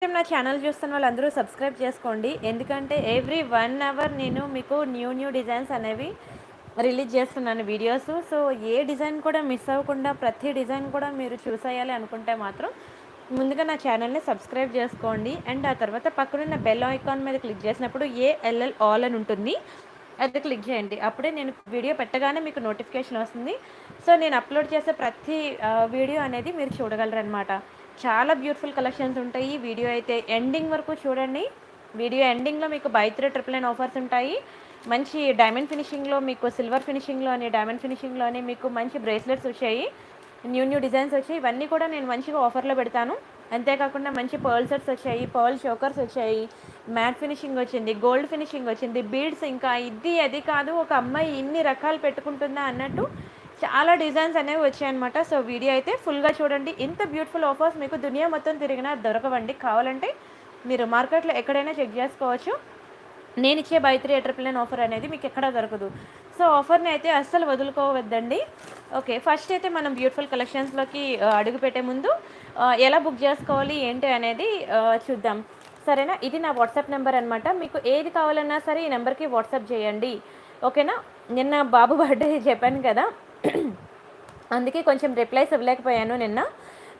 నా ఛానల్ చూస్తున్న వాళ్ళందరూ సబ్స్క్రైబ్ చేసుకోండి. ఎందుకంటే ఎవ్రీ 1 అవర్ నేను మీకు న్యూ డిజైన్స్ అనేవి రిలీజ్ చేస్తున్నాను వీడియోస్. సో ఏ డిజైన్ కూడా మిస్ అవ్వకుండా ప్రతి డిజైన్ కూడా మీరు చూసేయాలి అనుకుంటే మాత్రం ముందుగా నా ఛానల్ని సబ్స్క్రైబ్ చేసుకోండి. అండ్ ఆ తర్వాత పక్కనున్న బెల్ ఐకాన్ మీద క్లిక్ చేసినప్పుడు ఏఎల్ఎల్ ఆల్ అని ఉంటుంది, అది క్లిక్ చేయండి. అప్పుడే నేను వీడియో పెట్టగానే మీకు నోటిఫికేషన్ వస్తుంది. సో నేను అప్లోడ్ చేసే ప్రతి వీడియో అనేది మీరు చూడగలరనమాట. చాలా బ్యూటిఫుల్ కలెక్షన్స్ ఉంటాయి. వీడియో అయితే ఎండింగ్ వరకు చూడండి. వీడియో ఎండింగ్లో మీకు బై 3 999 ఆఫర్స్ ఉంటాయి. మంచి డైమండ్ ఫినిషింగ్లో మీకు సిల్వర్ ఫినిషింగ్లో అని డైమండ్ ఫినిషింగ్లోనే మీకు మంచి బ్రేస్లెట్స్ వచ్చాయి. న్యూ డిజైన్స్ వచ్చాయి. ఇవన్నీ కూడా నేను మంచిగా ఆఫర్లో పెడతాను. అంతేకాకుండా మంచి పర్ల్ సెట్స్ వచ్చాయి, పర్ల్ చోకర్స్ వచ్చాయి, మ్యాట్ ఫినిషింగ్ వచ్చింది, గోల్డ్ ఫినిషింగ్ వచ్చింది, బీడ్స్, ఇంకా ఇది అది కాదు ఒక అమ్మాయి ఇన్ని రకాలు పెట్టుకుంటుందా అన్నట్టు చాలా డిజైన్స్ అనేవి వచ్చాయన్నమాట. సో వీడియో అయితే ఫుల్గా చూడండి. ఇంత బ్యూటిఫుల్ ఆఫర్స్ మీకు దునియా మొత్తం తిరిగినా దొరకవండి. కావాలంటే మీరు మార్కెట్లో ఎక్కడైనా చెక్ చేసుకోవచ్చు. నేను ఇచ్చే బై 3 999 ఆఫర్ అనేది మీకు ఎక్కడా దొరకదు. సో ఆఫర్ని అయితే అస్సలు వదులుకోవద్దండి. ఓకే, ఫస్ట్ అయితే మనం బ్యూటిఫుల్ కలెక్షన్స్లోకి అడుగు పెట్టే ముందు ఎలా బుక్ చేసుకోవాలి ఏంటి అనేది చూద్దాం, సరేనా? ఇది నా వాట్సాప్ నెంబర్ అనమాట. మీకు ఏది కావాలన్నా సరే ఈ నెంబర్కి వాట్సాప్ చేయండి, ఓకేనా? నిన్న బాబు బర్త్డే చెప్పాను కదా, అందుకే కొంచెం రిప్లైస్ ఇవ్వలేకపోయాను నిన్న,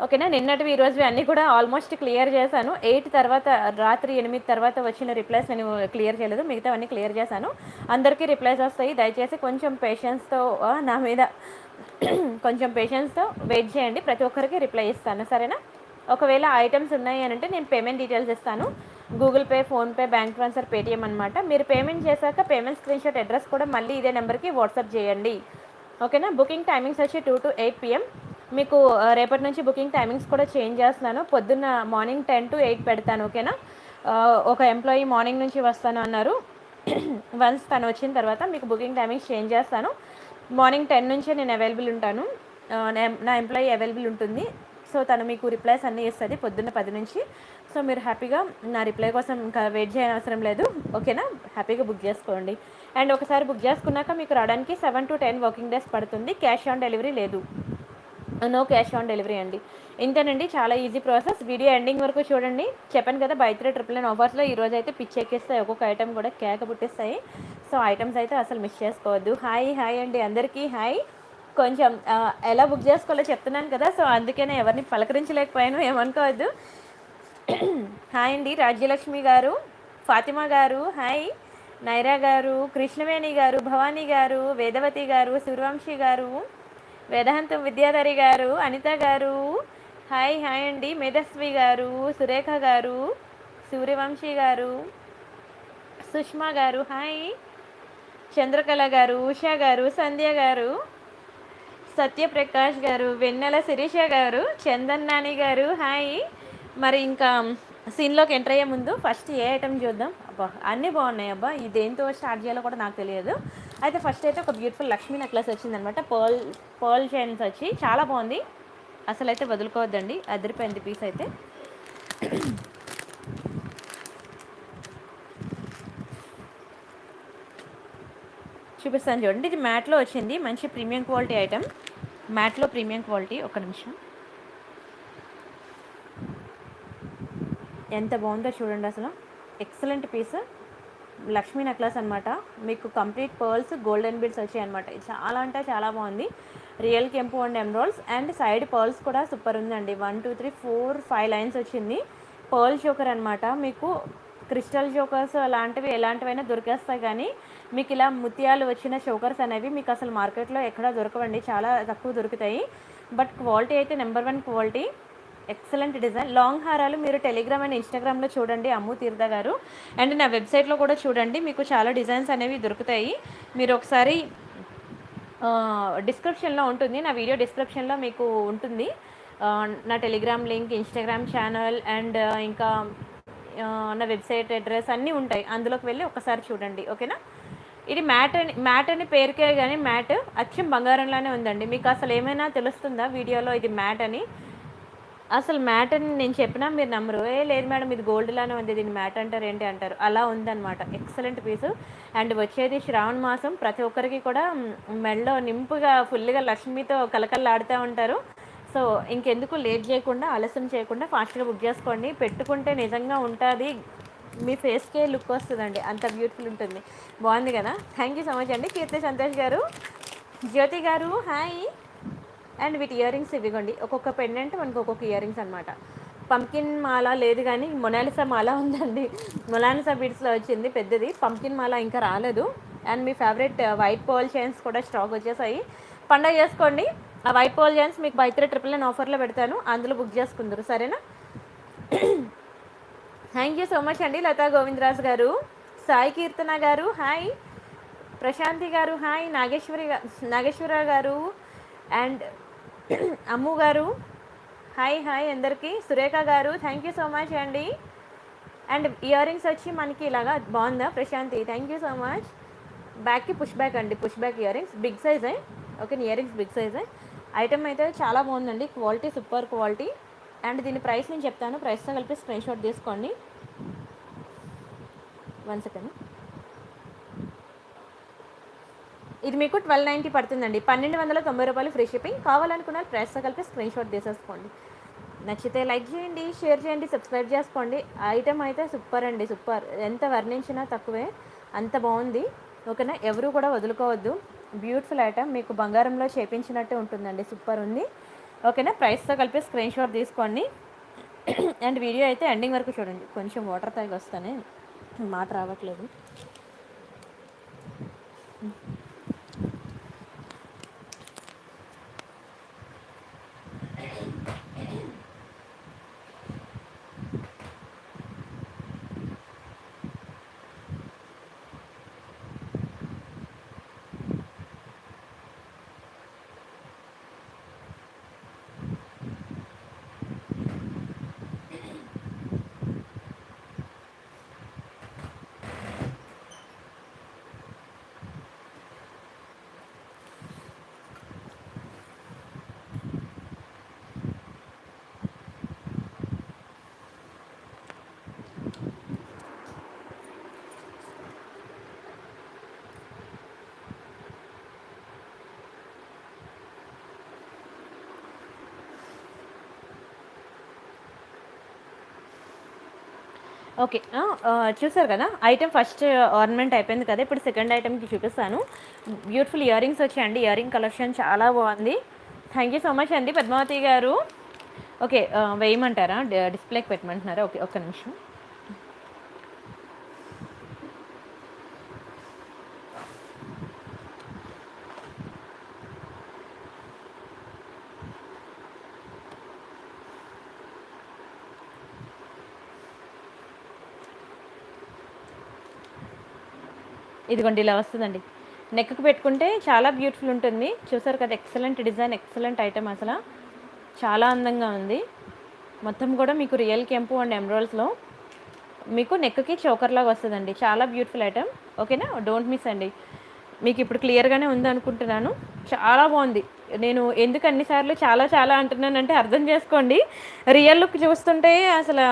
ఓకేనా? నిన్నటివి ఈరోజువి అన్నీ కూడా ఆల్మోస్ట్ క్లియర్ చేశాను. 8 తర్వాత, రాత్రి 8 తర్వాత వచ్చిన రిప్లైస్ నేను క్లియర్ చేయలేదు, మిగతావన్నీ క్లియర్ చేశాను. అందరికీ రిప్లైస్ వస్తాయి. దయచేసి కొంచెం పేషెన్స్తో నా మీద కొంచెం పేషెన్స్తో వెయిట్ చేయండి. ప్రతి ఒక్కరికి రిప్లై ఇస్తాను, సరేనా? ఒకవేళ ఐటమ్స్ ఉన్నాయి అని అంటే నేను పేమెంట్ డీటెయిల్స్ ఇస్తాను. Google pay, PhonePe, bank transfer, Paytm అనమాట. మీరు పేమెంట్ చేశాక పేమెంట్ స్క్రీన్షాట్ అడ్రస్ కూడా మళ్ళీ ఇదే నెంబర్కి వాట్సాప్ చేయండి, ఓకేనా? బుకింగ్ టైమింగ్స్ వచ్చి 2 to 8 PM. మీకు రేపటి నుంచి బుకింగ్ టైమింగ్స్ కూడా చేంజ్ చేస్తున్నాను. పొద్దున్న మార్నింగ్ 10 to 8 పెడతాను, ఓకేనా? ఒక ఎంప్లాయీ మార్నింగ్ నుంచి వస్తాను అన్నారు. వన్స్ తను వచ్చిన తర్వాత మీకు బుకింగ్ టైమింగ్స్ చేంజ్ చేస్తాను. మార్నింగ్ 10 నుంచే నేను అవైలబుల్ ఉంటాను. నా ఎంప్లాయీ అవైలబుల్ ఉంటుంది. సో తను మీకు రిప్లైస్ అన్నీ ఇస్తుంది పొద్దున్న 10 నుంచి. సో మీరు హ్యాపీగా నా రిప్లై కోసం ఇంకా వెయిట్ చేయని అవసరం లేదు, ఓకేనా? హ్యాపీగా బుక్ చేసుకోండి. అండ్ ఒకసారి బుక్ చేసుకున్నాక మీకు రావడానికి 7 to 10 వర్కింగ్ డేస్ పడుతుంది. క్యాష్ ఆన్ డెలివరీ లేదు, నో క్యాష్ ఆన్ డెలివరీ అండి. ఇంతేనండి, చాలా ఈజీ ప్రాసెస్. వీడియో ఎండింగ్ వరకు చూడండి. చెప్పాను కదా బై 3 999 ఆఫర్స్లో ఈరోజు అయితే పిచ్ ఎక్కిస్తాయి, ఒక్కొక్క ఐటమ్ కూడా కేక పుట్టిస్తాయి. సో ఐటమ్స్ అయితే అసలు మిస్ చేసుకోవద్దు. హాయ్ హాయ్ అండి అందరికీ హాయ్. కొంచెం ఎలా బుక్ చేసుకోవాలో చెప్తున్నాను కదా, సో అందుకనే ఎవరిని పలకరించలేకపోయాను, ఏమనుకోవద్దు. హాయ్ అండి రాజ్యలక్ష్మి గారు, ఫాతిమా గారు, హాయ్ నైరా గారు, కృష్ణవేణి గారు, భవానీ గారు, వేదవతి గారు, సూర్యవంశీ గారు, వేదాంతం విద్యాధరి గారు, అనిత గారు, హాయ్ హాయ్ అండి. మేధస్వి గారు, సురేఖ గారు, సూర్యవంశీ గారు, సుష్మా గారు, హాయ్. చంద్రకళ గారు, ఉషా గారు, సంధ్య గారు, సత్యప్రకాష్ గారు, వెన్నెల శిరీష గారు, చందన్ నాని గారు, హాయ్. మరి ఇంకా సీన్లోకి ఎంటర్ అయ్యే ముందు ఫస్ట్ ఏ ఐటమ్ చూద్దాం. అబ్బా అన్నీ బాగున్నాయి అబ్బా, ఇది దేంతో స్టార్ట్ చేయాలో కూడా నాకు తెలియదు. అయితే ఫస్ట్ అయితే ఒక బ్యూటిఫుల్ లక్ష్మీ నెక్లెస్ వచ్చిందనమాట. పర్ల్ చైన్స్ వచ్చి చాలా బాగుంది, అసలు అయితే వదులుకోవద్దండి, అదిరిపోయింది పీస్ అయితే. చూపిస్తాను చూడండి. ఇది మ్యాట్లో వచ్చింది, మంచి ప్రీమియం క్వాలిటీ ఐటమ్, మ్యాట్లో ప్రీమియం క్వాలిటీ. ఒక నిమిషం, ఎంత బాగుందో చూడండి అసలు, ఎక్సలెంట్ పీస్. లక్ష్మీ నెక్లెస్ అనమాట, మీకు కంప్లీట్ పర్ల్స్ గోల్డెన్ బీడ్స్ వచ్చాయి అనమాట. చాలా అంటే చాలా బాగుంది. రియల్ కెంపు and emeralds, and side pearls కూడా సూపర్ ఉందండి. 1 2 3 4 5 లైన్స్ వచ్చింది. పర్ల్ చోకర్ అనమాట. మీకు క్రిస్టల్ చోకర్స్ అలాంటివి ఎలాంటివైనా దొరికేస్తాయి, కానీ మీకు ఇలా ముత్యాలు వచ్చిన చోకర్స్ అనేవి మీకు అసలు మార్కెట్లో ఎక్కడా దొరకవండి, చాలా తక్కువ దొరుకుతాయి. బట్ క్వాలిటీ అయితే number 1 quality, excellent design. Long హారాలు మీరు టెలిగ్రామ్ అండ్ ఇన్స్టాగ్రామ్లో చూడండి, అమ్ము తీర్థ గారు, అండ్ నా వెబ్సైట్లో కూడా చూడండి, మీకు చాలా డిజైన్స్ అనేవి దొరుకుతాయి. మీరు ఒకసారి డిస్క్రిప్షన్లో ఉంటుంది, నా వీడియో డిస్క్రిప్షన్లో మీకు ఉంటుంది నా Telegram link, Instagram channel, and ఇంకా నా వెబ్సైట్ అడ్రస్ అన్నీ ఉంటాయి. అందులోకి వెళ్ళి ఒకసారి చూడండి, ఓకేనా? ఇది మ్యాట్ అని పేరుకే కానీ మ్యాట్ అచ్చం బంగారంలానే ఉందండి. మీకు అసలు ఏమైనా తెలుస్తుందా వీడియోలో ఇది మ్యాట్ అని? అసలు మ్యాట్ అని నేను చెప్పినా మీరు నమ్మరు. లేదు మేడం ఇది గోల్డ్లానే ఉంది, దీన్ని మ్యాట్ అంటారు ఏంటి అంటారు, అలా ఉందన్నమాట. Excellent piece. అండ్ వచ్చేది శ్రావణ మాసం, ప్రతి ఒక్కరికి కూడా మెడలో నింపుగా ఫుల్గా లక్ష్మితో కలకల్లాడుతూ ఉంటారు. సో ఇంకెందుకు లేట్ చేయకుండా, ఆలస్యం చేయకుండా ఫాస్ట్గా బుక్ చేసుకోండి. పెట్టుకుంటే నిజంగా ఉంటుంది, మీ ఫేస్కే లుక్ వస్తుందండి, అంత బ్యూటిఫుల్ ఉంటుంది. బాగుంది కదా. థ్యాంక్ యూ సో మచ్ అండి కీర్తి సంతోష్ గారు. జ్యోతి గారు హాయ్. అండ్ వీటి ఇయర్ రింగ్స్ ఇవ్వండి, ఒక్కొక్క పెండెంట్ మనకు ఒక్కొక్క ఇయర్ రింగ్స్ అనమాట. పంకిన్ మాల లేదు కానీ మొనాలిసా మాల ఉందండి. మొనాలిసా బీడ్స్లో వచ్చింది పెద్దది, పంకిన్ మాల ఇంకా రాలేదు. అండ్ మీ ఫేవరెట్ వైట్ పోల్ చైన్స్ కూడా స్టాక్ వచ్చేసాయి. పండగ చేసుకోండి. ఆ వైట్ పోల్ చైన్స్ మీకు బై 3 999 ఆఫర్లో పెడతాను, అందులో బుక్ చేసుకుందరు, సరేనా. థ్యాంక్ యూ సో మచ్ అండి లతా గోవిందరాజు గారు. సాయి కీర్తన గారు హాయ్. ప్రశాంతి గారు హాయ్. నాగేశ్వరరావు గారు అండ్ అమ్ము గారు హాయ్ హాయ్ అందరికీ. సురేఖ గారు థ్యాంక్ యూ సో మచ్ అండి. అండ్ ఇయర్ రింగ్స్ వచ్చి మనకి ఇలాగా బాగుందా Prashanthi, thank you so much. బ్యాక్కి పుష్ బ్యాక్ అండి, push back earrings big సైజే. ఓకే, ఇయర్ రింగ్స్ బిగ్ సైజే. ఐటమ్ అయితే చాలా బాగుందండి, క్వాలిటీ సూపర్ క్వాలిటీ. అండ్ దీని ప్రైస్ నేను చెప్తాను, ప్రైస్తో కలిపి స్క్రీన్ షాట్ తీసుకోండి. 1 సెకండ్. ఇది మీకు 1290 పడుతుందండి, 1290 రూపాయలు ఫ్రీ షిప్పింగ్. కావాలనుకున్న ప్రైస్తో కలిపి స్క్రీన్ షాట్ తీసేసుకోండి. నచ్చితే లైక్ చేయండి, షేర్ చేయండి, సబ్స్క్రైబ్ చేసుకోండి. ఐటమ్ అయితే సూపర్ అండి, సూపర్. ఎంత వర్ణించినా తక్కువే, అంత బాగుంది. ఓకేనా, ఎవరు కూడా వదులుకోవద్దు. బ్యూటిఫుల్ ఐటమ్, మీకు బంగారంలో చేపించినట్టే ఉంటుందండి, సూపర్ ఉంది. ఓకేనా, ప్రైస్తో కలిపి స్క్రీన్ షాట్ తీసుకోండి. అండ్ వీడియో అయితే ఎండింగ్ వరకు చూడండి. కొంచెం వాటర్ తాగి వస్తానే, మాట రావట్లేదు. ఓకే, చూసారు కదా ఐటమ్. ఫస్ట్ ఆర్నమెంట్ అయిపోయింది కదా, ఇప్పుడు సెకండ్ ఐటమ్కి చూపిస్తాను. బ్యూటిఫుల్ ఇయర్ రింగ్స్ వచ్చాయండి, ఇయర్ రింగ్ కలెక్షన్ చాలా బాగుంది. థ్యాంక్ యూ సో మచ్ అండి పద్మావతి గారు. ఓకే, వేయమంటారా, డిస్ప్లేకి పెట్టమంటున్నారా? ఓకే, ఒక్క నిమిషం. ఇదిగోండి ఇలా వస్తుందండి, నెక్కి పెట్టుకుంటే చాలా బ్యూటిఫుల్ ఉంటుంది. చూసారు కదా, ఎక్సలెంట్ డిజైన్, ఎక్సలెంట్ ఐటమ్, అసలు చాలా అందంగా ఉంది. మొత్తం కూడా మీకు రియల్ కెంపు అండ్ ఎమరాల్డ్స్లో మీకు నెక్కి చోకర్ లాగా వస్తుందండి, చాలా బ్యూటిఫుల్ ఐటమ్. ఓకేనా, డోంట్ మిస్ అండి. మీకు ఇప్పుడు క్లియర్గానే ఉంది అనుకుంటున్నాను, చాలా బాగుంది. నేను ఎందుకు అన్నిసార్లు చాలా చాలా అంటున్నానంటే అర్థం చేసుకోండి. రియల్ లుక్ చూస్తుంటే అసలు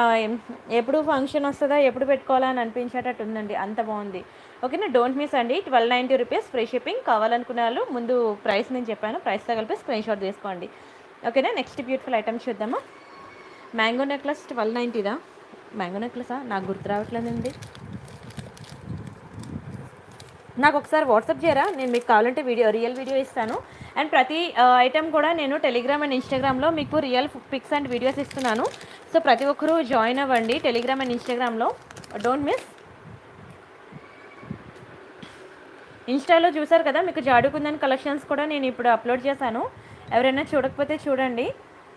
ఎప్పుడు ఫంక్షన్ వస్తుందా, ఎప్పుడు పెట్టుకోవాలా అని అనిపించేటట్టు ఉందండి, అంత బాగుంది. ఓకేనా, డోంట్ మిస్ అండి. 1290 రూపీస్ ఫ్రీ షిప్పింగ్. కావాలనుకునే వాళ్ళు ముందు ప్రైస్ నేను చెప్పాను, ప్రైస్తో కలిపి స్క్రీన్ షాట్ తీసుకోండి. ఓకేనా, నెక్స్ట్ బ్యూటిఫుల్ ఐటమ్ చూద్దామా. మ్యాంగో నెక్లెస్ 1290దా, మ్యాంగో నెక్లెసా, నాకు గుర్తు రావట్లేదండి. నాకు ఒకసారి వాట్సాప్ చేయరా, నేను మీకు కావాలంటే రియల్ వీడియో ఇస్తాను. అండ్ ప్రతి ఐటమ్ కూడా నేను టెలిగ్రామ్ అండ్ ఇన్స్టాగ్రామ్లో మీకు రియల్ పిక్స్ అండ్ వీడియోస్ ఇస్తున్నాను. సో ప్రతి ఒక్కరూ జాయిన్ అవ్వండి టెలిగ్రామ్ అండ్ ఇన్స్టాగ్రామ్లో, డోంట్ మిస్. ఇన్స్టాలో చూసారు కదా, మీకు జాడుకుందని కలెక్షన్స్ కూడా నేను ఇప్పుడు అప్లోడ్ చేశాను, ఎవరైనా చూడకపోతే చూడండి.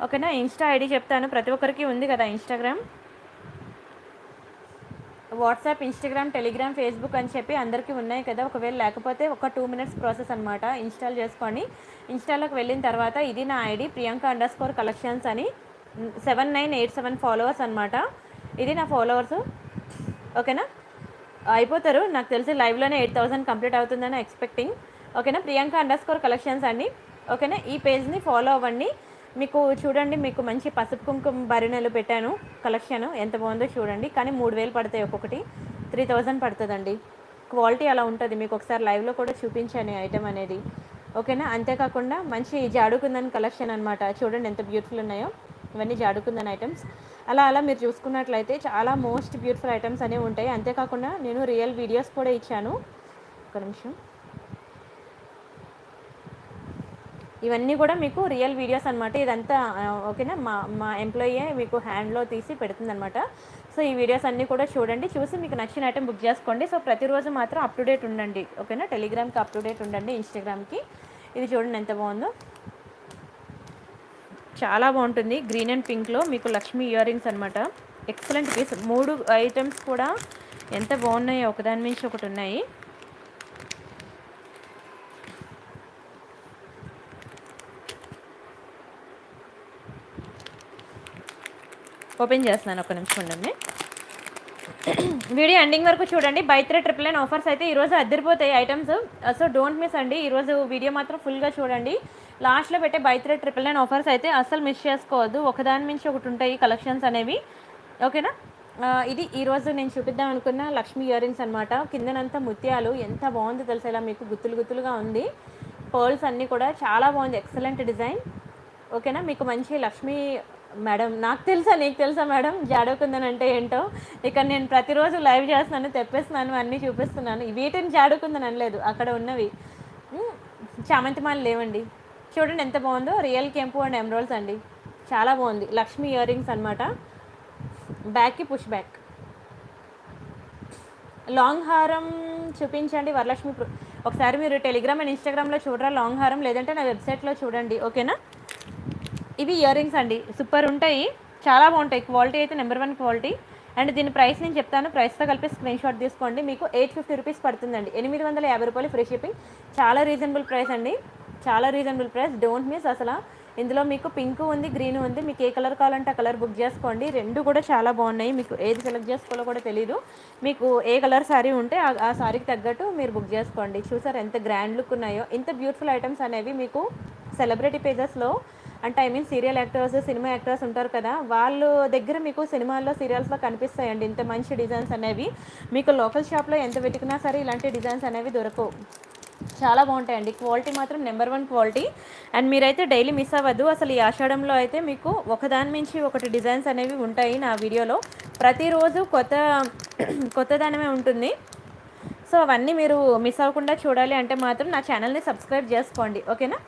ఓకేనా, ఇన్స్టా ఐడి చెప్తాను, ప్రతి ఒక్కరికి ఉంది కదా Instagram, WhatsApp, Instagram, Telegram, Facebook అని చెప్పి అందరికీ ఉన్నాయి కదా. ఒకవేళ లేకపోతే ఒక 2 minutes ప్రాసెస్ అనమాట, ఇన్స్టాల్ చేసుకొని ఇన్స్టాలోకి వెళ్ళిన తర్వాత ఇది నా ఐడి priyanka_collections అని 7987 ఫాలోవర్స్ అనమాట, ఇది నా ఫాలోవర్స్. ఓకేనా, అయిపోతారు నాకు తెలిసి లైవ్లోనే 8000 కంప్లీట్ అవుతుందని ఎక్స్పెక్టింగ్. ఓకేనా, priyanka_collections అండి. ఓకేనా, ఈ పేజ్ని ఫాలో అవ్వండి. మీకు చూడండి, మీకు మంచి పసుపు కుంకుమ భరిణెలు పెట్టాను, కలెక్షన్ ఎంత బాగుందో చూడండి. కానీ 3000 పడతాయి, ఒక్కొక్కటి 3000 పడుతుందండి. క్వాలిటీ అలా ఉంటుంది, మీకు ఒకసారి లైవ్లో కూడా చూపించాను ఐటమ్ అనేది. ఓకేనా. అంతేకాకుండా మంచి జాడుకుందని కలెక్షన్ అనమాట. చూడండి ఎంత బ్యూటిఫుల్ ఉన్నాయో. ఇవన్నీ జాడుకుందని ఐటమ్స్. అలా అలా మీరు చూసుకున్నట్లయితే చాలా మోస్ట్ బ్యూటిఫుల్ ఐటమ్స్ అనేవి ఉంటాయి. అంతేకాకుండా నేను రియల్ వీడియోస్ కూడా ఇచ్చాను. ఒక నిమిషం. ఇవన్నీ కూడా మీకు రియల్ వీడియోస్ అనమాట. ఇదంతా ఓకేనా, మా మా ఎంప్లాయీ మీకు హ్యాండ్లో తీసి పెడుతుందనమాట. సో ఈ వీడియోస్ అన్నీ కూడా చూడండి, చూసి మీకు నచ్చిన ఐటమ్ బుక్ చేసుకోండి. సో ప్రతిరోజు మాత్రం అప్ టు డేట్ ఉండండి, ఓకేనా. టెలిగ్రామ్కి అప్ టు డేట్ ఉండండి, ఇన్స్టాగ్రామ్కి. ఇది చూడండి ఎంత బాగుందో, చాలా బాగుంటుంది. గ్రీన్ అండ్ పింక్లో మీకు లక్ష్మీ ఇయర్ రింగ్స్ అనమాట. Excellent piece. 3 ఐటమ్స్ కూడా ఎంత బాగున్నాయో, ఒకదాని మించి ఒకటి ఉన్నాయి. ఓపెన్ చేస్తున్నాను, ఒక నిమిషం ఉండండి. వీడియో ఎండింగ్ వరకు చూడండి. బై 3 999 ఆఫర్స్ అయితే ఈరోజు అద్దరిపోతాయి ఐటమ్స్. సో డోంట్ మిస్ అండి. ఈరోజు వీడియో మాత్రం ఫుల్గా చూడండి. లాస్ట్లో పెట్టే బై 3 999 ఆఫర్స్ అయితే అస్సలు మిస్ చేసుకోవద్దు. ఒకదాని మించి ఒకటి ఉంటాయి కలెక్షన్స్ అనేవి, ఓకేనా. ఇది ఈరోజు నేను చూపిద్దాం అనుకున్న లక్ష్మీ ఇయర్ రింగ్స్ అనమాట. కిందనంతా ముత్యాలు, ఎంత బాగుంది తెలుసా, ఇలా మీకు గుత్తులు గుత్తులుగా ఉంది. పర్ల్స్ అన్నీ కూడా చాలా బాగుంది, ఎక్సలెంట్ డిజైన్, ఓకేనా. మీకు మంచి లక్ష్మీ మేడం, నాకు తెలుసా నీకు తెలుసా మేడం జాడుకుందని అంటే ఏంటో. ఇక్కడ నేను ప్రతిరోజు లైవ్ చేస్తున్నాను, తెప్పిస్తున్నాను, అన్నీ చూపిస్తున్నాను. వీటిని జాడుకుందని అనలేదు, అక్కడ ఉన్నవి చామంతి మాలు లేవండి. చూడండి ఎంత బాగుందో, రియల్ కెంపు అండ్ ఎమరాల్డ్స్ అండి, చాలా బాగుంది. లక్ష్మీ ఇయర్ రింగ్స్ అనమాట. బ్యాక్కి పుష్ బ్యాక్. లాంగ్ హారం చూపించండి వరలక్ష్మి. ఒకసారి మీరు టెలిగ్రామ్ అండ్ ఇన్స్టాగ్రామ్లో చూడరా లాంగ్ హారం, లేదంటే నా వెబ్సైట్లో చూడండి, ఓకేనా. ఇవి ఇయర్ రింగ్స్ అండి, సూపర్ ఉంటాయి, చాలా బాగుంటాయి. క్వాలిటీ అయితే నెంబర్ 1 క్వాలిటీ. అండ్ దీని ప్రైస్ నేను చెప్తాను, ప్రైస్తో కలిపి స్క్రీన్ షాట్ తీసుకోండి. మీకు 850 రూపీస్ పడుతుందండి, 850 రూపాయలు ఫ్రీ షిప్పింగ్. చాలా రీజనబుల్ ప్రైస్ అండి, చాలా రీజనబుల్ ప్రైస్. డోంట్ మిస్ అసలు. ఇందులో మీకు పింక్ ఉంది, గ్రీన్ ఉంది, మీకు ఏ కలర్ కావాలంటే ఆ కలర్ బుక్ చేసుకోండి. రెండు కూడా చాలా బాగున్నాయి. మీకు ఏది సెలెక్ట్ చేసుకోవాలో కూడా తెలీదు. మీకు ఏ కలర్ శారీ ఉంటే ఆ శారీకి తగ్గట్టు మీరు బుక్ చేసుకోండి. చూసారు ఎంత గ్రాండ్ లుక్ ఉన్నాయో. ఇంత బ్యూటిఫుల్ ఐటమ్స్ అనేవి మీకు సెలబ్రిటీ పేజెస్లో, అంటే I mean serial actors, cinema actors ఉంటారు కదా, వాళ్ళు దగ్గర మీకు సినిమాల్లో, సీరియల్స్లో కనిపిస్తాయండి ఇంత మంచి డిజైన్స్ అనేవి. మీకు లోకల్ షాప్లో ఎంత వెతికినా సరే ఇలాంటి డిజైన్స్ అనేవి దొరకవు. చాలా బాగుంటాయండి, క్వాలిటీ మాత్రం నెంబర్ 1 క్వాలిటీ. అండ్ మీరైతే డైలీ మిస్ అవ్వద్దు. అసలు ఈ ఆషాఢంలో అయితే మీకు ఒకదాని మించి ఒకటి డిజైన్స్ అనేవి ఉంటాయి నా వీడియోలో. ప్రతిరోజు కొత్తదనమే ఉంటుంది. సో అవన్నీ మీరు మిస్ అవ్వకుండా చూడాలి అంటే మాత్రం నా ఛానల్ని సబ్స్క్రైబ్ చేసుకోండి, ఓకేనా.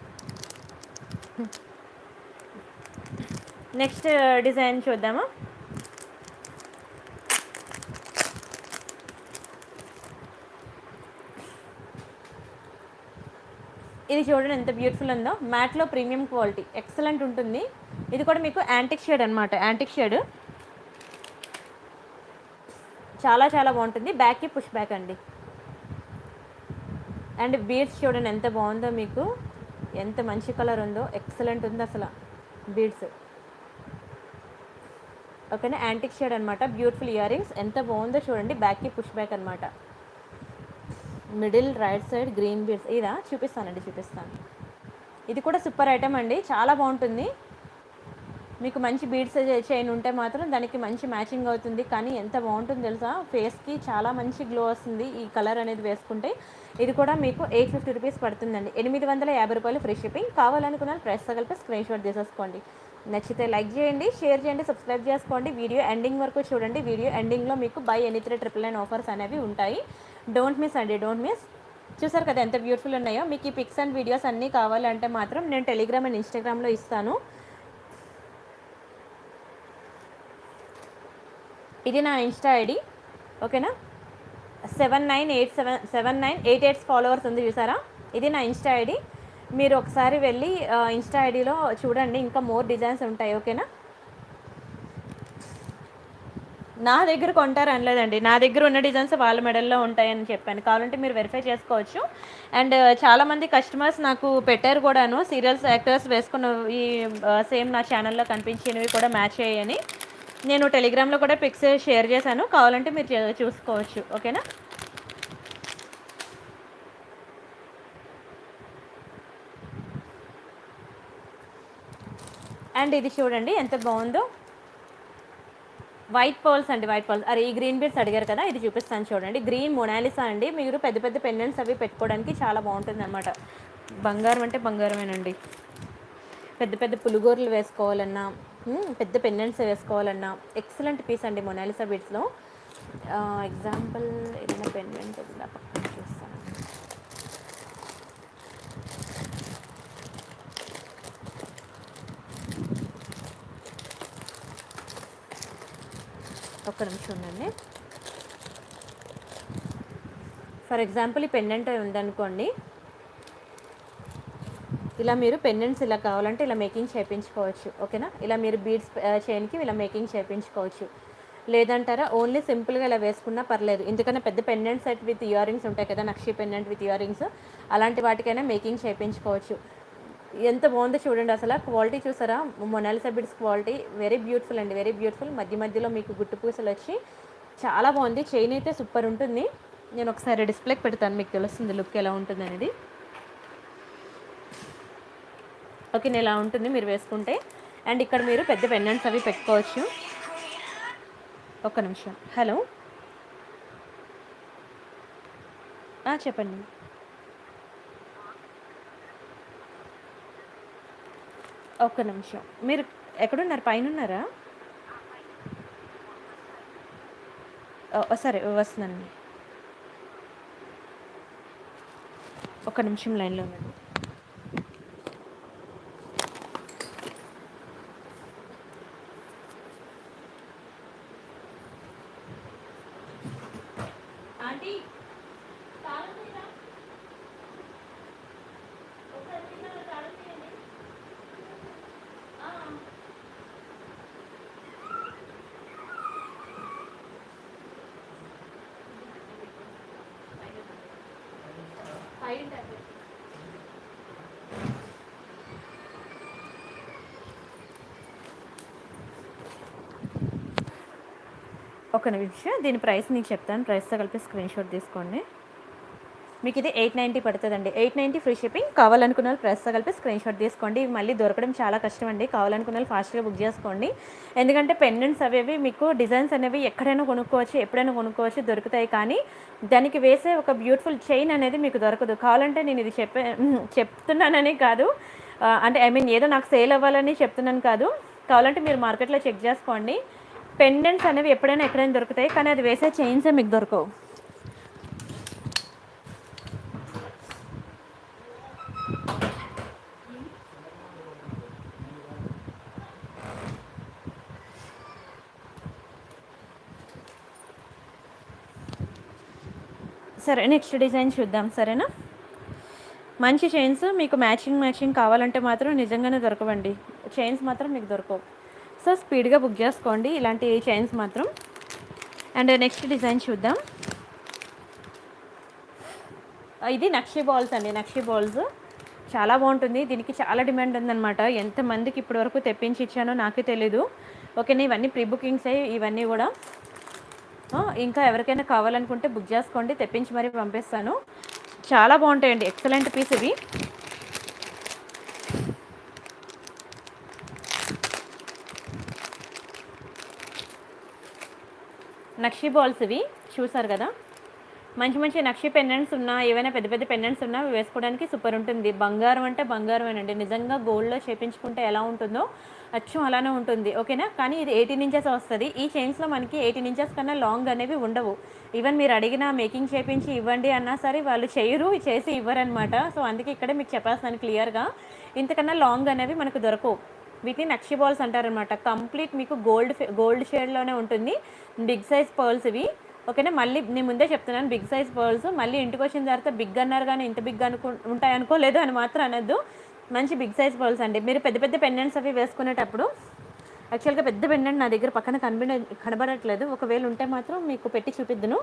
నెక్స్ట్ డిజైన్ చూద్దామా. ఇది చూడండి ఎంత బ్యూటిఫుల్ ఉందో, మ్యాట్లో ప్రీమియం క్వాలిటీ, ఎక్సలెంట్ ఉంటుంది. ఇది కూడా మీకు యాంటిక్ షేడ్ అనమాట, యాంటిక్ షేడ్, చాలా చాలా బాగుంటుంది. బ్యాక్కి పుష్ బ్యాక్ అండి. అండ్ బీడ్స్ చూడండి ఎంత బాగుందో, మీకు ఎంత మంచి కలర్ ఉందో, ఎక్సలెంట్ ఉంది అసలు బీడ్స్, ఓకేనా. యాంటిక్ షేడ్ అనమాట, బ్యూటిఫుల్ ఇయర్ రింగ్స్, ఎంత బాగుందో చూడండి. బ్యాక్కి పుష్ బ్యాక్ అనమాట. Middle right side green beads. ఇదా చూపిస్తాను. ఇది కూడా సూపర్ ఐటమ్ అండి, చాలా బాగుంటుంది. మీకు మంచి బీడ్స్ చైన్ ఉంటే మాత్రం దానికి మంచి మ్యాచింగ్ అవుతుంది. కానీ ఎంత బాగుంటుంది తెలుసా, ఫేస్కి చాలా మంచి గ్లో వస్తుంది ఈ కలర్ అనేది వేసుకుంటే. ఇది కూడా మీకు 850 రూపీస్ పడుతుందండి, 850 రూపాయలు ఫ్రీ షిప్పింగ్. కావాలనుకున్న ప్రైస్తో కలిపి స్క్రీన్ షాట్ తీసేసుకోండి. నచ్చితే లైక్ చేయండి, షేర్ చేయండి, సబ్స్క్రైబ్ చేసుకోండి. వీడియో ఎండింగ్ వరకు చూడండి. వీడియో ఎండింగ్లో మీకు బై ఎనీ 3 999 ఆఫర్స్ అనేవి ఉంటాయి. డోంట్ మిస్ అండి, డోంట్ మిస్. చూసారు కదా ఎంత బ్యూటిఫుల్ ఉన్నాయో. మీకు ఈ పిక్స్ అండ్ వీడియోస్ అన్నీ కావాలంటే మాత్రం నేను టెలిగ్రామ్ అండ్ ఇన్స్టాగ్రామ్లో ఇస్తాను. ఇది నా ఇన్స్టా ఐడి, ఓకేనా. 7988 ఫాలోవర్స్ ఉంది చూసారా, ఇది నా ఇన్స్టా ఐడి. మీరు ఒకసారి వెళ్ళి ఇన్స్టా ఐడిలో చూడండి, ఇంకా మోర్ డిజైన్స్ ఉంటాయి, ఓకేనా. నా దగ్గర కొంటారు అనలేదండి, నా దగ్గర ఉన్న డిజైన్స్ వాళ్ళ మెడల్లో ఉంటాయని చెప్పాను. కావాలంటే మీరు వెరిఫై చేసుకోవచ్చు. అండ్ చాలామంది కస్టమర్స్ నాకు పెట్టారు కూడాను, సీరియల్స్ యాక్టర్స్ వేసుకున్నవి సేమ్ నా ఛానల్లో కనిపించినవి కూడా మ్యాచ్ అయ్యాయని. నేను టెలిగ్రామ్లో కూడా పిక్స్ షేర్ చేశాను, కావాలంటే మీరు చూసుకోవచ్చు, ఓకేనా. అండ్ ఇది చూడండి ఎంత బాగుందో, వైట్ పర్ల్స్ అండి, వైట్ పర్ల్స్. అరే ఈ గ్రీన్ బీడ్స్ అడిగారు కదా, ఇది చూపిస్తాను చూడండి. గ్రీన్ మొనాలిసా అండి, మీరు పెద్ద పెద్ద పెండెంట్స్ అవి పెట్టుకోవడానికి చాలా బాగుంటుంది అనమాట. బంగారం అంటే బంగారమేనండి. పెద్ద పెద్ద పులుగోరలు వేసుకోవాలన్నా, పెద్ద పెండెంట్స్ వేసుకోవాలన్నా ఎక్సలెంట్ పీస్ అండి మొనాలిసా బీడ్స్‌లో. ఎగ్జాంపుల్ ఏదైనా పెండెంట్ ఉందా పక్కన చూస్తాను. ఒక్క నిమిషం ఉండండి. ఫర్ ఎగ్జాంపుల్ ఈ పెండెంట్ ఉందనుకోండి, ఇలా మీరు పెండెంట్స్ ఇలా కావాలంటే ఇలా మేకింగ్ చేయించుకోవచ్చు. ఓకేనా, ఇలా మీరు బీడ్స్ చైన్కి ఇలా మేకింగ్ చేయించుకోవచ్చు. లేదంటారా ఓన్లీ సింపుల్గా ఇలా వేసుకున్నా పర్లేదు. ఎందుకన్నా పెద్ద pendant set with ear rings ఉంటాయి కదా, నక్షి పెండెంట్ విత్ ఇయర్ రింగ్స్, అలాంటి వాటికైనా మేకింగ్ చేయించుకోవచ్చు. ఎంత బాగుందో చూడండి, అసలు క్వాలిటీ చూసారా? Mona Lisa beads quality very beautiful అండి, వెరీ బ్యూటిఫుల్. మధ్య మధ్యలో మీకు గుట్టు పూసలు వచ్చి చాలా బాగుంది. చైన్ అయితే సూపర్ ఉంటుంది. నేను ఒకసారి డిస్ప్లేకి పెడతాను, మీకు తెలుస్తుంది లుక్ ఎలా ఉంటుంది అనేది. ఓకే, ఇలా ఉంటుంది మీరు వేసుకుంటే. అండ్ ఇక్కడ మీరు పెద్ద పెండెంట్స్ అవి పెట్టుకోవచ్చు. ఒక్క నిమిషం. హలో, చెప్పండి. ఒక్క నిమిషం, మీరు ఎక్కడున్నారు? పైన ఉన్నారా? సరే వస్తున్నానండి, ఒక్క నిమిషం లైన్లో ఉండండి. ఒక నిమిషం, దీని ప్రైస్ నీకు చెప్తాను. ప్రైస్తో కలిపి స్క్రీన్ షాట్ తీసుకోండి. మీకు ఇది 890 పడుతుందండి. 890 ఫ్రీ షిప్పింగ్. కావాలనుకున్న వాళ్ళు ప్రైస్తో కలిపి స్క్రీన్ షాట్ తీసుకోండి. ఇవి మళ్ళీ దొరకడం చాలా కష్టం అండి. కావాలనుకున్న వాళ్ళు ఫాస్ట్గా బుక్ చేసుకోండి. ఎందుకంటే పెండెంట్స్ అవేవి మీకు డిజైన్స్ అనేవి ఎక్కడైనా కొనుక్కోవచ్చు, ఎప్పుడైనా కొనుక్కోవచ్చు, దొరుకుతాయి. కానీ దానికి వేసే ఒక బ్యూటిఫుల్ చైన్ అనేది మీకు దొరకదు. కావాలంటే నేను ఇది చెప్తున్నానని కాదు, అంటే ఐ మీన్ ఏదో నాకు సేల్ అవ్వాలని చెప్తున్నాను కాదు. కావాలంటే మీరు మార్కెట్లో చెక్ చేసుకోండి. పెండెంట్స్ అనేవి ఎప్పుడైనా ఎక్కడైనా దొరుకుతాయి, కానీ అది వేసే చైన్సే మీకు దొరకవు. సరే, నెక్స్ట్ డిజైన్ చూద్దాం, సరేనా? మంచి చైన్స్ మీకు మ్యాచింగ్ కావాలంటే మాత్రం నిజంగానే దొరకవండి. చైన్స్ మాత్రం మీకు దొరకవు. సో స్పీడ్గా బుక్ చేసుకోండి ఇలాంటి చైన్స్ మాత్రం. అండ్ నెక్స్ట్ డిజైన్ చూద్దాం. ఇది నక్షి బాల్స్ అండి, నక్షి బాల్స్ చాలా బాగుంటుంది. దీనికి చాలా డిమాండ్ ఉందన్నమాట. ఎంతమందికి ఇప్పటివరకు తెప్పించి ఇచ్చానో నాకే తెలీదు. ఓకేనా, ఇవన్నీ ప్రీ బుకింగ్స్ అయ్యి ఇవన్నీ కూడా. ఇంకా ఎవరికైనా కావాలనుకుంటే బుక్ చేసుకోండి, తెప్పించి మరీ పంపిస్తాను. చాలా బాగుంటాయండి, ఎక్సలెంట్ పీస్ ఇవి. నక్షి బాల్స్ ఇవి చూసారు కదా, మంచి మంచి నక్షి పెండెంట్స్ ఉన్నా, ఏవైనా పెద్ద పెద్ద పెండెంట్స్ ఉన్నా వేసుకోవడానికి సూపర్ ఉంటుంది. బంగారం అంటే బంగారమేనండి. నిజంగా గోల్డ్లో చేపించుకుంటే ఎలా ఉంటుందో అచ్చం అలానే ఉంటుంది. ఓకేనా, కానీ ఇది 18 ఇంచెస్ వస్తుంది. ఈ చైన్స్లో మనకి 18 ఇంచెస్ కన్నా లాంగ్ అనేవి ఉండవు. ఈవెన్ మీరు అడిగిన మేకింగ్ చేపించి ఇవ్వండి అన్నా సరే వాళ్ళు చేయరు, చేసి ఇవ్వరనమాట. సో అందుకే ఇక్కడే మీకు చెప్పేస్తాను క్లియర్గా, ఇంతకన్నా లాంగ్ అనేవి మనకు దొరకవు. వీటిని నక్షి బాల్స్ అంటారనమాట. కంప్లీట్ మీకు గోల్డ్ షేడ్లోనే ఉంటుంది. బిగ్ సైజ్ పర్ల్స్ ఇవి. ఓకేనా, మళ్ళీ నేను ముందే చెప్తున్నాను, బిగ్ సైజ్ పర్ల్స్. మళ్ళీ ఇంటికి వచ్చిన తర్వాత బిగ్ అన్నారు కానీ ఇంత బిగ్ ఉంటాయి అనుకోలేదు అని మాత్రం అనొద్దు. మంచి బిగ్ సైజ్ పర్ల్స్ అండి. మీరు పెద్ద పెద్ద పెండెంట్స్ అవి వేసుకునేటప్పుడు, యాక్చువల్గా పెద్ద పెండెంట్ నా దగ్గర పక్కన కనబడట్లేదు, ఒకవేళ ఉంటే మాత్రం మీకు పెట్టి చూపిద్దును.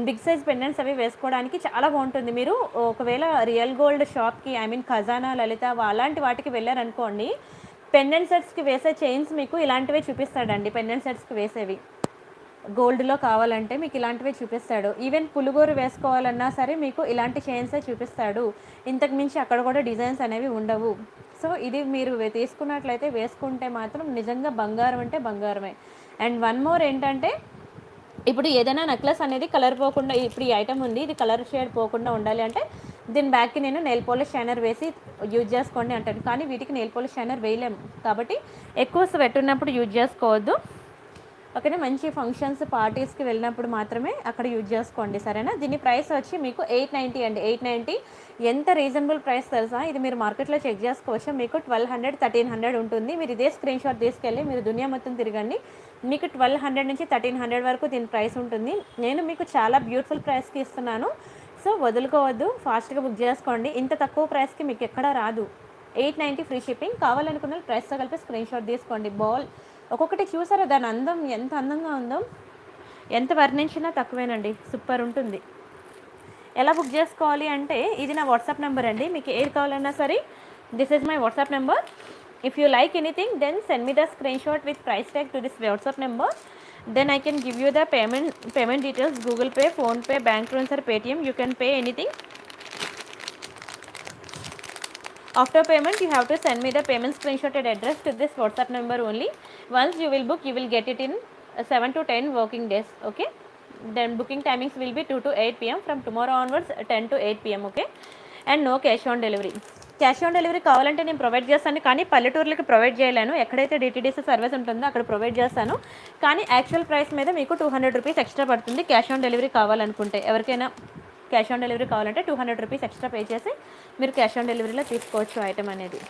బిగ్ సైజ్ పెండెంట్స్ అవి వేసుకోవడానికి చాలా బాగుంటుంది. మీరు ఒకవేళ రియల్ గోల్డ్ షాప్కి, ఐ మీన్ ఖజానా, లలిత అలాంటి వాటికి వెళ్ళారనుకోండి, పెండెంట్ సెట్స్కి వేసే చైన్స్ మీకు ఇలాంటివే చూపిస్తాడండి. పెండెంట్ సెట్స్కి వేసేవి గోల్డ్లో కావాలంటే మీకు ఇలాంటివే చూపిస్తాడు. ఈవెన్ పులుగోరు వేసుకోవాలన్నా సరే మీకు ఇలాంటి చైన్సే చూపిస్తాడు. ఇంతకు మించి అక్కడ కూడా డిజైన్స్ అనేవి ఉండవు. సో ఇది మీరు తీసుకున్నట్లయితే వేసుకుంటే మాత్రం నిజంగా బంగారం అంటే బంగారమే. అండ్ వన్ మోర్ ఏంటంటే, ఇప్పుడు ఏదైనా నెక్లెస్ అనేది కలర్ పోకుండా, ఇప్పుడు ఈ ఐటమ్ ఉంది ఇది కలర్ షేడ్ పోకుండా ఉండాలి అంటే దీని బ్యాక్కి నేను నెయిల్ పాలిష్ షైనర్ వేసి యూజ్ చేసుకోండి అంటాను, కానీ వీటికి నెయిల్ పాలిష్ షైనర్ వేయలేము కాబట్టి ఎక్కువ స్వెట్ ఉన్నప్పుడు యూజ్ చేసుకోవద్దు. ఓకేనా, మంచి ఫంక్షన్స్ పార్టీస్కి వెళ్ళినప్పుడు మాత్రమే అక్కడ యూజ్ చేసుకోండి, సరేనా. దీని ప్రైస్ వచ్చి మీకు 890 అండి. 890 ఎంత రీజనబుల్ ప్రైస్ తెలుసా. ఇది మీరు మార్కెట్లో చెక్ చేసుకోవచ్చు. మీకు 1200 1300 ఉంటుంది. మీరు ఇదే స్క్రీన్ షాట్ తీసుకెళ్ళి మీరు దునియా మొత్తం తిరగండి, మీకు 1200 నుంచి 1300 వరకు దీని ప్రైస్ ఉంటుంది. నేను మీకు చాలా బ్యూటిఫుల్ ప్రైస్కి ఇస్తున్నాను, సో వదులుకోవద్దు, ఫాస్ట్గా బుక్ చేసుకోండి. ఇంత తక్కువ ప్రైస్కి మీకు ఎక్కడా రాదు. 890 ఫ్రీ షిప్పింగ్. కావాలనుకున్న ప్రైస్తో కలిపి స్క్రీన్ షాట్ తీసుకోండి. బాల్ ఒక్కొక్కటి చూసారా, దాని అందం ఎంత అందంగా ఉందో, ఎంత వర్ణించినా తక్కువేనండి, సూపర్ ఉంటుంది. ఎలా బుక్ చేసుకోవాలి అంటే ఇది నా వాట్సాప్ నెంబర్ అండి. మీకు ఏది కావాలన్నా సరే this is my WhatsApp number. If you like anything then send me the screen shot with price tag to this WhatsApp number. Then I can give you the payment details, Google Pay, Phone Pay, bank transfer, Paytm. You can pay anything. After payment you have to send me the payment screenshot and address to this WhatsApp number only. Once you will book, you will get it in 7 to 10 working days. Okay, then booking timings will be 2 to 8 pm from tomorrow onwards, 10 to 8 pm. Okay, and no cash on delivery. Cash on delivery కావాలంటే నేను provide చేస్తాను, కానీ పల్లెటూర్లకి provide చేయలేను. ఎక్కడైతే DTDC service ఉంటుందో అక్కడ provide చేస్తాను, కానీ యాక్చువల్ ప్రైస్ మీద మీకు 200 రూపీస్ ఎక్స్ట్రా పడుతుంది క్యాష్ ఆన్ డెలివరీ కావాలనుకుంటే. ఎవరికైనా క్యాష్ ఆన్ డెలివరీ కావాలంటే 200 రూపీస్ ఎక్స్ట్రా పే చేసి మీరు క్యాష్ ఆన్ డెలివరీలో తీసుకోవచ్చు ఐటమ్ అనేది.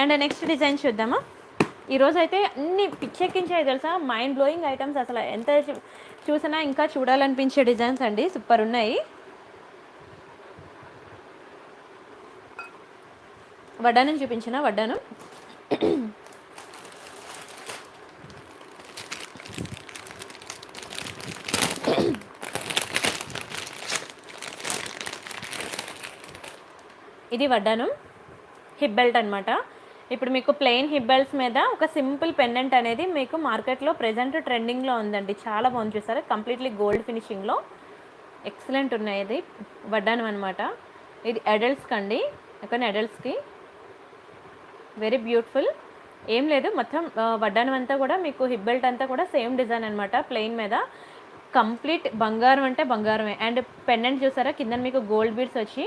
అండ్ నెక్స్ట్ డిజైన్ చూద్దామా. ఈరోజు అయితే అన్ని పిచ్చెక్కించాయి తెలుసా, మైండ్ బ్లోయింగ్ ఐటమ్స్, అసలు ఎంత చూసినా ఇంకా చూడాలనిపించే డిజైన్స్ అండి, సూపర్ ఉన్నాయి. వడ్డానం చూపించిన వడ్డానం ఇది వడ్డానం హిప్ బెల్ట్ అనమాట. ఇప్పుడు మీకు ప్లెయిన్ హిప్ బెల్ట్స్ మీద ఒక సింపుల్ పెండెంట్ అనేది మీకు మార్కెట్లో ప్రెజెంట్ ట్రెండింగ్లో ఉందండి, చాలా బాగుంది. చూసారా, కంప్లీట్లీ గోల్డ్ ఫినిషింగ్లో ఎక్సలెంట్ ఉన్నాయి. ఇది వడ్డానం అనమాట. ఇది అడల్ట్స్కి అండి, ఓకే, అడల్ట్స్కి వెరీ బ్యూటిఫుల్. ఏం లేదు, మొత్తం వడ్డానం అంతా కూడా మీకు హిప్ బెల్ట్ అంతా కూడా సేమ్ డిజైన్ అనమాట, ప్లెయిన్ మీద కంప్లీట్ బంగారం అంటే బంగారమే. అండ్ పెండెంట్ చూసారా, కింద మీకు గోల్డ్ బీడ్స్ వచ్చి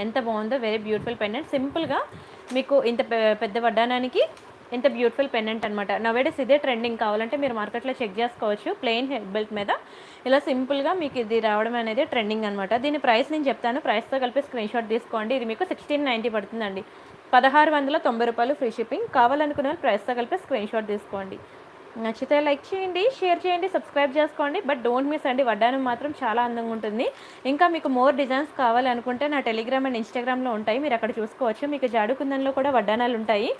ఎంత బాగుందో, వెరీ బ్యూటిఫుల్ పెండెంట్. సింపుల్గా మీకు ఇంత పెద్ద వడ్డానానికి ఇంత బ్యూటిఫుల్ పెండెంట్ అనమాట. నవేడేస్ ఇదే ట్రెండింగ్, కావాలంటే మీరు మార్కెట్లో చెక్ చేసుకోవచ్చు. ప్లెయిన్ హెడ్ బెల్ట్ మీద ఇలా సింపుల్గా మీకు ఇది రావడం అనేది ట్రెండింగ్ అనమాట. దీని ప్రైస్ నేను చెప్తాను, ప్రైస్తో కలిపి స్క్రీన్ షాట్ తీసుకోండి. ఇది మీకు 1690 పడుతుందండి, 1690 రూపాయలు ఫ్రీ షిప్పింగ్. కావాలనుకున్న ప్రైస్తో కలిపి స్క్రీన్ షాట్ తీసుకోండి. నచ్చితే లైక్ చేయండి, షేర్ చేయండి, సబ్స్క్రైబ్ చేసుకోండి. బట్ డోంట్ మిస్ అండి, వడ్డానం మాత్రం చాలా అందంగా ఉంటుంది. ఇంకా మీకు మోర్ డిజైన్స్ కావాలనుకుంటే నా టెలిగ్రామ్ అండ్ ఇన్స్టాగ్రామ్లో ఉంటాయి, మీరు అక్కడ చూసుకోవచ్చు. మీకు జాడుకుందంలో కూడా వడ్డానాలు ఉంటాయి,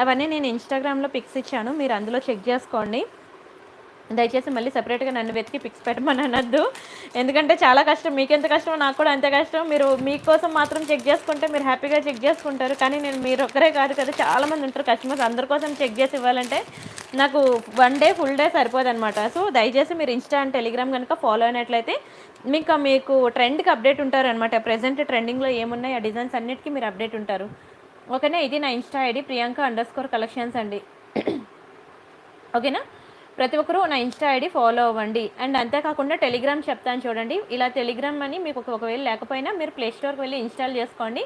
అవన్నీ నేను ఇన్స్టాగ్రామ్లో పిక్స్ ఇచ్చాను, మీరు అందులో చెక్ చేసుకోండి. దయచేసి మళ్ళీ సపరేట్గా నన్ను వెతికి పిక్స్ పెట్టమని అనొద్దు, ఎందుకంటే చాలా కష్టం. మీకు ఎంత కష్టమో నాకు కూడా అంతే కష్టం. మీరు మీకోసం మాత్రం చెక్ చేసుకుంటే మీరు హ్యాపీగా చెక్ చేసుకుంటారు, కానీ నేను మీరు ఒక్కరే కాదు కదా, చాలామంది ఉంటారు కస్టమర్స్, అందరి కోసం చెక్ చేసి ఇవ్వాలంటే నాకు వన్ డే ఫుల్ డే సరిపోదు అనమాట. సో దయచేసి మీరు ఇన్స్టా అండ్ టెలిగ్రామ్ కనుక ఫాలో అయినట్లయితే మీకు ట్రెండ్కి అప్డేట్ ఉంటారు అనమాట. ప్రెజెంట్ ట్రెండింగ్లో ఏమున్నాయి ఆ డిజైన్స్ అన్నిటికీ మీరు అప్డేట్ ఉంటారు, ఓకేనా. ఇది నా ఇన్స్టా ఐడి Priyanka_collections అండి, ఓకేనా. ప్రతి ఒక్కరూ నా ఇన్స్టా ఐడి ఫాలో అవ్వండి. అండ్ అంతేకాకుండా టెలిగ్రామ్ చెప్తాను చూడండి, ఇలా టెలిగ్రామ్ అని మీకు ఒకవేళ లేకపోయినా మీరు ప్లే స్టోర్కి వెళ్ళి ఇన్స్టాల్ చేసుకోండి.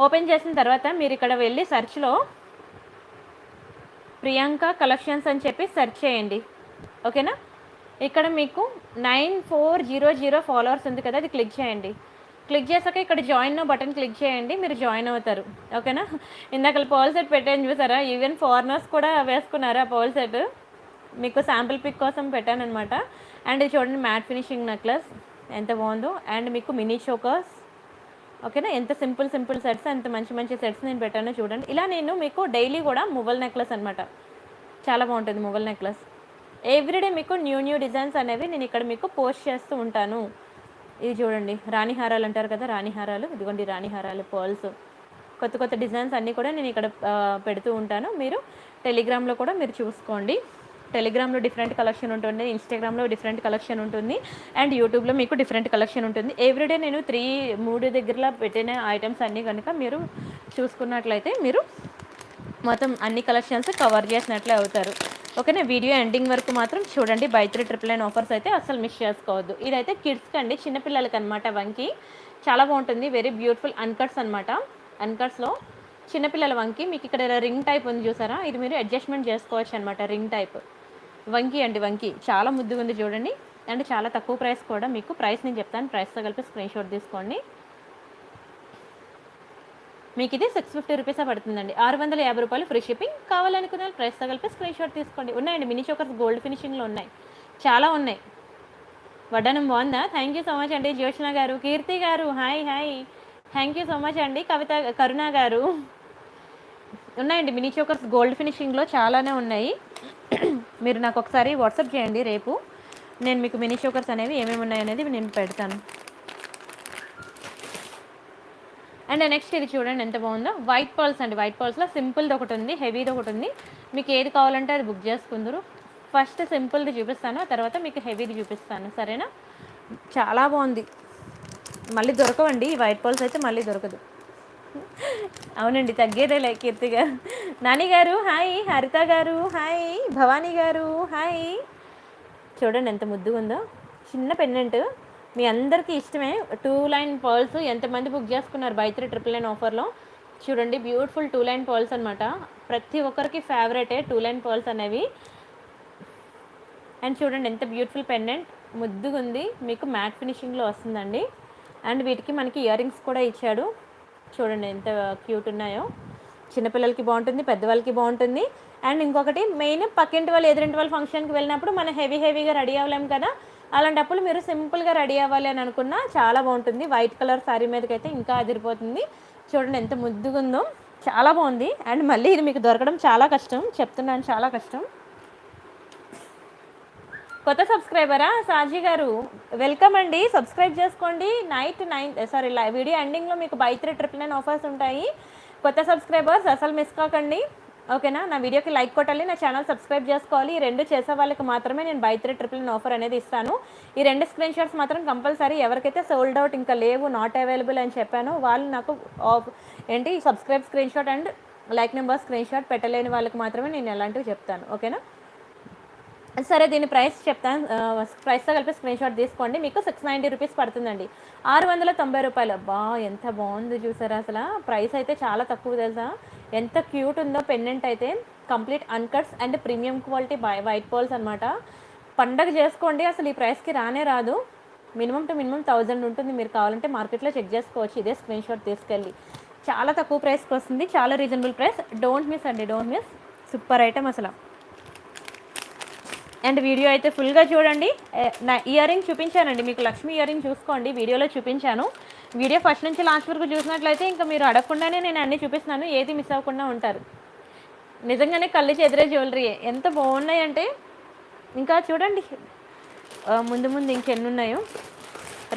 ఓపెన్ చేసిన తర్వాత మీరు ఇక్కడ వెళ్ళి సెర్చ్లో ప్రియాంక కలెక్షన్స్ అని చెప్పి సెర్చ్ చేయండి, ఓకేనా. ఇక్కడ మీకు 9400 ఫాలోవర్స్ ఉంది కదా, అది క్లిక్ చేయండి. క్లిక్ చేశాక ఇక్కడ జాయిన్ బటన్ క్లిక్ చేయండి, మీరు జాయిన్ అవుతారు, ఓకేనా. ఇందాక పర్ల్ సెట్ పెట్టాను చూసారా, ఈవెన్ ఫారినర్స్ కూడా వేసుకున్నారు ఆ పర్ల్ సెట్, మీకు శాంపిల్ పిక్ కోసం పెట్టాను అనమాట. అండ్ ఇది చూడండి, మ్యాట్ ఫినిషింగ్ నెక్లెస్ ఎంత బాగుందో. అండ్ మీకు మినీ చోకర్స్, ఓకేనా. ఎంత సింపుల్ సెట్స్, ఎంత మంచి సెట్స్ నేను పెట్టానో చూడండి. ఇలా నేను మీకు డైలీ కూడా మువ్వల్ నెక్లెస్ అనమాట, చాలా బాగుంటుంది మువ్వల్ నెక్లెస్. ఎవ్రీడే మీకు న్యూ డిజైన్స్ అనేవి నేను ఇక్కడ మీకు పోస్ట్ చేస్తూ ఉంటాను. ఇది చూడండి, రాణి హారాలు అంటారు కదా, రాణి హారాలు, ఇదిగోండి రాణి హారాలు, పర్ల్స్, కొత్త డిజైన్స్ అన్నీ కూడా నేను ఇక్కడ పెడుతూ ఉంటాను. మీరు టెలిగ్రామ్లో కూడా మీరు చూసుకోండి. టెలిగ్రామ్లో డిఫరెంట్ కలెక్షన్ ఉంటుంది, ఇన్స్టాగ్రామ్లో డిఫరెంట్ కలెక్షన్ ఉంటుంది, అండ్ యూట్యూబ్లో మీకు డిఫరెంట్ కలెక్షన్ ఉంటుంది. ఎవ్రీడే నేను 3 దగ్గరలో పెట్టిన ఐటమ్స్ అన్నీ కనుక మీరు చూసుకున్నట్లయితే మీరు మొత్తం అన్ని కలెక్షన్స్ కవర్ చేసినట్లే అవుతారు. ఓకేనా. వీడియో ఎండింగ్ వరకు మాత్రం చూడండి. బై 3 999 ఆఫర్స్ అయితే అస్సలు మిస్ చేసుకోవద్దు. ఇదైతే కిడ్స్కి అండి, చిన్నపిల్లలకి అనమాట. వంకి చాలా బాగుంటుంది. వెరీ బ్యూటిఫుల్ అన్కట్స్ అనమాట. అన్కట్స్లో చిన్నపిల్లల వంకి మీకు ఇక్కడ రింగ్ టైప్ ఉంది చూసారా, ఇది మీరు అడ్జస్ట్మెంట్ చేసుకోవచ్చు అనమాట. రింగ్ టైప్ వంకి అండి. వంకి చాలా ముద్దుగా ఉంది చూడండి. అండ్ చాలా తక్కువ ప్రైస్ కూడా. మీకు ప్రైస్ నేను చెప్తాను, ప్రైస్తో కలిపి స్క్రీన్ షాట్ తీసుకోండి. మీకు ఇది 650 రూపీసే పడుతుందండి. 650 రూపాయలు ఫ్రీ షిప్పింగ్. కావాలనుకున్న ప్రైస్తో కలిపి స్క్రీన్ షాట్ తీసుకోండి. ఉన్నాయండి మినీ చోకర్స్ గోల్డ్ ఫినిషింగ్లో ఉన్నాయి, చాలా ఉన్నాయి. వడ్డానం బాగుందా? థ్యాంక్ యూ సో మచ్ అండి. జ్యోష్ణ గారు, కీర్తి గారు, hi hi, thank you so much అండి. కవిత, కరుణ గారు. ఉన్నాయండి మినీ చోకర్స్ గోల్డ్ ఫినిషింగ్లో చాలానే ఉన్నాయి. మీరు నాకు ఒకసారి వాట్సాప్ చేయండి, రేపు నేను మీకు మినీ చోకర్స్ అనేవి ఏమేమి ఉన్నాయనేది నేను పెడతాను. అండ్ నెక్స్ట్ ఇది చూడండి ఎంత బాగుందో, వైట్ పర్ల్స్ అండి. వైట్ పర్ల్స్లో సింపుల్ది ఒకటి ఉంది, హెవీది ఒకటి ఉంది. మీకు ఏది కావాలంటే అది బుక్ చేసుకుందరు. ఫస్ట్ సింపుల్ది చూపిస్తాను, ఆ తర్వాత మీకు హెవీది చూపిస్తాను, సరేనా. చాలా బాగుంది. మళ్ళీ దొరకవండి ఈ వైట్ పర్ల్స్ అయితే, మళ్ళీ దొరకదు. అవునండి, తగ్గేదేలే. కీర్తి గారు, నాని గారు హాయ్, హరిత గారు హాయ్, భవానీ గారు హాయ్. చూడండి ఎంత ముద్దుగా ఉందో, చిన్న పెండెంట్. మీ అందరికీ ఇష్టమే 2 లైన్ పర్ల్స్. ఎంతమంది బుక్ చేసుకున్నారు బై 3 999 ఆఫర్లో. చూడండి బ్యూటిఫుల్ 2 లైన్ పర్ల్స్ అనమాట. ప్రతి ఒక్కరికి ఫేవరెటే 2 లైన్ పర్ల్స్ అనేవి. అండ్ చూడండి ఎంత బ్యూటిఫుల్ పెండెంట్, ముద్దుగా ఉంది. మీకు మ్యాట్ ఫినిషింగ్లో వస్తుందండి. అండ్ వీటికి మనకి ఇయర్ రింగ్స్ కూడా ఇచ్చాడు. చూడండి ఎంత క్యూట్ ఉన్నాయో. చిన్నపిల్లలకి బాగుంటుంది, పెద్దవాళ్ళకి బాగుంటుంది. అండ్ ఇంకొకటి మెయిన్, పక్కింటి వాళ్ళు ఎదురింటి వాళ్ళ ఫంక్షన్కి వెళ్ళినప్పుడు మనం హెవీగా రెడీ అవ్వలేము కదా, అలాంటప్పుడు మీరు సింపుల్గా రెడీ అవ్వాలి అని అనుకున్నా చాలా బాగుంటుంది. వైట్ కలర్ శారీ మీదకి అయితే ఇంకా అదిరిపోతుంది. చూడండి ఎంత ముద్దుగా ఉందో, చాలా బాగుంది. అండ్ మళ్ళీ ఇది మీకు దొరకడం చాలా కష్టం, చెప్తున్నాను, చాలా కష్టం. కొత్త సబ్స్క్రైబరా సాజీ గారు, వెల్కమ్ అండి. సబ్స్క్రైబ్ చేసుకోండి. వీడియో ఎండింగ్లో మీకు బై 3 999 ఆఫర్స్ ఉంటాయి. కొత్త సబ్స్క్రైబర్స్ అసలు మిస్ కాకండి, ఓకేనా. నా వీడియోకి లైక్ కొట్టాలి, నా ఛానల్ సబ్స్క్రైబ్ చేసుకోవాలి. ఈ 2 చేసే వాళ్ళకి మాత్రమే నేను బై 3 999 ఆఫర్ అనేది ఇస్తాను. ఈ 2 స్క్రీన్ షాట్స్ మాత్రం కంపల్సరీ. ఎవరికైతే సోల్డ్ అవుట్ ఇంకా లేవు, నాట్ అవైలబుల్ అని చెప్పాను, వాళ్ళు నాకు subscribe screenshot and like number screenshot పెట్టలేని వాళ్ళకి మాత్రమే నేను ఎలాంటివి చెప్తాను, ఓకేనా. సరే, దీని ప్రైస్ చెప్తాను. ప్రైస్తో కలిపి స్క్రీన్ షాట్ తీసుకోండి. మీకు 690 రూపీస్ పడుతుందండి. 690 రూపాయలు. బా ఎంత బాగుంది చూసారా అసలు. ప్రైస్ అయితే చాలా తక్కువ తెలుసా. ఎంత క్యూట్ ఉందో పెండెంట్ అయితే. Complete అన్కట్స్ and premium quality white pearls అనమాట. పండగ చేసుకోండి, అసలు ఈ ప్రైస్కి రానే రాదు. మినిమం టు మినిమం 1000 ఉంటుంది. మీరు కావాలంటే మార్కెట్లో చెక్ చేసుకోవచ్చు, ఇదే స్క్రీన్ షాట్ తీసుకెళ్ళి. చాలా తక్కువ ప్రైస్కి వస్తుంది, చాలా రీజనబుల్ ప్రైస్. డోంట్ మిస్ అండి, డోంట్ మిస్. సూపర్ ఐటమ్ అసలు. అండ్ వీడియో అయితే ఫుల్గా చూడండి. నా ఇయర్ రింగ్ చూపించానండి మీకు, లక్ష్మీ ఇయర్ రింగ్ చూసుకోండి, వీడియోలో చూపించాను. వీడియో ఫస్ట్ నుంచి లాస్ట్ వరకు చూసినట్లయితే ఇంకా మీరు అడగకుండానే నేను అన్నీ చూపిస్తున్నాను, ఏది మిస్ అవ్వకుండా ఉంటారు. నిజంగానే కళ్ళు చెదిరే జ్యువెలరీ, ఎంత బాగున్నాయంటే. ఇంకా చూడండి ముందు ఇంకెన్ని ఉన్నాయో.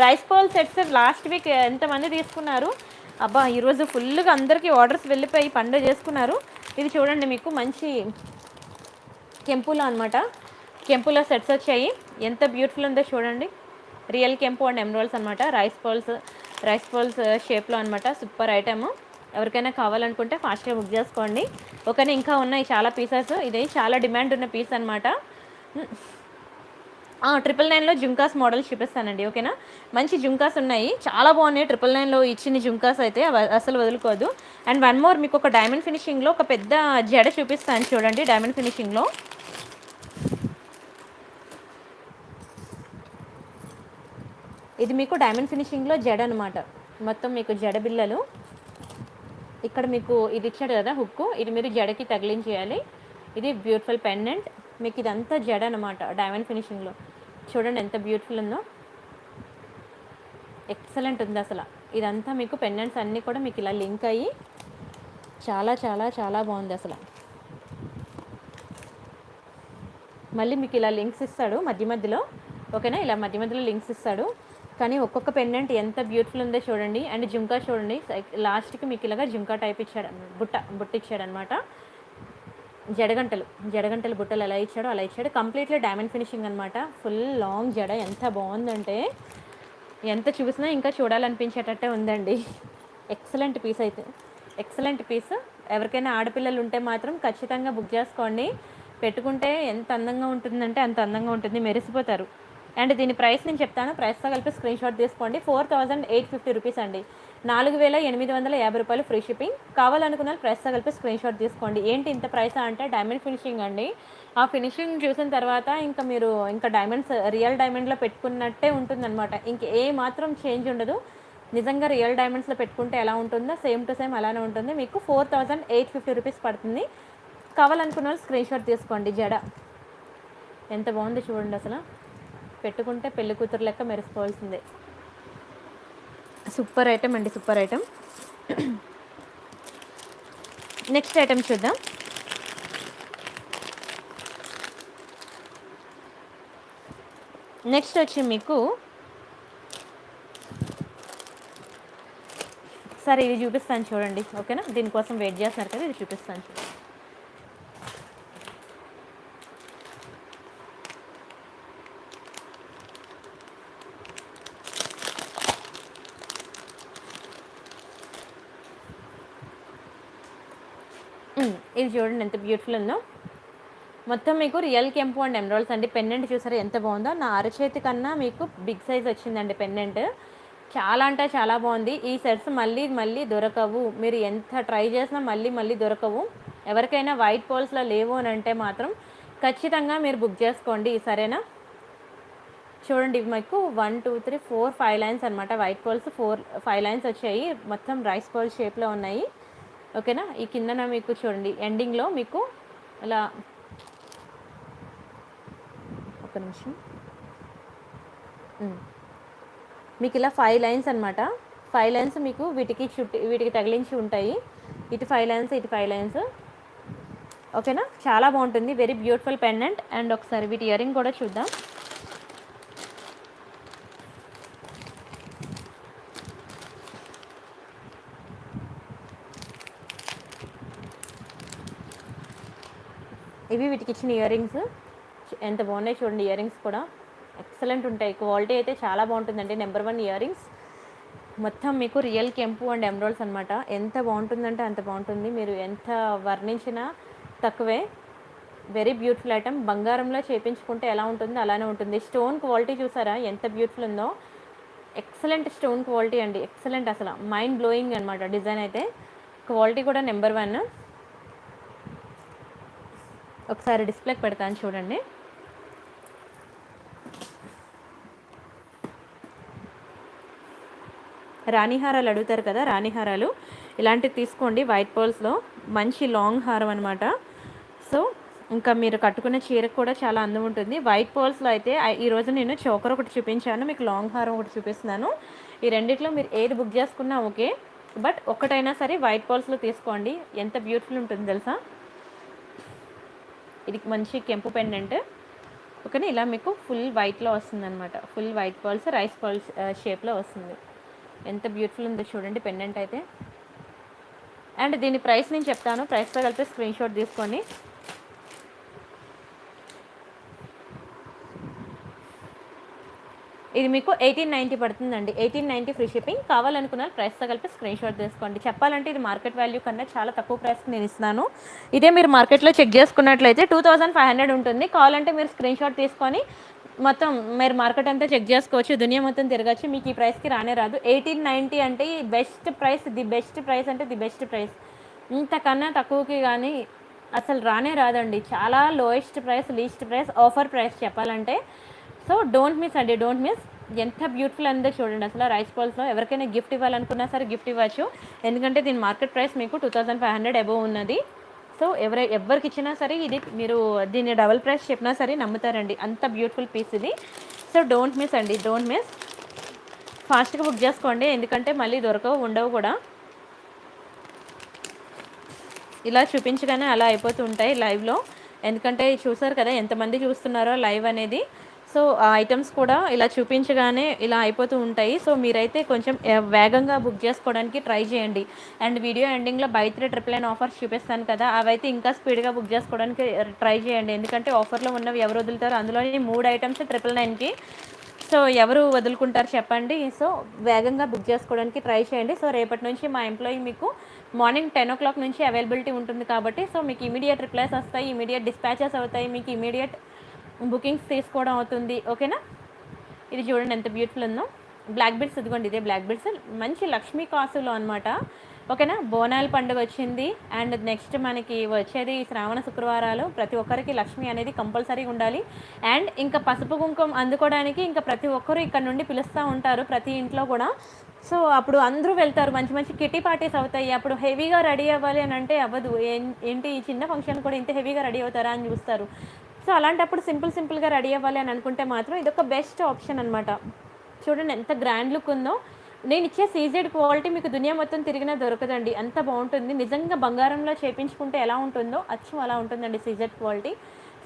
Rice pearl sets last week ఎంతమంది తీసుకున్నారు. అబ్బా, ఈరోజు ఫుల్గా అందరికీ ఆర్డర్స్ వెళ్ళిపోయి పండుగ చేసుకున్నారు. ఇది చూడండి మీకు మంచి కెంపులో అనమాట. కెంపులో సెట్స్ వచ్చాయి, ఎంత బ్యూటిఫుల్ ఉందో చూడండి. రియల్ కెంపు అండ్ ఎమరాల్డ్స్ అనమాట. రైస్ పర్ల్స్ షేప్లో అనమాట. Super item. ఎవరికైనా కావాలనుకుంటే ఫాస్ట్గా బుక్ చేసుకోండి, ఓకేనా. ఇంకా ఉన్నాయి చాలా పీసెస్. ఇది చాలా డిమాండ్ ఉన్న పీస్ అనమాట. 999లో జుంకాస్ మోడల్స్ చూపిస్తానండి, ఓకేనా. మంచి జుంకాస్ ఉన్నాయి, చాలా బాగున్నాయి. 999లో ఇచ్చిన జుంకాస్ అయితే అసలు వదులుకోదు. అండ్ వన్ మోర్, మీకు ఒక డైమండ్ ఫినిషింగ్లో ఒక పెద్ద జడ చూపిస్తాను చూడండి. డైమండ్ ఫినిషింగ్లో ఇది మీకు డైమండ్ ఫినిషింగ్లో జడ అనమాట. మొత్తం మీకు జడ బిల్లలు. ఇక్కడ మీకు ఇది ఇచ్చాడు కదా హుక్కు, ఇది మీరు జడకి తగిలించేయాలి. ఇది బ్యూటిఫుల్ పెండెంట్. మీకు ఇదంతా జడ అనమాట, డైమండ్ ఫినిషింగ్లో. చూడండి ఎంత బ్యూటిఫుల్ ఉందో, ఎక్సలెంట్ ఉంది అసలు. ఇదంతా మీకు పెండెంట్స్ అన్నీ కూడా మీకు ఇలా లింక్ అయ్యి చాలా చాలా చాలా బాగుంది అసలు. మళ్ళీ మీకు ఇలా లింక్స్ ఇస్తాడు మధ్యలో, ఓకేనా. ఇలా మధ్యలో లింక్స్ ఇస్తాడు. కానీ ఒక్కొక్క పెండెంట్ ఎంత బ్యూటిఫుల్ ఉందో చూడండి. అండ్ జుంకా చూడండి, లాస్ట్కి మీకు ఇలాగా జుంకా టైప్ ఇచ్చాడు, బుట్ట ఇచ్చాడు అనమాట. జడగంటలు బుట్టలు ఎలా ఇచ్చాడో అలా ఇచ్చాడు. కంప్లీట్లీ డైమండ్ ఫినిషింగ్ అనమాట. ఫుల్ లాంగ్ జడ, ఎంత బాగుందంటే ఎంత చూసినా ఇంకా చూడాలనిపించేటట్టే ఉందండి. Excellent piece. ఎవరికైనా ఆడపిల్లలు ఉంటే మాత్రం ఖచ్చితంగా బుక్ చేసుకోండి. పెట్టుకుంటే ఎంత అందంగా ఉంటుందంటే అంత అందంగా ఉంటుంది, మెరిసిపోతారు. అండ్ దీని ప్రైస్ నేను చెప్తాను, ప్రైస్తో కలిపి స్క్రీన్ షాట్ తీసుకోండి. 4850 రూపీస్ అండి. 4850 ఫ్రీ షిప్పింగ్. కావాలనుకున్న ప్రైస్తో కలిపి స్క్రీన్ షాట్ తీసుకోండి. ఏంటి ఇంత ప్రైస్ అంటే డైమండ్ ఫినిషింగ్ అండి. ఆ ఫినిషింగ్ చూసిన తర్వాత ఇంకా మీరు ఇంకా డైమండ్స్ రియల్ డైమండ్లో పెట్టుకున్నట్టే ఉంటుందన్నమాట. ఇంక ఏ మాత్రం చేంజ్ ఉండదు. నిజంగా రియల్ డైమండ్స్లో పెట్టుకుంటే ఎలా ఉంటుందో సేమ్ టు సేమ్ అలానే ఉంటుంది. మీకు 4850 రూపీస్ పడుతుంది. కావాలనుకున్న వాళ్ళు స్క్రీన్ షాట్ తీసుకోండి. జడ ఎంత బాగుంది చూడండి, అసలు పెట్టుకుంటే పెళ్లి కూతురు లెక్క మెరిసిపోవాల్సిందే. సూపర్ ఐటమ్ అండి, సూపర్ ఐటమ్. నెక్స్ట్ ఐటమ్ చూద్దాం. నెక్స్ట్ వచ్చి మీకు సరే ఇది చూపిస్తాను చూడండి, ఓకేనా? దీనికోసం వెయిట్ చేస్తున్నారు కదా, ఇది చూపిస్తాను చూడండి. ఇది చూడండి ఎంత బ్యూటిఫుల్ ఉందో. మొత్తం మీకు రియల్ కెంపు అండ్ ఎమరాల్డ్స్ అండి. పెండెంట్ చూసారా ఎంత బాగుందో. నా అరచేతి కన్నా మీకు బిగ్ సైజ్ వచ్చిందండి పెండెంట్. చాలా అంటే చాలా బాగుంది. ఈ సెట్స్ మళ్ళీ మళ్ళీ దొరకవు, మీరు ఎంత ట్రై చేసినా మళ్ళీ మళ్ళీ దొరకవు. ఎవరికైనా వైట్ పోల్స్లో లేవు అని అంటే మాత్రం ఖచ్చితంగా మీరు బుక్ చేసుకోండి, సరేనా? చూడండి ఇవి మీకు 1 2 3 4 5 లైన్స్ అనమాట. వైట్ పోల్స్ 5 లైన్స్ వచ్చాయి. మొత్తం రైస్ పోల్ షేప్లో ఉన్నాయి, ఓకేనా? ఈ కిందన మీకు చూడండి ఎండింగ్లో మీకు ఇలా ఒక నిమిషం, మీకు ఇలా 5 లైన్స్ అనమాట. 5 లైన్స్ మీకు వీటికి తగిలించి ఉంటాయి. ఇటు 5 లైన్స్, ఇటు 5 లైన్స్, ఓకేనా? చాలా బాగుంటుంది, వెరీ బ్యూటిఫుల్ పెండెంట్. అండ్ ఒకసారి వీటి ఇయరింగ్ కూడా చూద్దాం. ఇవి వీటికి ఇచ్చిన ఇయర్ రింగ్స్ ఎంత బాగున్నాయి చూడండి. ఇయర్ రింగ్స్ కూడా ఎక్సలెంట్ ఉంటాయి, క్వాలిటీ అయితే చాలా బాగుంటుందండి. Number 1 ear rings. మొత్తం మీకు రియల్ కెంపు అండ్ ఎమరాల్డ్స్ అనమాట. ఎంత బాగుంటుందంటే అంత బాగుంటుంది, మీరు ఎంత వర్ణించినా తక్కువే. Very beautiful item. బంగారంలో చేయించుకుంటే ఎలా ఉంటుందో అలానే ఉంటుంది. స్టోన్ క్వాలిటీ చూసారా ఎంత బ్యూటిఫుల్ ఉందో. ఎక్సలెంట్ స్టోన్ క్వాలిటీ అండి, ఎక్సలెంట్, అసలు మైండ్ బ్లోయింగ్ అనమాట. డిజైన్ అయితే క్వాలిటీ కూడా నెంబర్ 1. ఒకసారి డిస్ప్లేకి పెడతాను చూడండి. రాణిహారాలు అడుగుతారు కదా, రాణిహారాలు ఇలాంటివి తీసుకోండి. వైట్ పర్ల్స్లో మంచి లాంగ్ హారం అనమాట. సో ఇంకా మీరు కట్టుకునే చీరకు కూడా చాలా అందం ఉంటుంది. వైట్ పర్ల్స్లో అయితే ఈరోజు నేను చోకర్ ఒకటి చూపించాను, మీకు లాంగ్ హారం ఒకటి చూపిస్తున్నాను. ఈ రెండిట్లో మీరు ఏది బుక్ చేసుకున్నా ఓకే, బట్ ఒకటైనా సరే వైట్ పర్ల్స్లో తీసుకోండి. ఎంత బ్యూటిఫుల్ ఉంటుంది తెలుసా. ఇది మంచి కెంపు పెండెంట్, ఓకేనా? ఇలా మీకు ఫుల్ వైట్లో వస్తుంది అనమాట. Full white pearls, rice pearls షేప్లో వస్తుంది. ఎంత బ్యూటిఫుల్ ఉందో చూడండి పెండెంట్ అయితే. అండ్ దీని ప్రైస్ నేను చెప్తాను, ప్రైస్తో కలిపి స్క్రీన్ షాట్ తీసుకోండి. ఇది మీకు 1890 పడుతుందండి. 1890 ఫ్రీ షిప్పింగ్. కావాలనుకున్న ప్రైస్తో కలిపి స్క్రీన్ షాట్ తీసుకోండి. చెప్పాలంటే ఇది మార్కెట్ వాల్యూ కన్నా చాలా తక్కువ ప్రైస్కి నేను ఇస్తున్నాను. ఇదే మీరు మార్కెట్లో చెక్ చేసుకున్నట్లయితే 2500 ఉంటుంది. కావాలంటే మీరు స్క్రీన్ షాట్ తీసుకొని మొత్తం మీరు మార్కెట్ అంతా చెక్ చేసుకోవచ్చు, దునియా మొత్తం తిరగచ్చు, మీకు ఈ ప్రైస్కి రానే రాదు. 1890 అంటే best price, the best price అంటే ది బెస్ట్ ప్రైస్. ఇంతకన్నా తక్కువకి కానీ అసలు రానే రాదండి. చాలా lowest price, least price, offer price చెప్పాలంటే. సో డోంట్ మిస్ అండి, డోంట్ మిస్. ఎంత బ్యూటిఫుల్ అందో చూడండి అసలు. రైస్ పర్ల్స్లో ఎవరికైనా గిఫ్ట్ ఇవ్వాలనుకున్నా సరే గిఫ్ట్ ఇవ్వచ్చు, ఎందుకంటే దీని మార్కెట్ ప్రైస్ మీకు 2500 అబోవ్ ఉన్నది. సో ఎవరికి ఇచ్చినా సరే ఇది మీరు దీన్ని డబుల్ ప్రైస్ చెప్పినా సరే నమ్ముతారండి, అంత బ్యూటిఫుల్ పీస్ ఇది. సో డోంట్ మిస్ అండి, డోంట్ మిస్. ఫాస్ట్గా బుక్ చేసుకోండి, ఎందుకంటే మళ్ళీ దొరకవు, ఉండవు కూడా. ఇలా చూపించగానే అలా అయిపోతూ ఉంటాయి లైవ్లో, ఎందుకంటే చూసారు కదా ఎంతమంది చూస్తున్నారో లైవ్ అనేది. సో ఆ ఐటమ్స్ కూడా ఇలా చూపించగానే ఇలా అయిపోతూ ఉంటాయి. సో మీరైతే కొంచెం వేగంగా బుక్ చేసుకోవడానికి ట్రై చేయండి. అండ్ వీడియో ఎండింగ్లో బై 3 999 ఆఫర్స్ చూపిస్తాను కదా, అవైతే ఇంకా స్పీడ్గా బుక్ చేసుకోవడానికి ట్రై చేయండి, ఎందుకంటే ఆఫర్లో ఉన్నవి ఎవరు వదులుతారో. అందులోని 3 ఐటమ్స్ 999కి. సో ఎవరు వదులుకుంటారు చెప్పండి. సో వేగంగా బుక్ చేసుకోవడానికి ట్రై చేయండి. సో రేపటి నుంచి మా ఎంప్లాయీ మీకు మార్నింగ్ 10 నుంచి అవైలబిలిటీ ఉంటుంది కాబట్టి సో మీకు ఇమీడియట్ రిప్లైస్ వస్తాయి, ఇమీడియట్ డిస్పాచెస్ అవుతాయి, మీకు ఇమీడియట్ బుకింగ్స్ తీసుకోవడం అవుతుంది. ఓకేనా. ఇది చూడండి ఎంత బ్యూటిఫుల్ ఉందో. బ్లాక్ బీడ్స్, ఇదిగోండి ఇదే బ్లాక్ బీడ్స్, మంచి లక్ష్మీ కాసులు అనమాట. ఓకేనా. బోనాల పండుగ వచ్చింది అండ్ నెక్స్ట్ మనకి వచ్చేది శ్రావణ శుక్రవారాలు. ప్రతి ఒక్కరికి లక్ష్మి అనేది కంపల్సరీగా ఉండాలి. అండ్ ఇంకా పసుపు కుంకుమ అందుకోవడానికి ఇంకా ప్రతి ఒక్కరు ఇక్కడ నుండి పిలుస్తూ ఉంటారు ప్రతి ఇంట్లో కూడా. సో అప్పుడు అందరూ వెళ్తారు, మంచి మంచి కిటీ పార్టీస్ అవుతాయి. అప్పుడు హెవీగా రెడీ అవ్వాలి అని అంటే అవ్వదు. ఏంటి ఈ చిన్న ఫంక్షన్ కూడా ఇంత హెవీగా రెడీ అవుతారా అని చూస్తారు. సో అలాంటప్పుడు సింపుల్గా రెడీ అవ్వాలి అని అనుకుంటే మాత్రం ఇదొక బెస్ట్ ఆప్షన్ అనమాట. చూడండి ఎంత గ్రాండ్ లుక్ ఉందో. నేను ఇచ్చే సీజెడ్ క్వాలిటీ మీకు దునియా మొత్తం తిరిగినా దొరకదండి, అంత బాగుంటుంది. నిజంగా బంగారంలో చేయించుకుంటే ఎలా ఉంటుందో అచ్చం అలా ఉంటుందండి సీజెడ్ క్వాలిటీ.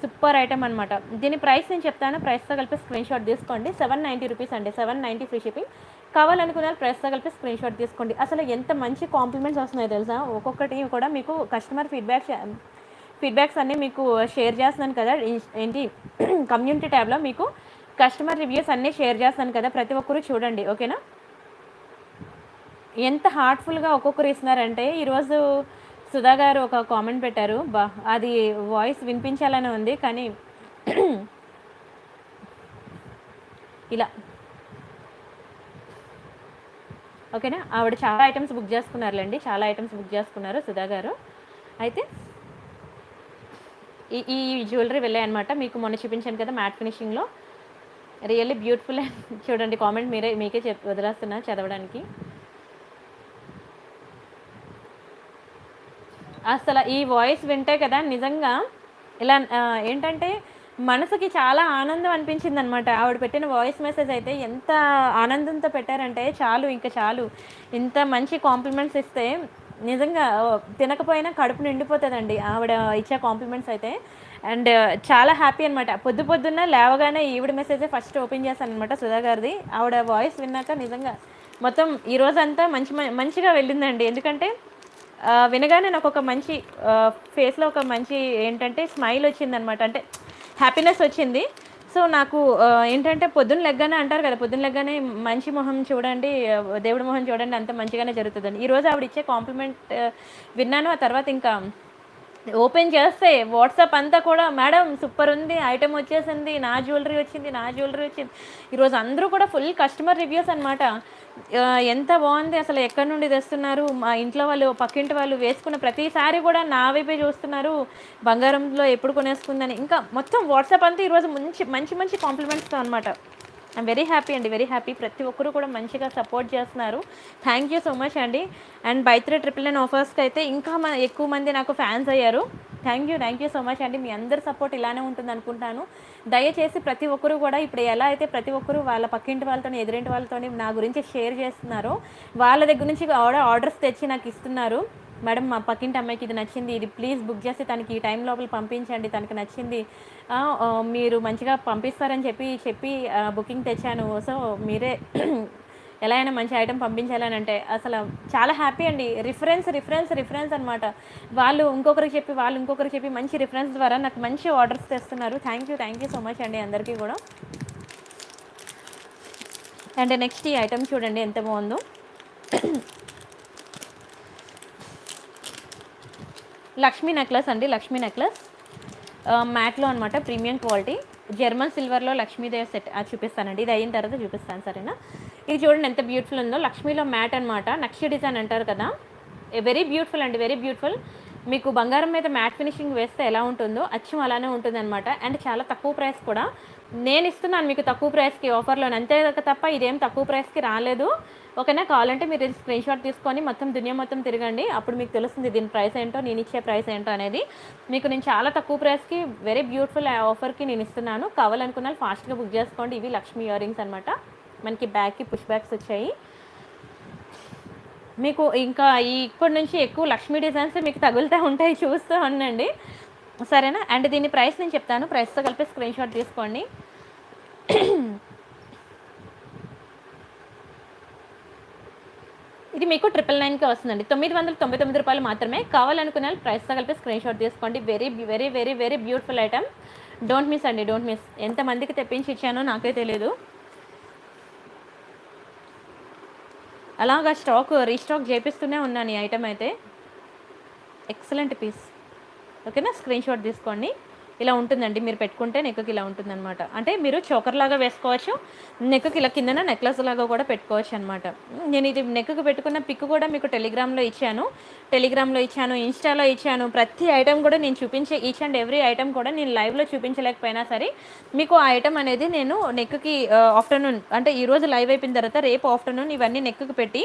సూపర్ ఐటమ్ అనమాట. దీని ప్రైస్ నేను చెప్తాను, ప్రైస్తో కలిపి స్క్రీన్ షాట్ తీసుకోండి. 790 రూపీస్ అండి, 790 ఫ్రీ షిప్పింగ్. కావాలనుకున్న ప్రైస్తో కలిపి స్క్రీన్ షాట్ తీసుకోండి. అసలు ఎంత మంచి కాంప్లిమెంట్స్ వస్తున్నాయో తెలుసా. ఒక్కొక్కటి కూడా మీకు కస్టమర్ ఫీడ్బ్యాక్స్ అన్నీ మీకు షేర్ చేస్తున్నాను కదా. ఏంటి కమ్యూనిటీ ట్యాబ్లో మీకు కస్టమర్ రివ్యూస్ అన్నీ షేర్ చేస్తాను కదా, ప్రతి ఒక్కరు చూడండి. ఓకేనా. ఎంత హార్ట్ఫుల్గా ఒక్కొక్కరు ఇస్తున్నారంటే ఈరోజు సుధా గారు ఒక కామెంట్ పెట్టారు, అది వాయిస్ వినిపించాలని ఉంది కానీ ఇలా. ఓకేనా. ఆవిడ చాలా ఐటమ్స్ బుక్ చేసుకున్నారులేండి, చాలా ఐటమ్స్ బుక్ చేసుకున్నారు సుధా గారు. అయితే ఈ జ్యువెలరీ వెళ్ళాయన్నమాట. మీకు మొన్న చూపించాను కదా మ్యాట్ ఫినిషింగ్లో, రియల్లీ బ్యూటిఫుల్. చూడండి కామెంట్ మీకే వదిలేస్తున్నా చదవడానికి. అసలు ఈ వాయిస్ వింటే కదా నిజంగా ఇలా ఏంటంటే మనసుకి చాలా ఆనందం అనిపించింది అనమాట. ఆవిడ పెట్టిన వాయిస్ మెసేజ్ అయితే ఎంత ఆనందంతో పెట్టారంటే చాలు, ఇంకా చాలు. ఇంత మంచి కాంప్లిమెంట్స్ ఇస్తే నిజంగా తినకపోయినా కడుపు నిండిపోతుందండి ఆవిడ ఇచ్చే కాంప్లిమెంట్స్ అయితే. అండ్ చాలా హ్యాపీ అనమాట. పొద్దున్న లేవగానే ఈవిడ మెసేజే ఫస్ట్ ఓపెన్ చేశాను అనమాట, సుధా గారిది. ఆవిడ వాయిస్ విన్నాక నిజంగా మొత్తం ఈరోజంతా మంచిగా వెళ్ళిందండి. ఎందుకంటే వినగానే నాకు ఒక మంచి ఫేస్లో ఒక మంచి ఏంటంటే స్మైల్ వచ్చిందనమాట, అంటే హ్యాపీనెస్ వచ్చింది. సో నాకు ఏంటంటే పొద్దున్న లెగ్గానే అంటారు కదా, పొద్దున్న లెగ్గానే మంచి మొహం చూడండి, దేవుడి మొహం చూడండి, అంత మంచిగానే జరుగుతుందండి. ఈరోజు ఆవిడ ఇచ్చే కాంప్లిమెంట్ విన్నాను. ఆ తర్వాత ఇంకా ఓపెన్ చేస్తే వాట్సాప్ అంతా కూడా మేడం సూపర్ ఉంది, ఐటెం వచ్చేసింది, నా జ్యువెలరీ వచ్చింది. ఈరోజు అందరూ కూడా ఫుల్ కస్టమర్ రివ్యూస్ అనమాట. ఎంత బాగుంది అసలు, ఎక్కడి నుండి తెస్తున్నారు, మా ఇంట్లో వాళ్ళు పక్కింటి వాళ్ళు వేసుకున్న ప్రతిసారి కూడా నా వైపే చూస్తున్నారు, బంగారంలో ఎప్పుడు కొనేసుకుందని. ఇంకా మొత్తం వాట్సాప్ అంతా ఈరోజు మంచి కాంప్లిమెంట్స్తో అనమాట. ఐమ్ వెరీ హ్యాపీ అండి, వెరీ హ్యాపీ. ప్రతి ఒక్కరు కూడా మంచిగా సపోర్ట్ చేస్తున్నారు. థ్యాంక్ యూ సో మచ్ అండి. అండ్ బై 3 999 ఆఫర్స్కి అయితే ఇంకా ఎక్కువ మంది నాకు ఫ్యాన్స్ అయ్యారు. థ్యాంక్ యూ సో మచ్ అండి. మీ అందరి సపోర్ట్ ఇలానే ఉంటుంది అనుకుంటాను. దయచేసి ప్రతి ఒక్కరు కూడా ఇప్పుడు ఎలా అయితే ప్రతి ఒక్కరు వాళ్ళ పక్కింటి వాళ్ళతో ఎదురింటి వాళ్ళతో నా గురించి షేర్ చేస్తున్నారో, వాళ్ళ దగ్గర నుంచి ఆర్డర్స్ తెచ్చి నాకు ఇస్తున్నారు. మేడం మా పక్కింటి అమ్మాయికి ఇది నచ్చింది, ఇది ప్లీజ్ బుక్ చేసి తనకి ఈ టైం లోపల పంపించండి, తనకి నచ్చింది, మీరు మంచిగా పంపిస్తారని చెప్పి బుకింగ్ తెచ్చాను. సో మీరే ఎలా అయినా మంచి ఐటెం పంపించాలని అంటే అసలు చాలా హ్యాపీ అండి. రిఫరెన్స్ అనమాట. వాళ్ళు ఇంకొకరికి చెప్పి మంచి రిఫరెన్స్ ద్వారా నాకు మంచి ఆర్డర్స్ తెస్తున్నారు. థ్యాంక్ యూ సో మచ్ అండి అందరికీ కూడా. అండ్ నెక్స్ట్ ఈ ఐటెం చూడండి ఎంత బాగుందో. లక్ష్మీ నెక్లెస్ అండి, లక్ష్మీ నెక్లెస్ మ్యాట్లో అనమాట, ప్రీమియం క్వాలిటీ, జర్మన్ సిల్వర్లో లక్ష్మీదేవి సెట్. అది చూపిస్తానండి, ఇది అయిన తర్వాత చూపిస్తాను సరేనా. ఇది చూడండి ఎంత బ్యూటిఫుల్ ఉందో, లక్ష్మీలో మ్యాట్ అనమాట, నక్షి డిజైన్ అంటారు కదా, వెరీ బ్యూటిఫుల్ అండి, వెరీ బ్యూటిఫుల్. మీకు బంగారం మీద మ్యాట్ ఫినిషింగ్ వేస్తే ఎలా ఉంటుందో అచ్చం అలానే ఉంటుంది అనమాట. అండ్ చాలా తక్కువ ప్రైస్ కూడా నేను ఇస్తున్నాను మీకు, తక్కువ ప్రైస్కి ఆఫర్లో, అంతే తప్ప ఇదేం తక్కువ ప్రైస్కి రాలేదు. ఓకేనా. కావాలంటే మీరు స్క్రీన్ షాట్ తీసుకొని మొత్తం దునియా మొత్తం తిరగండి, అప్పుడు మీకు తెలుస్తుంది దీని ప్రైస్ ఏంటో, నేను ఇచ్చే ప్రైస్ ఏంటో అనేది. మీకు నేను చాలా తక్కువ ప్రైస్కి వెరీ బ్యూటిఫుల్ ఆఫర్కి నేను ఇస్తున్నాను. కావాలనుకున్న ఫాస్ట్గా బుక్ చేసుకోండి. ఇవి లక్ష్మీ ఇయర్ రింగ్స్ అనమాట, మనకి బ్యాక్కి పుష్ బ్యాక్స్ వచ్చాయి. మీకు ఇంకా ఇప్పటి నుంచి ఎక్కువ లక్ష్మీ డిజైన్స్ మీకు తగులుతూ ఉంటాయి, చూస్తూ ఉండండి సరేనా. అండ్ దీని ప్రైస్ నేను చెప్తాను, ప్రైస్తో కలిపి స్క్రీన్ షాట్ తీసుకోండి. ఇది మీకు 999కి వస్తుందండి, 999 రూపాయలు మాత్రమే. కావాలనుకున్న ప్రైస్తో కలిపి స్క్రీన్ షాట్ తీసుకోండి. Very very very very beautiful item, don't miss అండి, డోంట్ మిస్. ఎంతమందికి తెప్పించి ఇచ్చానో నాకే తెలియదు. అలాగా రీస్టాక్ చేపిస్తూనే ఉన్నాను ఈ ఐటమ్ అయితే. Excellent piece. ఓకేనా, స్క్రీన్ షాట్ తీసుకోండి. ఇలా ఉంటుందండి, మీరు పెట్టుకుంటే నెక్కి ఇలా ఉంటుందన్నమాట. అంటే మీరు చోకర్ లాగా వేసుకోవచ్చు, నెక్కి ఇలా కిందన నెక్లెస్ లాగా కూడా పెట్టుకోవచ్చు అనమాట. నేను ఇది నెక్కి పెట్టుకున్న పిక్ కూడా మీకు టెలిగ్రామ్లో ఇచ్చాను, ఇన్స్టాలో ఇచ్చాను. ప్రతి ఐటమ్ కూడా నేను చూపించే ఈచ్ అండ్ ఎవ్రీ ఐటమ్ కూడా నేను లైవ్లో చూపించలేకపోయినా సరే మీకు ఆ ఐటమ్ అనేది నేను నెక్కి ఆఫ్టర్నూన్, అంటే ఈరోజు లైవ్ అయిపోయిన తర్వాత రేపు ఆఫ్టర్నూన్ ఇవన్నీ నెక్కి పెట్టి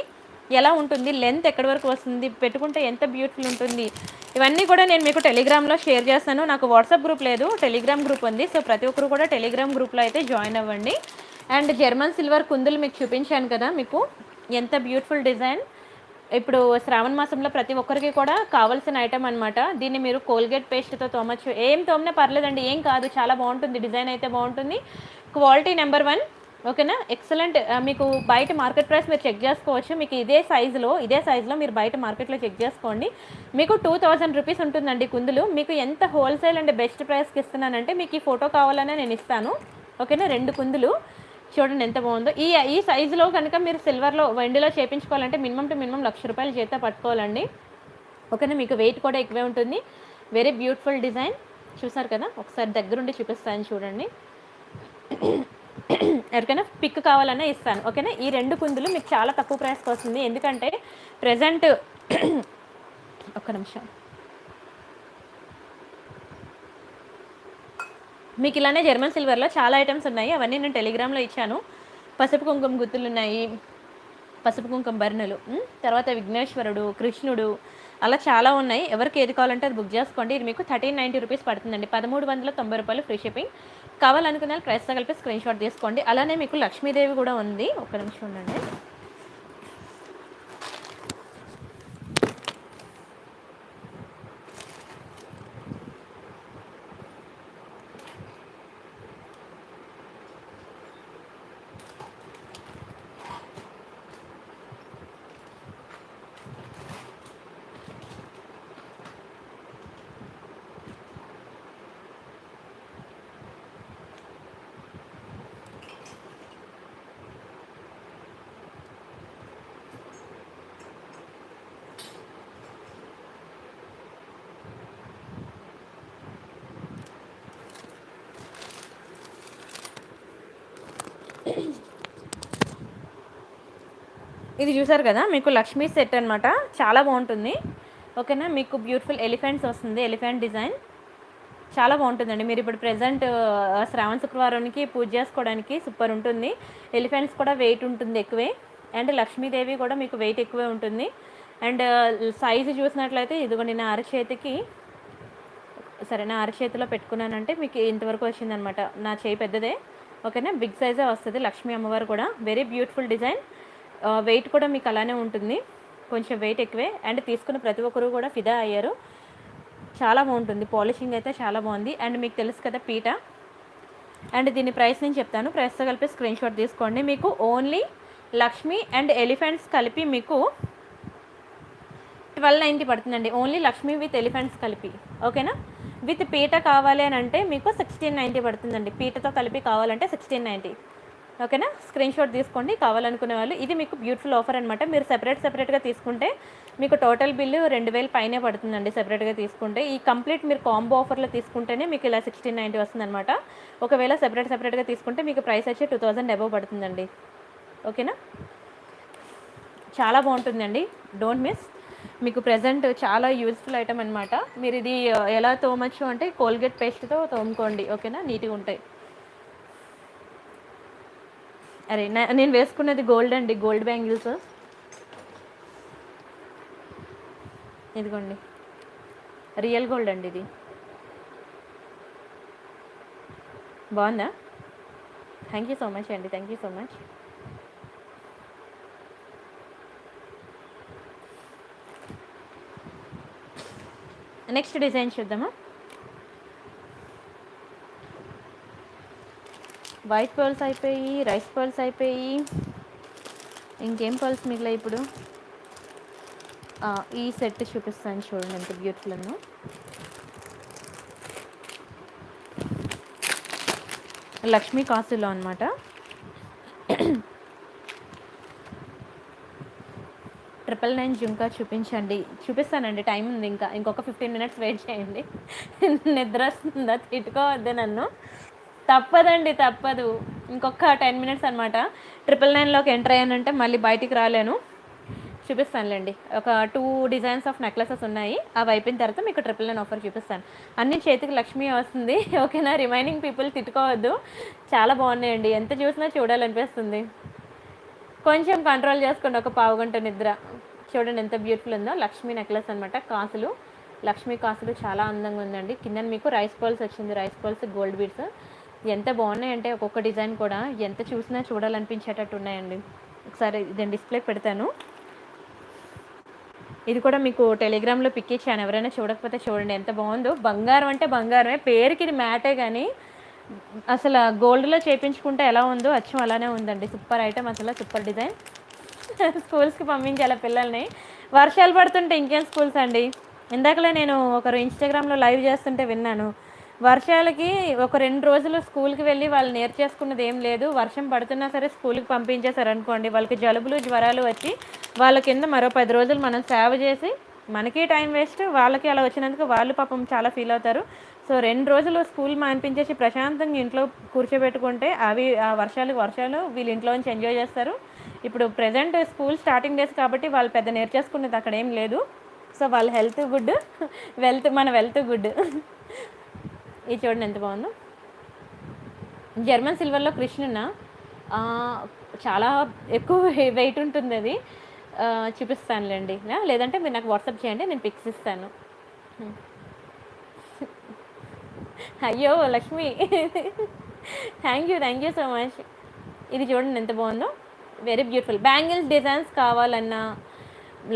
ఎలా ఉంటుంది, లెంత్ ఎక్కడి వరకు వస్తుంది, పెట్టుకుంటే ఎంత బ్యూటిఫుల్ ఉంటుంది, ఇవన్నీ కూడా నేను మీకు టెలిగ్రామ్లో షేర్ చేస్తాను. నాకు వాట్సాప్ గ్రూప్ లేదు, టెలిగ్రామ్ గ్రూప్ ఉంది. సో ప్రతి ఒక్కరు కూడా టెలిగ్రామ్ గ్రూప్లో అయితే జాయిన్ అవ్వండి. అండ్ జర్మన్ సిల్వర్ కుందులు మీకు చూపించాను కదా, మీకు ఎంత బ్యూటిఫుల్ డిజైన్. ఇప్పుడు శ్రావణ మాసంలో ప్రతి ఒక్కరికి కూడా కావాల్సిన ఐటమ్ అనమాట. దీన్ని మీరు కోల్గేట్ పేస్ట్తో తోమచ్చు, ఏం తోమినా పర్లేదండి, ఏం కాదు, చాలా బాగుంటుంది. డిజైన్ అయితే బాగుంటుంది, క్వాలిటీ నెంబర్ 1. ఓకేనా, ఎక్సలెంట్. మీకు బయట మార్కెట్ ప్రైస్ మీరు చెక్ చేసుకోవచ్చు. మీకు ఇదే సైజులో మీరు బయట మార్కెట్లో చెక్ చేసుకోండి. మీకు 2000 రూపీస్ ఉంటుందండి కుందులు. మీకు ఎంత హోల్సేల్ అండ్ బెస్ట్ ప్రైస్కి ఇస్తున్నానంటే మీకు ఈ ఫోటో కావాలనే నేను ఇస్తాను. ఓకేనా, 2 కుందులు చూడండి ఎంత బాగుందో. ఈ సైజులో కనుక మీరు సిల్వర్లో వెండిలో చేయించుకోవాలంటే మినిమం టు మినిమం 1,00,000 రూపాయలు చేత పట్టుకోవాలండి. ఓకేనా, మీకు వెయిట్ కూడా ఎక్కువే ఉంటుంది. Very beautiful design. చూసారు కదా, ఒకసారి దగ్గరుండి చూపిస్తాను చూడండి. ఎవరికైనా పిక్ కావాలన్నా ఇస్తాను. ఓకేనా, ఈ 2 కుందులు మీకు చాలా తక్కువ ప్రైస్కి వస్తుంది. ఎందుకంటే ప్రజెంట్ ఒక్క నిమిషం, మీకు ఇలానే జర్మన్ సిల్వర్లో చాలా ఐటమ్స్ ఉన్నాయి, అవన్నీ నేను టెలిగ్రామ్లో ఇచ్చాను. పసుపు కుంకుమ గుత్తులు ఉన్నాయి, పసుపు కుంకుమ బర్ణులు, తర్వాత విఘ్నేశ్వరుడు, కృష్ణుడు, అలా చాలా ఉన్నాయి. ఎవరికి ఏది కావాలంటే అది బుక్ చేసుకోండి. ఇది మీకు 1390 రూపీస్ పడుతుందండి, 1390 రూపాయలు ఫ్రీ షిప్పింగ్. కావాలనుకున్న ప్రైస్తో కలిపి స్క్రీన్ షాట్ తీసుకోండి. అలానే మీకు లక్ష్మీదేవి కూడా ఉంది, ఒక్క నిమిషం ఉండండి. ఇది చూసారు కదా, మీకు లక్ష్మీ సెట్ అనమాట, చాలా బాగుంటుంది. ఓకేనా, మీకు బ్యూటిఫుల్ ఎలిఫెంట్స్ వస్తుంది, ఎలిఫెంట్ డిజైన్ చాలా బాగుంటుందండి. మీరు ఇప్పుడు ప్రజెంట్ శ్రావణ శుక్రవారానికి పూజ చేసుకోవడానికి సూపర్ ఉంటుంది. ఎలిఫెంట్స్ కూడా వెయిట్ ఉంటుంది ఎక్కువే, అండ్ లక్ష్మీదేవి కూడా మీకు వెయిట్ ఎక్కువే ఉంటుంది. అండ్ సైజు చూసినట్లయితే ఇదిగోండి, నా అరచేతికి నా అరచేతిలో పెట్టుకున్నానంటే మీకు ఇంతవరకు వచ్చిందనమాట. నా చేయి పెద్దదే. ఓకేనా, బిగ్ సైజే వస్తుంది. లక్ష్మీ అమ్మవారు కూడా వెరీ బ్యూటిఫుల్ డిజైన్. వెయిట్ కూడా మీకు అలానే ఉంటుంది, కొంచెం వెయిట్ ఎక్కువే. అండ్ తీసుకున్న ప్రతి ఒక్కరు కూడా ఫిదా అయ్యారు. చాలా బాగుంటుంది, పాలిషింగ్ అయితే చాలా బాగుంది. అండ్ మీకు తెలుసు కదా పీట. అండ్ దీని ప్రైస్ నేను చెప్తాను, ప్రైస్తో కలిపి స్క్రీన్ షాట్ తీసుకోండి. మీకు ఓన్లీ లక్ష్మీ అండ్ ఎలిఫెంట్స్ కలిపి మీకు 1290 పడుతుందండి, ఓన్లీ లక్ష్మీ విత్ ఎలిఫెంట్స్ కలిపి. ఓకేనా, విత్ పీట కావాలి అని అంటే మీకు 1690 పడుతుందండి, పీటతో కలిపి కావాలంటే 1690. ఓకేనా, స్క్రీన్ షాట్ తీసుకోండి కావాలనుకునే వాళ్ళు. ఇది మీకు బ్యూటిఫుల్ ఆఫర్ అనమాట. మీరు సెపరేట్గా తీసుకుంటే మీకు టోటల్ బిల్లు 2000 పైనే పడుతుందండి సెపరేట్గా తీసుకుంటే. ఈ కంప్లీట్ మీరు కాంబో ఆఫర్లో తీసుకుంటేనే మీకు ఇలా 1690 వస్తుందన్నమాట. ఒకవేళ సెపరేట్గా తీసుకుంటే మీకు ప్రైస్ వచ్చి 2000 అబవ్ పడుతుందండి. ఓకేనా, చాలా బాగుంటుందండి, డోంట్ మిస్. మీకు ప్రజెంట్ చాలా యూజ్ఫుల్ ఐటమ్ అనమాట. మీరు ఇది ఎలా తోమచ్చు అంటే కోల్గేట్ పేస్ట్తో తోముకోండి. ఓకేనా, నీట్గా ఉంటాయి. అరే నేను వేసుకున్నది గోల్డ్ అండి, గోల్డ్ బ్యాంగిల్స్. ఇదిగోండి, రియల్ గోల్డ్ అండి ఇది. బాగుందా? థ్యాంక్ యూ సో మచ్ అండి, thank you so much. Next design చూద్దామా. వైట్ పర్ల్స్ అయిపోయి, రైస్ పర్ల్స్ అయిపోయి, ఇంకేం పర్ల్స్ మిగిలాయి ఇప్పుడు. ఈ సెట్ చూపిస్తాను చూడండి ఎంత బ్యూటిఫుల్ ఉందో. లక్ష్మీ కాసులో అనమాట. 999 జుంకా చూపించండి. చూపిస్తానండి, టైం ఉంది ఇంకా. ఇంకొక 15 మినిట్స్ వెయిట్ చేయండి. నిద్ర వస్తుందా? తిట్టుకోవద్దు నన్ను. తప్పదండి, తప్పదు. ఇంకొక 10 మినిట్స్ అనమాట. 999లోకి ఎంటర్ అయ్యానంటే మళ్ళీ బయటికి రాలేను. చూపిస్తానులేండి. ఒక 2 డిజైన్స్ ఆఫ్ నెక్లెసెస్ ఉన్నాయి. అవి అయిపోయిన తర్వాత మీకు 999 ఆఫర్ చూపిస్తాను. అన్ని చేతికి లక్ష్మి వస్తుంది. ఓకేనా? రిమైనింగ్ పీపుల్ తిట్టుకోవద్దు. చాలా బాగున్నాయండి, ఎంత చూసినా చూడాలనిపిస్తుంది. కొంచెం కంట్రోల్ చేసుకోండి, ఒక పావు గంట నిద్ర. చూడండి ఎంత బ్యూటిఫుల్ ఉందో. లక్ష్మీ నెక్లెస్ అనమాట, కాసులు, లక్ష్మీ కాసులు చాలా అందంగా ఉందండి. కింద మీకు రైస్ పర్ల్స్ వచ్చింది, రైస్ పర్ల్స్ గోల్డ్ బీడ్స్. ఎంత బాగున్నాయంటే ఒక్కొక్క డిజైన్ కూడా ఎంత చూసినా చూడాలనిపించేటట్టు ఉన్నాయండి. ఒకసారి నేను డిస్ప్లే పెడతాను. ఇది కూడా మీకు టెలిగ్రామ్లో పిక్ ఇచ్చాను, ఎవరైనా చూడకపోతే చూడండి ఎంత బాగుందో. బంగారం అంటే బంగారమే, పేరుకి ఇది మ్యాటే కానీ అసలు గోల్డ్లో చేయించుకుంటే ఎలా ఉందో అచ్చం అలానే ఉందండి. సూపర్ ఐటమ్, అసలు సూపర్ డిజైన్. స్కూల్స్కి పంపించాలి పిల్లల్ని. వర్షాలు పడుతుంటే ఇంకేం స్కూల్స్ అండి. ఇందాకలే నేను ఒకరు ఇన్స్టాగ్రామ్లో లైవ్ చేస్తుంటే విన్నాను, వర్షాలకి ఒక 2 రోజులు స్కూల్కి వెళ్ళి వాళ్ళు నేర్చేసుకున్నది ఏం లేదు, వర్షం పడుతున్నా సరే స్కూల్కి పంపించేశారు అనుకోండి, వాళ్ళకి జలుబులు జ్వరాలు వచ్చి వాళ్ళ కింద మరో 10 రోజులు మనం సేవ చేసి మనకి టైం వేస్ట్, వాళ్ళకి అలా వచ్చినందుకు వాళ్ళు పాపం చాలా ఫీల్ అవుతారు. సో 2 రోజులు స్కూల్ మానిపించేసి ప్రశాంతంగా ఇంట్లో కూర్చోబెట్టుకుంటే అవి ఆ వర్షాలు వీళ్ళు ఇంట్లో నుంచి ఎంజాయ్ చేస్తారు. ఇప్పుడు ప్రజెంట్ స్కూల్ స్టార్టింగ్ డేస్ కాబట్టి వాళ్ళు పెద్ద నేర్చేసుకునేది అక్కడ ఏం లేదు. సో వాళ్ళ హెల్త్ గుడ్, మన వెల్త్ గుడ్. ఇది చూడండి ఎంత బాగుందో. జర్మన్ సిల్వర్లో కృష్ణున్న చాలా ఎక్కువ వెయిట్ ఉంటుంది అది. చూపిస్తానులేండి, లేదంటే మీరు నాకు వాట్సాప్ చేయండి, నేను పిక్స్ ఇస్తాను. అయ్యో Lakshmi, thank you so much. ఇది చూడండి ఎంత బాగుందో, వెరీ బ్యూటిఫుల్. బ్యాంగిల్స్ డిజైన్స్ కావాలన్నా,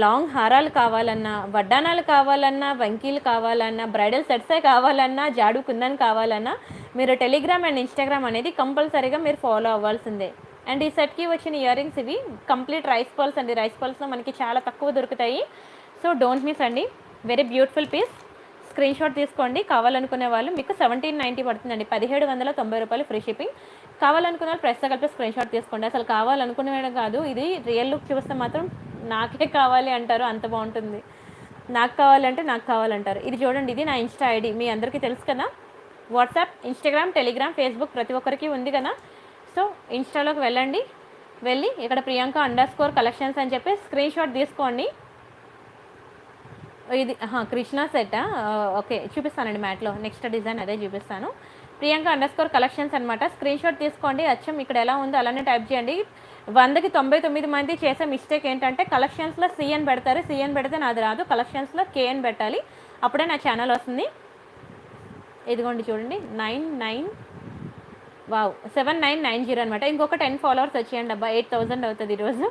లాంగ్ హారాలు కావాలన్నా, వడ్డానాలు కావాలన్నా, వంకీలు కావాలన్నా, బ్రైడల్ సెట్సే కావాలన్నా, జాడు కుందన్ కావాలన్నా మీరు టెలిగ్రామ్ అండ్ ఇన్స్టాగ్రామ్ అనేది కంపల్సరీగా మీరు ఫాలో అవ్వాల్సిందే. అండ్ ఈ సెట్కి వచ్చిన ఇయర్ రింగ్స్ ఇవి కంప్లీట్ రైస్ పర్ల్స్ అండి. రైస్ పర్ల్స్లో మనకి చాలా తక్కువ దొరుకుతాయి. సో డోంట్ మిస్ అండి, very beautiful piece. Screen shot తీసుకోండి. కావాలనుకునే వాళ్ళు మీకు 1790 పడుతుందండి, 1790 రూపాయలు ఫ్రీ షిప్పింగ్. కావాలనుకున్న వాళ్ళు ప్రెస్తో కలిపి స్క్రీన్ షాట్ తీసుకోండి. అసలు కావాలనుకునే కాదు, ఇది రియల్ లుక్ చూస్తే మాత్రం నాకే కావాలి అంటారు, అంత బాగుంటుంది. నాకు కావాలంటే నాకు కావాలంటారు. ఇది చూడండి, ఇది నా ఇన్స్టా ఐడి, మీ అందరికీ తెలుసు కదా. వాట్సాప్, ఇన్స్టాగ్రామ్, టెలిగ్రామ్, ఫేస్బుక్ ప్రతి ఒక్కరికి ఉంది కదా. సో ఇన్స్టాలోకి వెళ్ళండి, వెళ్ళి ఇక్కడ ప్రియాంక_కలెక్షన్స్ అని చెప్పి స్క్రీన్ షాట్ తీసుకోండి. ఇది కృష్ణ సెట్, ఓకే చూపిస్తానండి మ్యాట్లో. నెక్స్ట్ డిజైన్ అదే చూపిస్తాను. ప్రియాంక_కలెక్షన్స్ అనమాట. స్క్రీన్ షాట్ తీసుకోండి. అచ్చం ఇక్కడ ఎలా ఉందో అలానే టైప్ చేయండి. 100కి 99 మంది చేసే మిస్టేక్ ఏంటంటే కలెక్షన్స్లో సిఎన్ పెడతారు. సిఎన్ పెడితే నాది రాదు, కలెక్షన్స్లో కేఎన్ పెట్టాలి, అప్పుడే నా ఛానల్ వస్తుంది. ఇదిగోండి చూడండి, 7990 అనమాట. ఇంకొక 10 ఫాలోవర్స్ వచ్చేయండి అబ్బా, 8000 అవుతుంది ఈరోజు.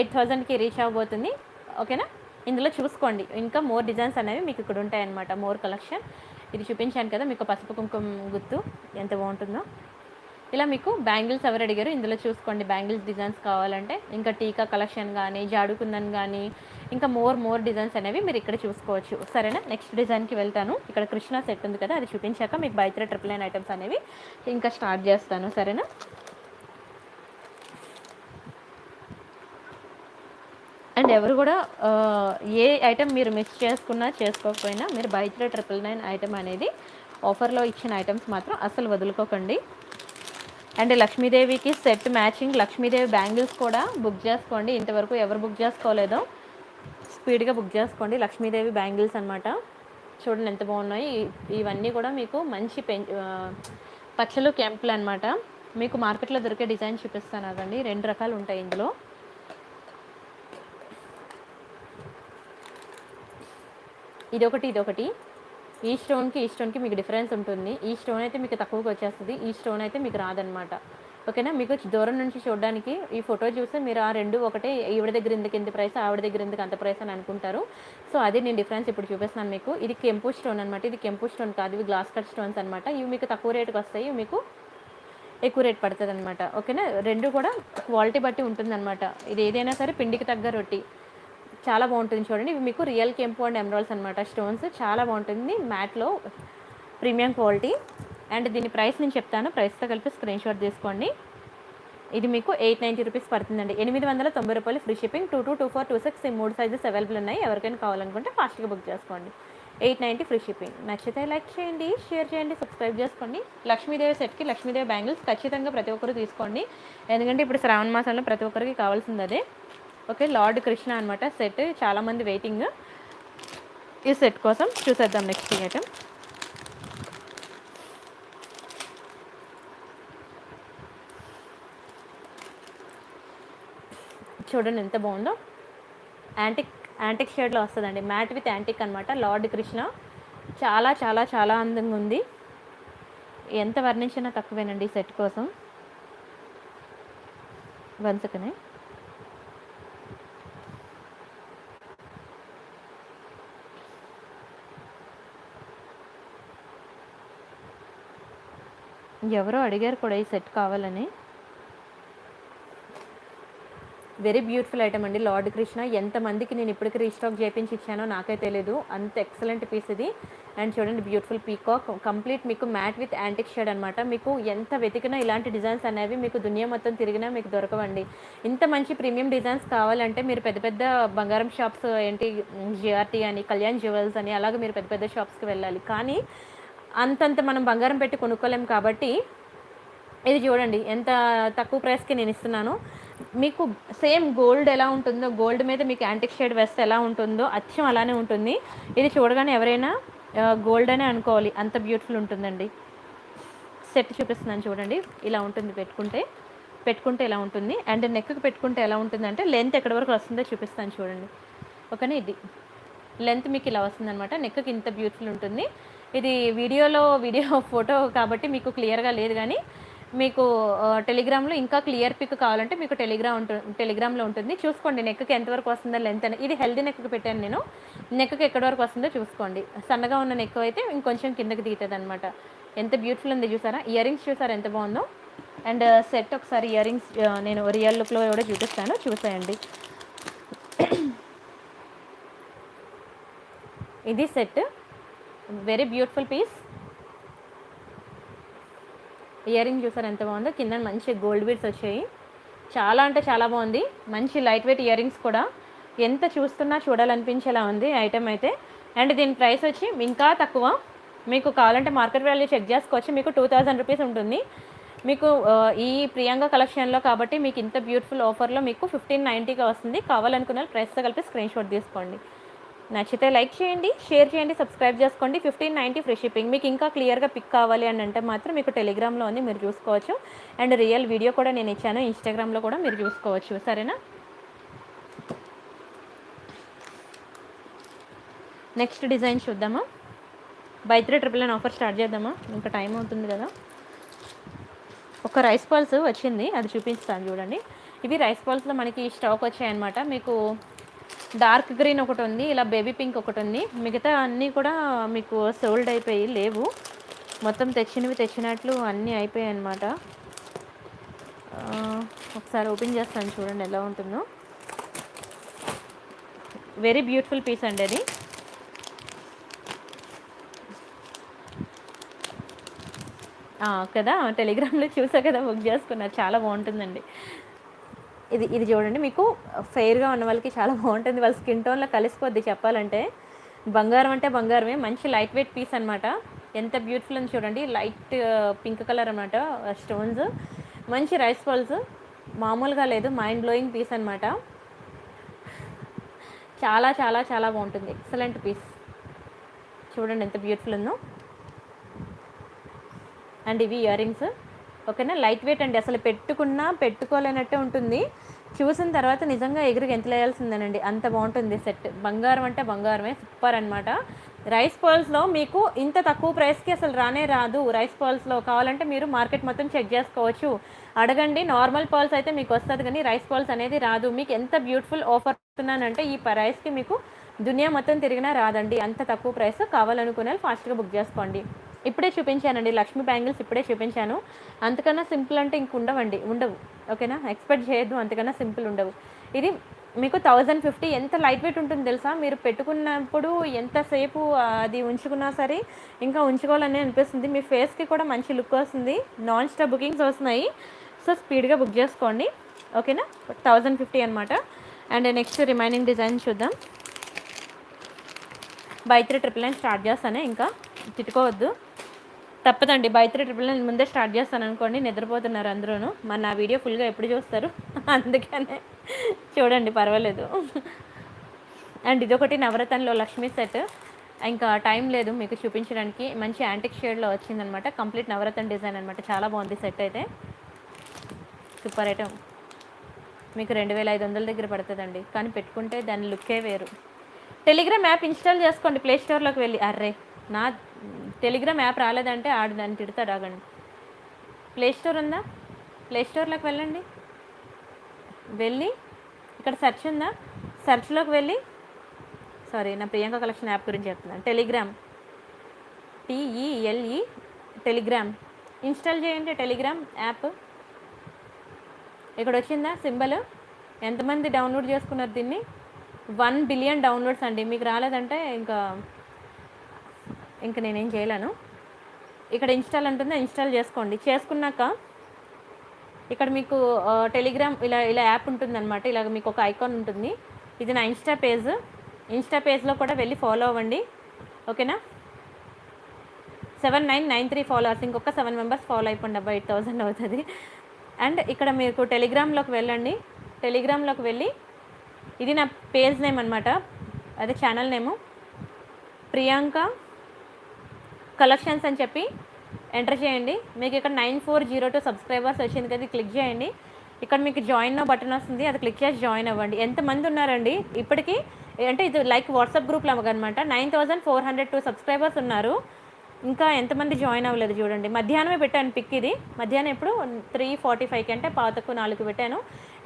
8000కి రీచ్ అవ్వబోతుంది. ఓకేనా? ఇందులో చూసుకోండి, ఇంకా మోర్ డిజైన్స్ అనేవి మీకు ఇక్కడ ఉంటాయన్నమాట, మోర్ కలెక్షన్. ఇది చూపించాను కదా మీకు పసుపు కుంకుమ గుర్తు, ఎంత బాగుంటుందో. ఇలా మీకు బ్యాంగిల్స్ ఎవరు అడిగారు, ఇందులో చూసుకోండి. బ్యాంగిల్స్ డిజైన్స్ కావాలంటే ఇంకా టీకా కలెక్షన్ కానీ, జాడుకుందన్ కానీ, ఇంకా మోర్ డిజైన్స్ అనేవి మీరు ఇక్కడ చూసుకోవచ్చు. సరేనా? నెక్స్ట్ డిజైన్కి వెళ్తాను. ఇక్కడ కృష్ణ సెట్ ఉంది కదా, అది చూపించాక మీకు బై 3 999 ఐటమ్స్ అనేవి ఇంకా స్టార్ట్ చేస్తాను. సరేనా? అండ్ ఎవరు కూడా ఏ ఐటమ్ మీరు మిస్ చేసుకున్నా చేసుకోకపోయినా మీరు బై 3 999 ఐటమ్ అనేది ఆఫర్లో ఇచ్చిన ఐటమ్స్ మాత్రం అస్సలు వదులుకోకండి. అండ్ లక్ష్మీదేవికి సెట్ మ్యాచింగ్ లక్ష్మీదేవి బ్యాంగిల్స్ కూడా బుక్ చేసుకోండి. ఇంతవరకు ఎవరు బుక్ చేసుకోలేదో స్పీడ్గా బుక్ చేసుకోండి. లక్ష్మీదేవి బ్యాంగిల్స్ అనమాట. చూడండి ఎంత బాగున్నాయి. ఇవన్నీ కూడా మీకు మంచి పచ్చలు కెంపులు అనమాట. మీకు మార్కెట్లో దొరికే డిజైన్ చూపిస్తాను అదండి. 2 రకాలు ఉంటాయి ఇందులో. ఇదొకటి. ఈ స్టోన్కి మీకు డిఫరెన్స్ ఉంటుంది. ఈ స్టోన్ అయితే మీకు తక్కువగా వచ్చేస్తుంది, ఈ స్టోన్ అయితే మీకు రాదనమాట. ఓకేనా? మీకు దూరం నుంచి చూడడానికి ఈ ఫోటో చూస్తే మీరు ఆ 2 ఒకటే, ఈవిడ దగ్గర ఎందుకు ఇంత ప్రైస్, ఆవిడ దగ్గర ఎందుకు అంత ప్రైస్ అని అనుకుంటారు. సో అది నేను డిఫరెన్స్ ఇప్పుడు చూపిస్తున్నాను మీకు. ఇది కెంపు స్టోన్ అనమాట. ఇది కెంపు స్టోన్ కాదు, ఇవి గ్లాస్ కట్ స్టోన్స్ అనమాట. ఇవి మీకు తక్కువ రేటుకి వస్తాయి, మీకు ఎక్కువ రేట్ పడుతుంది అనమాట. ఓకేనా? 2 కూడా క్వాలిటీ బట్టి ఉంటుంది అనమాట. ఇది ఏదైనా సరే పిండికి తగ్గ రొట్టి, చాలా బాగుంటుంది. చూడండి, ఇవి మీకు రియల్ కెంపు అండ్ ఎమరాల్డ్స్ అనమాట. స్టోన్స్ చాలా బాగుంటుంది, మ్యాట్లో ప్రీమియం క్వాలిటీ. అండ్ దీని ప్రైస్ నేను చెప్తాను, ప్రైస్తో కలిపి స్క్రీన్ షాట్ తీసుకోండి. ఇది మీకు 890 రూపీస్ పడుతుందండి. 890 రూపాయలు ఫ్రీ షిప్పింగ్. 22, 24, 26 ఈ 3 సైజెస్ అవైలబుల్ ఉన్నాయి. ఎవరికైనా కావాలనుకుంటే ఫాస్ట్గా బుక్ చేసుకోండి. 890 ఫ్రీ షిప్పింగ్. నచ్చితే లైక్ చేయండి, షేర్ చేయండి, సబ్స్క్రైబ్ చేసుకోండి. లక్ష్మీదేవి సెట్కి లక్ష్మీదేవి బ్యాంగిల్స్ ఖచ్చితంగా ప్రతి ఒక్కరు తీసుకోండి. ఎందుకంటే ఇప్పుడు శ్రావణ మాసంలో ప్రతి ఒక్కరికి కావాల్సింది అదే. ఓకే, లార్డ్ కృష్ణ అనమాట సెట్. చాలామంది వెయిటింగ్ ఈ సెట్ కోసం. చూసేద్దాం నెక్స్ట్ ఐటమ్. చూడండి ఎంత బాగుందో. యాంటిక్ షేడ్లో వస్తుందండి. మ్యాట్ విత్ యాంటిక్ అనమాట. లార్డ్ కృష్ణ చాలా చాలా చాలా అందంగా ఉంది. ఎంత వర్ణించినా తక్కువేనండి ఈ సెట్ కోసం. వన్సకనే ఎవరో అడిగారు కూడా ఈ సెట్ కావాలని. వెరీ బ్యూటిఫుల్ ఐటమ్ అండి లార్డ్ కృష్ణ. ఎంతమందికి నేను ఇప్పటికి రీస్టాక్ చేయించి ఇచ్చానో నాకే తెలియదు, అంత ఎక్సలెంట్ పీస్ ఇది. అండ్ చూడండి బ్యూటిఫుల్ పీకాక్ కంప్లీట్ మీకు మ్యాట్ విత్ యాంటిక్ షేడ్ అనమాట. మీకు ఎంత వెతికినా ఇలాంటి డిజైన్స్ అనేవి మీకు దునియా మొత్తం తిరిగినా మీకు దొరకవండి. ఇంత మంచి ప్రీమియం డిజైన్స్ కావాలంటే మీరు పెద్ద పెద్ద బంగారం షాప్స్ ఏంటి జిఆర్టీ అని, కళ్యాణ్ జ్యువెల్స్ అని, అలాగే మీరు పెద్ద పెద్ద షాప్స్కి వెళ్ళాలి. కానీ అంతంత మనం బంగారం పెట్టి కొనుక్కోలేం. కాబట్టి ఇది చూడండి ఎంత తక్కువ ప్రైస్కి నేను ఇస్తున్నాను మీకు. సేమ్ గోల్డ్ ఎలా ఉంటుందో, గోల్డ్ మీద మీకు యాంటిక్ షేడ్ వేస్తే ఎలా ఉంటుందో అచ్చం అలానే ఉంటుంది. ఇది చూడగానే ఎవరైనా గోల్డ్ అనే అనుకోవాలి, అంత బ్యూటిఫుల్ ఉంటుందండి. సెట్ చూపిస్తున్నాను చూడండి. ఇలా ఉంటుంది పెట్టుకుంటే ఎలా ఉంటుంది. అండ్ నెక్కి పెట్టుకుంటే ఎలా ఉంటుంది అంటే లెంత్ ఎక్కడి వరకు వస్తుందో చూపిస్తాను చూడండి. ఓకేనా, ఇది లెంత్ మీకు ఇలా వస్తుందన్నమాట. నెక్కి ఇంత బ్యూటిఫుల్ ఉంటుంది. ఇది వీడియో ఫోటో కాబట్టి మీకు క్లియర్గా లేదు, కానీ మీకు టెలిగ్రామ్లో ఇంకా క్లియర్ పిక్ కావాలంటే మీకు టెలిగ్రామ్లో ఉంటుంది. చూసుకోండి నెక్కి ఎంతవరకు వస్తుందో లెంత్ అని. ఇది హెల్దీ నెక్కి పెట్టాను నేను. నెక్కి ఎక్కడి వరకు వస్తుందో చూసుకోండి. సన్నగా ఉన్న నెక్ అయితే ఇంకొంచెం కిందకి దిగుతుంది అనమాట. ఎంత బ్యూటిఫుల్ ఉంది చూసారా. ఇయర్ రింగ్స్ చూసారా ఎంత బాగుందో. అండ్ సెట్ ఒకసారి ఇయర్ రింగ్స్ నేను రియల్ లుక్లో కూడా చూపిస్తాను, చూసేయండి. ఇది set, very beautiful piece. Ear ring చూసారు ఎంత బాగుందో. కింద మంచి గోల్డ్ బీడ్స్ వచ్చాయి. చాలా అంటే చాలా బాగుంది. మంచి లైట్ వెయిట్ ఇయర్ రింగ్స్ కూడా. ఎంత చూస్తున్నా చూడాలనిపించేలా ఉంది ఐటమ్ అయితే. అండ్ దీని ప్రైస్ వచ్చి ఇంకా తక్కువ. మీకు కావాలంటే మార్కెట్ వాల్యూ చెక్ చేసుకోవచ్చు. మీకు 2000 రూపీస్ ఉంటుంది. మీకు ఈ ప్రియాంక కలెక్షన్లో కాబట్టి మీకు ఇంత బ్యూటిఫుల్ ఆఫర్లో మీకు 1590గా వస్తుంది. కావాలనుకున్న ప్రైస్తో కలిపి స్క్రీన్ షాట్ తీసుకోండి. నచ్చితే లైక్ చేయండి, షేర్ చేయండి, సబ్స్క్రైబ్ చేసుకోండి. 1590 ఫ్రీ షిప్పింగ్. మీకు ఇంకా క్లియర్గా పిక్ కావాలి అని అంటే మాత్రం మీకు టెలిగ్రామ్లో ఉంది, మీరు చూసుకోవచ్చు. అండ్ రియల్ వీడియో కూడా నేను ఇచ్చాను, ఇన్స్టాగ్రామ్లో కూడా మీరు చూసుకోవచ్చు. సరేనా. నెక్స్ట్ డిజైన్ చూద్దామా. బై 3 999 ఆఫర్ స్టార్ట్ చేద్దామా, ఇంకా టైం అవుతుంది కదా. ఒక రైస్ పల్స్ వచ్చింది, అది చూపిస్తాను చూడండి. ఇవి రైస్ పల్స్లో మనకి స్టాక్ వచ్చాయన్నమాట. మీకు డార్క్ గ్రీన్ ఒకటి ఉంది, ఇలా బేబీ పింక్ ఒకటి ఉంది. మిగతా అన్నీ కూడా మీకు సోల్డ్ అయిపోయి లేవు. మొత్తం తెచ్చినట్లు అన్నీ అయిపోయాయి అన్నమాట. ఒకసారి ఓపెన్ చేస్తాను చూడండి ఎలా ఉంటుందో. వెరీ బ్యూటిఫుల్ పీస్ అండి అది. కదా, టెలిగ్రామ్లో చూసా కదా, బుక్ చేసుకున్నారు. చాలా బాగుంటుందండి. ఇది చూడండి, మీకు ఫెయిర్గా ఉన్న వాళ్ళకి చాలా బాగుంటుంది. వాళ్ళ స్కిన్ టోన్లో కలిసిపోద్ది చెప్పాలంటే. బంగారం అంటే బంగారమే. మంచి లైట్ వెయిట్ పీస్ అనమాట. ఎంత బ్యూటిఫుల్ అని చూడండి. లైట్ పింక్ కలర్ అనమాట స్టోన్స్. మంచి రైస్ పల్స్, మామూలుగా లేదు, మైండ్ బ్లోయింగ్ పీస్ అనమాట. చాలా చాలా చాలా బాగుంటుంది. Excellent piece. చూడండి ఎంత బ్యూటిఫుల్ ఉందో. అండ్ ఇవి ఇయర్ రింగ్స్. ఓకేనా, లైట్ వెయిట్ అండి. అసలు పెట్టుకోలేనట్టే ఉంటుంది. చూసిన తర్వాత నిజంగా ఎగురికి ఎంత వేయాల్సిందేనండి, అంత బాగుంటుంది సెట్. బంగారం అంటే బంగారమే, సూపర్ అనమాట. రైస్ పర్ల్స్లో మీకు ఇంత తక్కువ ప్రైస్కి అసలు రానే రాదు. రైస్ పర్ల్స్లో కావాలంటే మీరు మార్కెట్ మొత్తం చెక్ చేసుకోవచ్చు, అడగండి. నార్మల్ పర్ల్స్ అయితే మీకు వస్తుంది, కానీ రైస్ పర్ల్స్ అనేది రాదు. మీకు ఎంత బ్యూటిఫుల్ ఆఫర్ ఇస్తున్నానంటే ఈ ప్రైస్కి మీకు దునియా మొత్తం తిరిగినా రాదండి, అంత తక్కువ ప్రైస్. కావాలనుకునే ఫాస్ట్గా బుక్ చేసుకోండి. ఇప్పుడే చూపించానండి లక్ష్మీ బ్యాంగిల్స్, ఇప్పుడే చూపించాను. అంతకన్నా సింపుల్ అంటే ఇంక ఉండవు. ఓకేనా, ఎక్స్పెక్ట్ చేయొద్దు, అంతకన్నా సింపుల్ ఉండవు. ఇది మీకు 1050. ఎంత లైట్ వెయిట్ ఉంటుంది తెలుసా. మీరు పెట్టుకున్నప్పుడు ఎంతసేపు అది ఉంచుకున్నా సరే ఇంకా ఉంచుకోవాలని అనిపిస్తుంది. మీ ఫేస్కి కూడా మంచి లుక్ వస్తుంది. నాన్ స్టాప్ బుకింగ్స్ వస్తున్నాయి. సో స్పీడ్గా బుక్ చేసుకోండి, ఓకేనా. 1050 అనమాట. అండ్ నెక్స్ట్ రిమైనింగ్ డిజైన్ చూద్దాం. బై 3 999 స్టార్ట్ చేస్తాను, ఇంకా తిట్టుకోవద్దు, తప్పదండి. బై 3 999 ముందే స్టార్ట్ చేస్తాను అనుకోండి, నిద్రపోతున్నారు అందరూ. మరి నా వీడియో ఫుల్గా ఎప్పుడు చూస్తారు, అందుకనే చూడండి, పర్వాలేదు. అండ్ ఇదొకటి నవరత్నంలో లక్ష్మీ సెట్, ఇంకా టైం లేదు మీకు చూపించడానికి. మంచి యాంటిక్ షేడ్లో వచ్చిందనమాట, కంప్లీట్ నవరత్న డిజైన్ అనమాట. చాలా బాగుంది సెట్ అయితే, సూపర్ ఐటమ్. మీకు 2500 దగ్గర పడుతుందండి, కానీ పెట్టుకుంటే దాని లుక్కే వేరు. టెలిగ్రామ్ యాప్ ఇన్స్టాల్ చేసుకోండి ప్లే స్టోర్లోకి వెళ్ళి. అర్రే, నా టెలిగ్రామ్ యాప్ రాలేదంటే ఆడు దాన్ని తిడతాడు, ఆగండి. ప్లే స్టోర్ ఉందా, ప్లే స్టోర్లోకి వెళ్ళండి. వెళ్ళి ఇక్కడ సెర్చ్ ఉందా, సెర్చ్లోకి వెళ్ళి, సారీ నా ప్రియాంక కలెక్షన్ యాప్ గురించి చెప్తున్నాను. టెలిగ్రామ్, TELE, టెలిగ్రామ్ ఇన్స్టాల్ చేయండి. టెలిగ్రామ్ యాప్ ఇక్కడ వచ్చిందా సింబల్. ఎంతమంది డౌన్లోడ్ చేసుకున్నారు దీన్ని? 1 బిలియన్ డౌన్లోడ్స్ అండి. మీకు రాలేదంటే ఇంకా నేనేం చేయలేను. ఇక్కడ ఇన్స్టాల్ అంటుందా, ఇన్స్టాల్ చేసుకోండి. చేసుకున్నాక ఇక్కడ మీకు టెలిగ్రామ్ ఇలా యాప్ ఉంటుందన్నమాట. ఇలాగ మీకు ఒక ఐకాన్ ఉంటుంది. ఇది నా ఇన్స్టా పేజ్లో కూడా వెళ్ళి ఫాలో అవ్వండి, ఓకేనా. 7993 ఫాలోవర్స్, ఇంకొక 7 మెంబర్స్ ఫాలో అయిపోండి అబ్బా, 8000 అవుతుంది. అండ్ ఇక్కడ మీకు టెలిగ్రామ్లోకి వెళ్ళండి. టెలిగ్రామ్లోకి వెళ్ళి, ఇది నా పేజ్ నేమ్ అనమాట, అదే ఛానల్ నేము, ప్రియాంక కలెక్షన్స్ అని చెప్పి ఎంటర్ చేయండి. మీకు ఇక్కడ 9402 సబ్స్క్రైబర్స్ వచ్చింది కదా, క్లిక్ చేయండి. ఇక్కడ మీకు జాయిన్ బటన్ వస్తుంది, అది క్లిక్ చేసి జాయిన్ అవ్వండి. ఎంతమంది ఉన్నారండి ఇప్పటికీ, అంటే ఇది లైక్ వాట్సాప్ గ్రూప్లో అనమాట. 9402 సబ్స్క్రైబర్స్ ఉన్నారు. ఇంకా ఎంతమంది జాయిన్ అవ్వలేదు చూడండి. మధ్యాహ్నమే పెట్టాను పిక్, ఇది మధ్యాహ్నం ఎప్పుడు 3:45కి అంటే 4:05 పెట్టాను.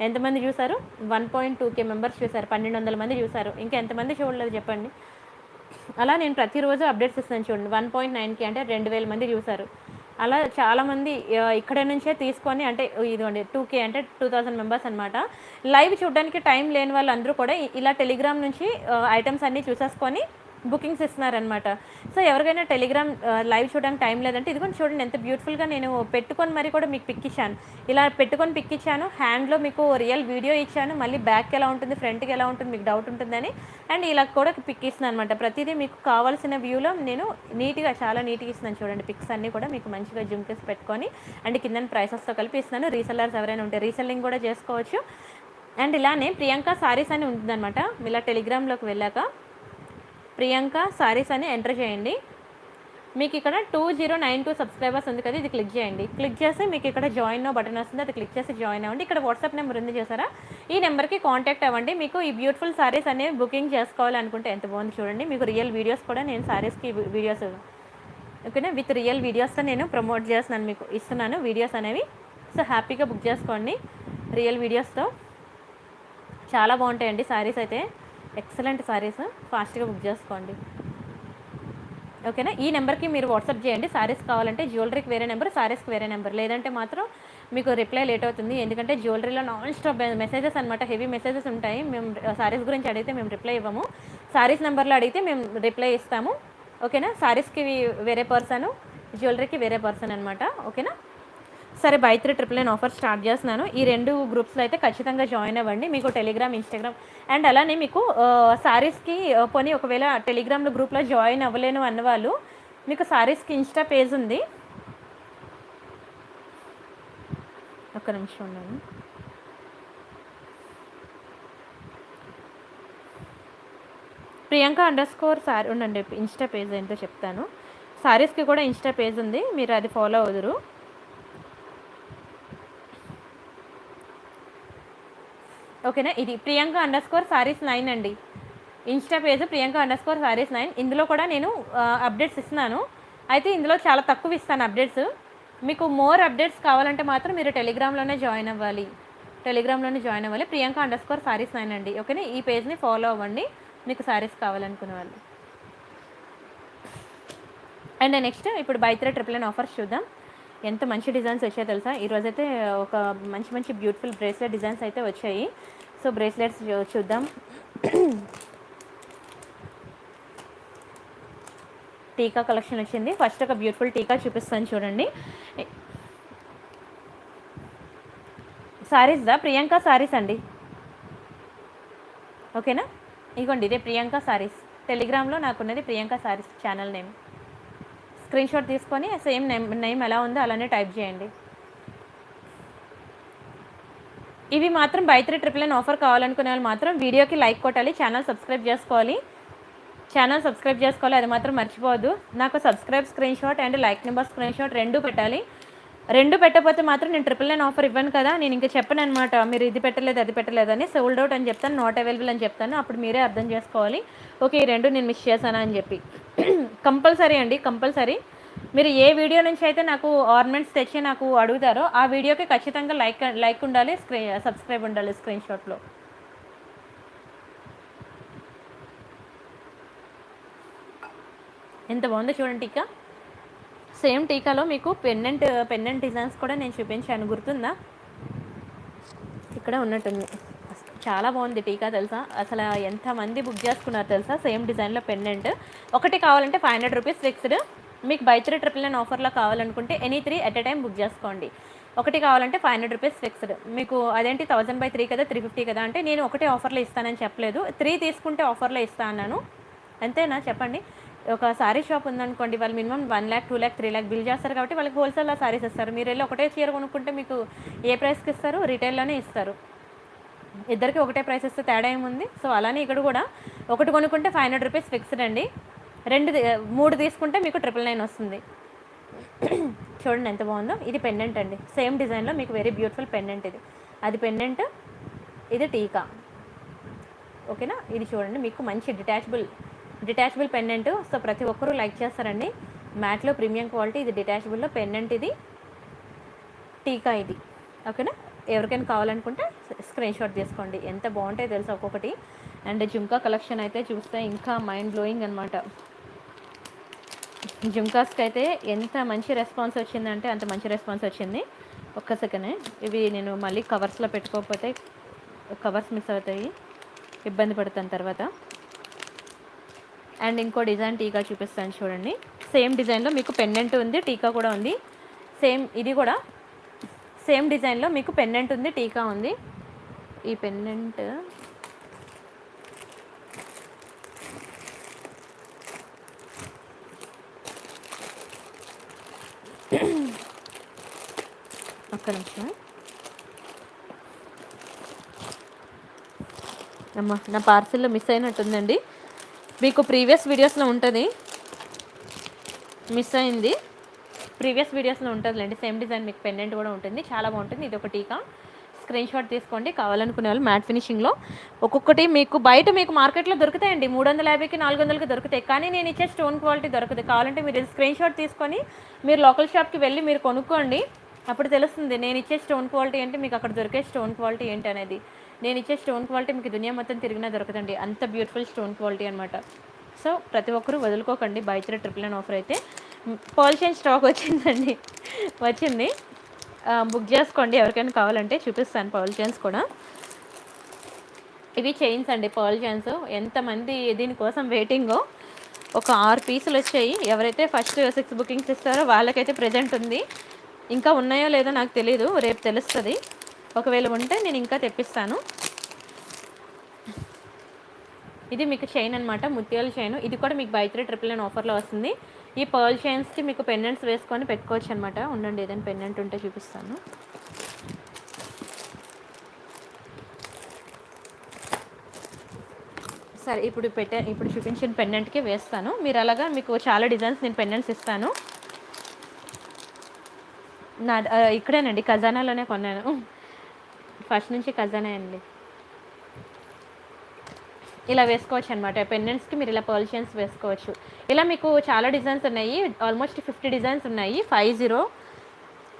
ఎంతమంది చూసారు? 1.2K మెంబర్స్ చూసారు, 1200 మంది చూసారు. ఇంకా ఎంతమంది చూడలేదు చెప్పండి. అలా నేను ప్రతిరోజు అప్డేట్స్ ఇస్తాను చూడండి. 1.9K అంటే 2000 మంది చూసారు. అలా చాలామంది ఇక్కడ నుంచే తీసుకొని, అంటే ఇదిగోండి 2K అంటే 2000 మెంబర్స్ అనమాట. లైవ్ చూడడానికి టైం లేని వాళ్ళందరూ కూడా ఇలా టెలిగ్రామ్ నుంచి ఐటమ్స్ అన్నీ చూసేసుకొని బుకింగ్స్ ఇస్తున్నారనమాట. సో ఎవరికైనా టెలిగ్రామ్ లైవ్ చూడడానికి టైం లేదంటే ఇదిగోండి చూడండి ఎంత బ్యూటిఫుల్గా నేను పెట్టుకొని మరి కూడా మీకు పిక్ ఇచ్చాను. ఇలా పెట్టుకొని పిక్ ఇచ్చాను, హ్యాండ్లో మీకు రియల్ వీడియో ఇచ్చాను, మళ్ళీ బ్యాక్ ఎలా ఉంటుంది, ఫ్రంట్కి ఎలా ఉంటుంది, మీకు డౌట్ ఉంటుందని. అండ్ ఇలా కూడా పిక్ ఇస్తున్నాను అనమాట. ప్రతిదీ మీకు కావాల్సిన వ్యూలో నేను నీట్గా, చాలా నీట్గా ఇస్తున్నాను చూడండి. పిక్స్ అన్నీ కూడా మీకు మంచిగా జూమ్ చేసి పెట్టుకొని, అండ్ కింద ప్రైసెస్తో కలిపి ఇస్తున్నాను. రీసెల్లర్స్ ఎవరైనా ఉంటే రీసెల్లింగ్ కూడా చేసుకోవచ్చు. అండ్ ఇలానే ప్రియాంక సారీస్ అని ఉంటుందన్నమాట. ఇలా టెలిగ్రామ్లోకి వెళ్ళాక ప్రియాంక సారీస్ అని ఎంటర్ చేయండి. మీకు ఇక్కడ 2092 సబ్స్క్రైబర్స్ ఉంది కదా, ఇది క్లిక్ చేయండి. క్లిక్ చేసి మీకు ఇక్కడ జాయిన్ బటన్ వస్తుంది, అది క్లిక్ చేసి జాయిన్ అవ్వండి. ఇక్కడ వాట్సాప్ నెంబర్ ఉంది చేసారా, ఈ నెంబర్కి కాంటాక్ట్ అవ్వండి. మీకు ఈ బ్యూటిఫుల్ సారీస్ అనేవి బుకింగ్ చేసుకోవాలనుకుంటే ఎంత బాగుంది చూడండి. మీకు రియల్ వీడియోస్ కూడా నేను సారీస్కి వీడియోస్, ఓకేనా, విత్ రియల్ వీడియోస్తో నేను ప్రమోట్ చేస్తున్నాను, మీకు ఇస్తున్నాను వీడియోస్ అనేవి. సో హ్యాపీగా బుక్ చేసుకోండి రియల్ వీడియోస్తో. చాలా బాగుంటాయండి సారీస్ అయితే, ఎక్సలెంట్ సారీస్. ఫాస్ట్గా బుక్ చేసుకోండి, ఓకేనా. ఈ నెంబర్కి మీరు వాట్సాప్ చేయండి. సారీస్ కావాలంటే జ్యువెలరీకి వేరే నెంబర్, సారీస్కి వేరే నెంబర్. లేదంటే మాత్రం మీకు రిప్లై లేట్ అవుతుంది, ఎందుకంటే జ్యువెలరీలో నాన్ స్టాప్ మెసేజెస్ అనమాట, హెవీ మెసేజెస్ ఉంటాయి. మేము సారీస్ గురించి అడిగితే మేము రిప్లై ఇవ్వము, సారీస్ నెంబర్లో అడిగితే మేము రిప్లై ఇస్తాము, ఓకేనా. సారీస్కి వేరే పర్సన్, జ్యువెలరీకి వేరే పర్సన్ అనమాట, ఓకేనా. సరే, బై 3 999 ఆఫర్ స్టార్ట్ చేస్తున్నాను. ఈ 2 గ్రూప్స్లో అయితే ఖచ్చితంగా జాయిన్ అవ్వండి. మీకు టెలిగ్రామ్, ఇన్స్టాగ్రామ్, అండ్ అలానే మీకు సారీస్కి పోనీ ఒకవేళ టెలిగ్రామ్లో గ్రూప్లో జాయిన్ అవ్వలేను అన్నవాళ్ళు, మీకు సారీస్కి ఇన్స్టా పేజ్ ఉంది. ఒక్క నిమిషం ఉన్నాను. ప్రియాంక_ సారీ ఉండండి, ఇన్స్టా పేజ్ ఏంటో చెప్తాను. సారీస్కి కూడా ఇన్స్టా పేజ్ ఉంది, మీరు అది ఫాలో అవుదురు. ఓకేనా. ఇది Priyanka_Sarees9 అండి, ఇన్స్టా పేజ్ Priyanka_Sarees9. ఇందులో కూడా నేను అప్డేట్స్ ఇస్తున్నాను. అయితే ఇందులో చాలా తక్కువ ఇస్తాను అప్డేట్స్. మీకు మోర్ అప్డేట్స్ కావాలంటే మాత్రం మీరు టెలిగ్రామ్లోనే జాయిన్ అవ్వాలి, Priyanka_Sarees9 అండి, ఓకేనా. ఈ పేజ్ని ఫాలో అవ్వండి మీకు సారీస్ కావాలనుకునే వాళ్ళు. అండ్ నెక్స్ట్ ఇప్పుడు బై 3 999 ఆఫర్స్ చూద్దాం. ఎంత మంచి డిజైన్స్ వచ్చాయో తెలుసా. ఈరోజైతే ఒక మంచి బ్యూటిఫుల్ బ్రేస్లెట్ డిజైన్స్ అయితే వచ్చాయి. సో బ్రేస్లెట్స్ చూద్దాం. టీకా కలెక్షన్ వచ్చింది. ఫస్ట్ ఒక బ్యూటిఫుల్ టీకా చూపిస్తాను చూడండి. సారీస్దా ప్రియాంక సారీస్ అండి. ఓకేనా, ఇగోండి ఇదే ప్రియాంక సారీస్. టెలిగ్రామ్లో నాకున్నది Priyanka saris channel name. Screen shot తీసుకొని సేమ్ నేమ్ ఎలా ఉందో అలానే టైప్ చేయండి. ఇవి మాత్రం బై 3 ట్రిపుల్ నైన్ ఆఫర్ కావాలనుకునే వాళ్ళు మాత్రం వీడియోకి లైక్ కొట్టాలి, ఛానల్ సబ్స్క్రైబ్ చేసుకోవాలి. అది మాత్రం మర్చిపోవద్దు. నాకు subscribe screenshot and like number screen shot 2 పెట్టాలి. 2 పెట్టకపోతే మాత్రం నేను 999 ఆఫర్ ఇవ్వను కదా, నేను ఇంకా చెప్పను అనమాట. మీరు ఇది పెట్టలేదు అది పెట్టలేదు అని సోల్డ్ అవుట్ అని చెప్తాను, నాట్ అవైలబుల్ అని చెప్తాను. అప్పుడు మీరే అర్థం చేసుకోవాలి, ఓకే ఈ 2 నేను మిస్ చేశాను అని చెప్పి. కంపల్సరీ అండి, కంపల్సరీ. మీరు ఏ వీడియో నుంచి అయితే నాకు ఆర్నమెంట్స్ తెచ్చి నాకు అడుగుతారో ఆ వీడియోకి ఖచ్చితంగా లైక్ ఉండాలి, సబ్స్క్రైబ్ ఉండాలి స్క్రీన్ షాట్లో. ఎంత బాగుందో చూడండి టీకా. సేమ్ టీకాలో మీకు పెన్నెంట్ డిజైన్స్ కూడా నేను చూపించాను, గుర్తుందా? ఇక్కడ ఉన్నట్టుంది. చాలా బాగుంది టీకా తెలుసా, అసలు ఎంతమంది బుక్ చేసుకున్నారు తెలుసా? సేమ్ డిజైన్లో పెన్నెంట్. ఒకటి కావాలంటే 500 రూపీస్ ఫిక్స్డ్. మీకు బై 3 ట్రిపుల్ నైన్ ఆఫర్లో కావాలనుకుంటే any 3 at a time book చేసుకోండి. ఒకటి కావాలంటే 500 రూపీస్ ఫిక్స్డ్. మీకు అదేంటి 1000/3 కదా, 350 కదా అంటే నేను ఒకటే ఆఫర్లో ఇస్తానని చెప్పలేదు, 3 తీసుకుంటే ఆఫర్లో ఇస్తా అన్నాను. అంతేనా చెప్పండి? ఒక సారీ షాప్ ఉందనుకోండి, వాళ్ళు minimum 1 lakh 2 lakh 3 lakh bill చేస్తారు కాబట్టి వాళ్ళకి హోల్సేల్లో సారీస్ ఇస్తారు. మీరు వెళ్ళి ఒకటే చీర కొనుక్కుంటే మీకు ఏ ప్రైస్కి ఇస్తారు? రిటైల్లోనే ఇస్తారు. ఇద్దరికి ఒకటే ప్రైస్ ఇస్తే తేడా ఏముంది? సో అలానే ఇక్కడ కూడా ఒకటి కొనుక్కుంటే 500 రూపీస్ ఫిక్స్డ్ అండి. 3 తీసుకుంటే మీకు 999 వస్తుంది. చూడండి ఎంత బాగుందో. ఇది పెండెంట్ అండి, సేమ్ డిజైన్లో మీకు వెరీ బ్యూటిఫుల్ పెండెంట్. ఇది అది పెండెంట్, ఇది టీకా. ఓకేనా, ఇది చూడండి మీకు మంచి డిటాచబుల్ పెండెంట్. సో ప్రతి ఒక్కరూ లైక్ చేస్తారండి. మ్యాట్లో ప్రీమియం క్వాలిటీ, ఇది డిటాచబుల్లో పెండెంట్, ఇది టీకా, ఇది ఓకేనా. ఎవరికైనా కావాలనుకుంటే స్క్రీన్ షాట్ తీసుకోండి. ఎంత బాగుంటాయి తెలుసా ఒక్కొక్కటి. అండ్ జుంకా కలెక్షన్ అయితే చూస్తే ఇంకా మైండ్ బ్లోయింగ్ అనమాట. జుంకాస్కి అయితే ఎంత మంచి రెస్పాన్స్ వచ్చిందంటే అంత మంచి రెస్పాన్స్ వచ్చింది. ఒక్క సెకండ్, ఇవి నేను మళ్ళీ కవర్స్లో పెట్టుకోకపోతే కవర్స్ మిస్ అవుతాయి, ఇబ్బంది పడతాను తర్వాత. అండ్ ఇంకో డిజైన్ టీకా చూపిస్తాను చూడండి. సేమ్ డిజైన్లో మీకు పెండెంట్ ఉంది, టీకా కూడా ఉంది. సేమ్ ఇది కూడా సేమ్ డిజైన్లో మీకు పెండెంట్ ఉంది, టీకా ఉంది. ఈ పెండెంట్ ఒక్క నిమిషం అమ్మ, నా పార్సిల్లో మిస్ అయినట్టుందండి. మీకు ప్రీవియస్ వీడియోస్లో ఉంటుంది, మిస్ అయింది. ప్రీవియస్ వీడియోస్లో ఉంటుందిలేండి. సేమ్ డిజైన్ మీకు పెండెంట్ కూడా ఉంటుంది, చాలా బాగుంటుంది. ఇది ఒక టీకా. స్క్రీన్ షాట్ తీసుకోండి కావాలనుకునే వాళ్ళు. మ్యాట్ ఫినిషింగ్లో ఒక్కొక్కటి మీకు బయట మీకు మార్కెట్లో దొరుకుతాయండి, 350కి 400కి దొరుకుతాయి. కానీ నేను ఇచ్చే స్టోన్ క్వాలిటీ దొరుకుతుంది. కావాలంటే మీరు స్క్రీన్ షాట్ తీసుకొని మీరు లోకల్ షాప్కి వెళ్ళి మీరు కొనుక్కోండి, అప్పుడు తెలుస్తుంది నేను ఇచ్చే స్టోన్ క్వాలిటీ ఏంటి, మీకు అక్కడ దొరికే స్టోన్ క్వాలిటీ ఏంటి అనేది. నేను ఇచ్చే స్టోన్ క్వాలిటీ మీకు దునియా మొత్తం తిరిగినా దొరకదండి, అంత బ్యూటిఫుల్ స్టోన్ క్వాలిటీ అనమాట. సో ప్రతి ఒక్కరూ వదులుకోకండి. బై 3 ట్రిపుల్ నైన్ ఆఫర్ అయితే పర్ల్ చైన్ స్టాక్ వచ్చిందండి, వచ్చింది. బుక్ చేసుకోండి ఎవరికైనా కావాలంటే. చూపిస్తాను పర్ల్ చైన్స్ కూడా. ఇవి చైన్స్ అండి, పర్ల్ చైన్స్. ఎంతమంది దీనికోసం వెయిటింగో. ఒక 6 పీసులు వచ్చాయి. ఎవరైతే ఫస్ట్ 6 బుకింగ్స్ ఇస్తారో వాళ్ళకైతే ప్రెజెంట్ ఉంది. ఇంకా ఉన్నాయో లేదో నాకు తెలీదు, రేపు తెలుస్తుంది. ఒకవేళ ఉంటే నేను ఇంకా తెప్పిస్తాను. ఇది మీకు చైన్ అనమాట, ముత్యాల చైన్. ఇది కూడా మీకు బై 3 ట్రిపుల్ నైన్ ఆఫర్లో వస్తుంది. ఈ పర్ల్ చైన్స్కి మీకు పెండెంట్స్ వేసుకొని పెట్టుకోవచ్చు అనమాట. ఉండండి, ఏదైనా పెండెంట్ ఉంటే చూపిస్తాను. సరే, ఇప్పుడు చూపించిన పెండెంట్కి వేస్తాను. మీరు అలాగా మీకు చాలా డిజైన్స్ నేను పెండెంట్స్ ఇస్తాను. ఇక్కడేనండి, ఖజానాలోనే కొన్నాను. ఫస్ట్ నుంచి ఖజానా అండి. ఇలా వేసుకోవచ్చు అనమాట. పెండెంట్స్కి మీరు ఇలా పర్ల్ చైన్స్ వేసుకోవచ్చు. ఇలా మీకు చాలా డిజైన్స్ ఉన్నాయి, ఆల్మోస్ట్ 50 డిజైన్స్ ఉన్నాయి.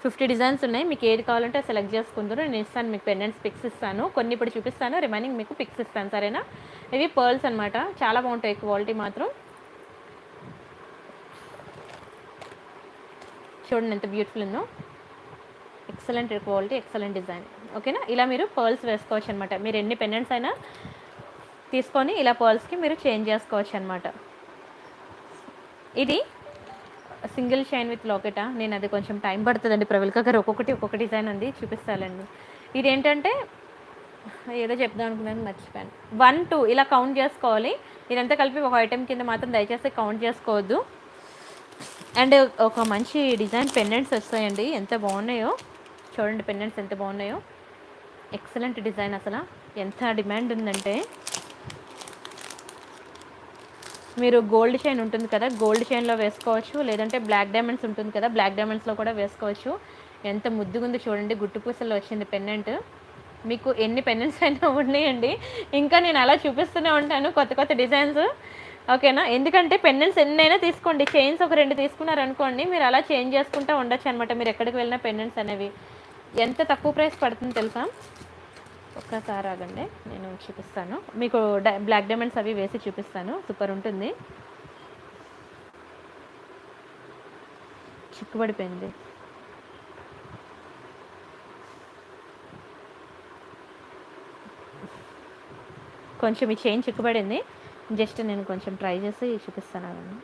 50 డిజైన్స్ ఉన్నాయి. మీకు ఏది కావాలంటే సెలెక్ట్ చేసుకుందరు, నేను ఇస్తాను. మీకు పెండెంట్స్ పిక్స్ ఇస్తాను, కొన్ని ఇప్పుడు చూపిస్తాను, రిమైనింగ్ మీకు పిక్స్ ఇస్తాను, సరేనా? ఇవి పర్ల్స్ అనమాట, చాలా బాగుంటాయి, క్వాలిటీ మాత్రం. చూడండి ఎంత బ్యూటిఫుల్ ఉందో, ఎక్సలెంట్ క్వాలిటీ, ఎక్సలెంట్ డిజైన్. ఓకేనా, ఇలా మీరు పర్ల్స్ వేసుకోవచ్చు అనమాట. మీరు ఎన్ని పెండెంట్స్ అయినా తీసుకొని ఇలా పర్ల్స్కి మీరు చేంజ్ చేసుకోవచ్చు అనమాట. ఇది సింగిల్ చైన్ విత్ లాకెటా, నేను అది కొంచెం టైం పడుతుందండి ప్రవల్క గారు, ఒక్కొక్క డిజైన్ ఉంది, చూపిస్తానండి. ఇదేంటంటే ఏదో చెప్దాం అనుకున్నాను మర్చిపోయాను. 1, 2 ఇలా కౌంట్ చేసుకోవాలి. ఇదంతా కలిపి ఒక ఐటెం కింద మాత్రం దయచేసి కౌంట్ చేసుకోవద్దు. అండ్ ఒక మంచి డిజైన్ పెండెంట్స్ వస్తాయండి, ఎంత బాగున్నాయో చూడండి. పెండెంట్స్ ఎంత బాగున్నాయో, ఎక్సలెంట్ డిజైన్. అసలు ఎంత డిమాండ్ ఉందంటే, మీరు గోల్డ్ చైన్ ఉంటుంది కదా, గోల్డ్ చైన్లో వేసుకోవచ్చు, లేదంటే బ్లాక్ డైమండ్స్ ఉంటుంది కదా, బ్లాక్ డైమండ్స్లో కూడా వేసుకోవచ్చు. ఎంత ముద్దుగుంది చూడండి. గుట్టు పూసల్లో వచ్చింది పెండెంట్. మీకు ఎన్ని పెండెంట్స్ అయినా ఉన్నాయండి, ఇంకా నేను అలా చూపిస్తూనే ఉంటాను కొత్త కొత్త డిజైన్స్. ఓకేనా, ఎందుకంటే పెండెంట్స్ ఎన్నైనా తీసుకోండి, చైన్స్ ఒక 2 తీసుకున్నారనుకోండి, మీరు అలా చేంజ్ చేసుకుంటూ ఉండొచ్చు అనమాట. మీరు ఎక్కడికి వెళ్ళినా పెండెంట్స్ అనేవి ఎంత తక్కువ ప్రైస్ పడుతుంది తెలుసా. ఒక్కసారి ఆగండి, నేను చూపిస్తాను మీకు. బ్లాక్ డైమండ్స్ అవి వేసి చూపిస్తాను, సూపర్ ఉంటుంది. చిక్కుబడిపోయింది. కొంచెం ఈ చైన్ చిక్కుబడింది, జస్ట్ నేను కొంచెం ట్రై చేసి చూపిస్తాను అవన్నీ.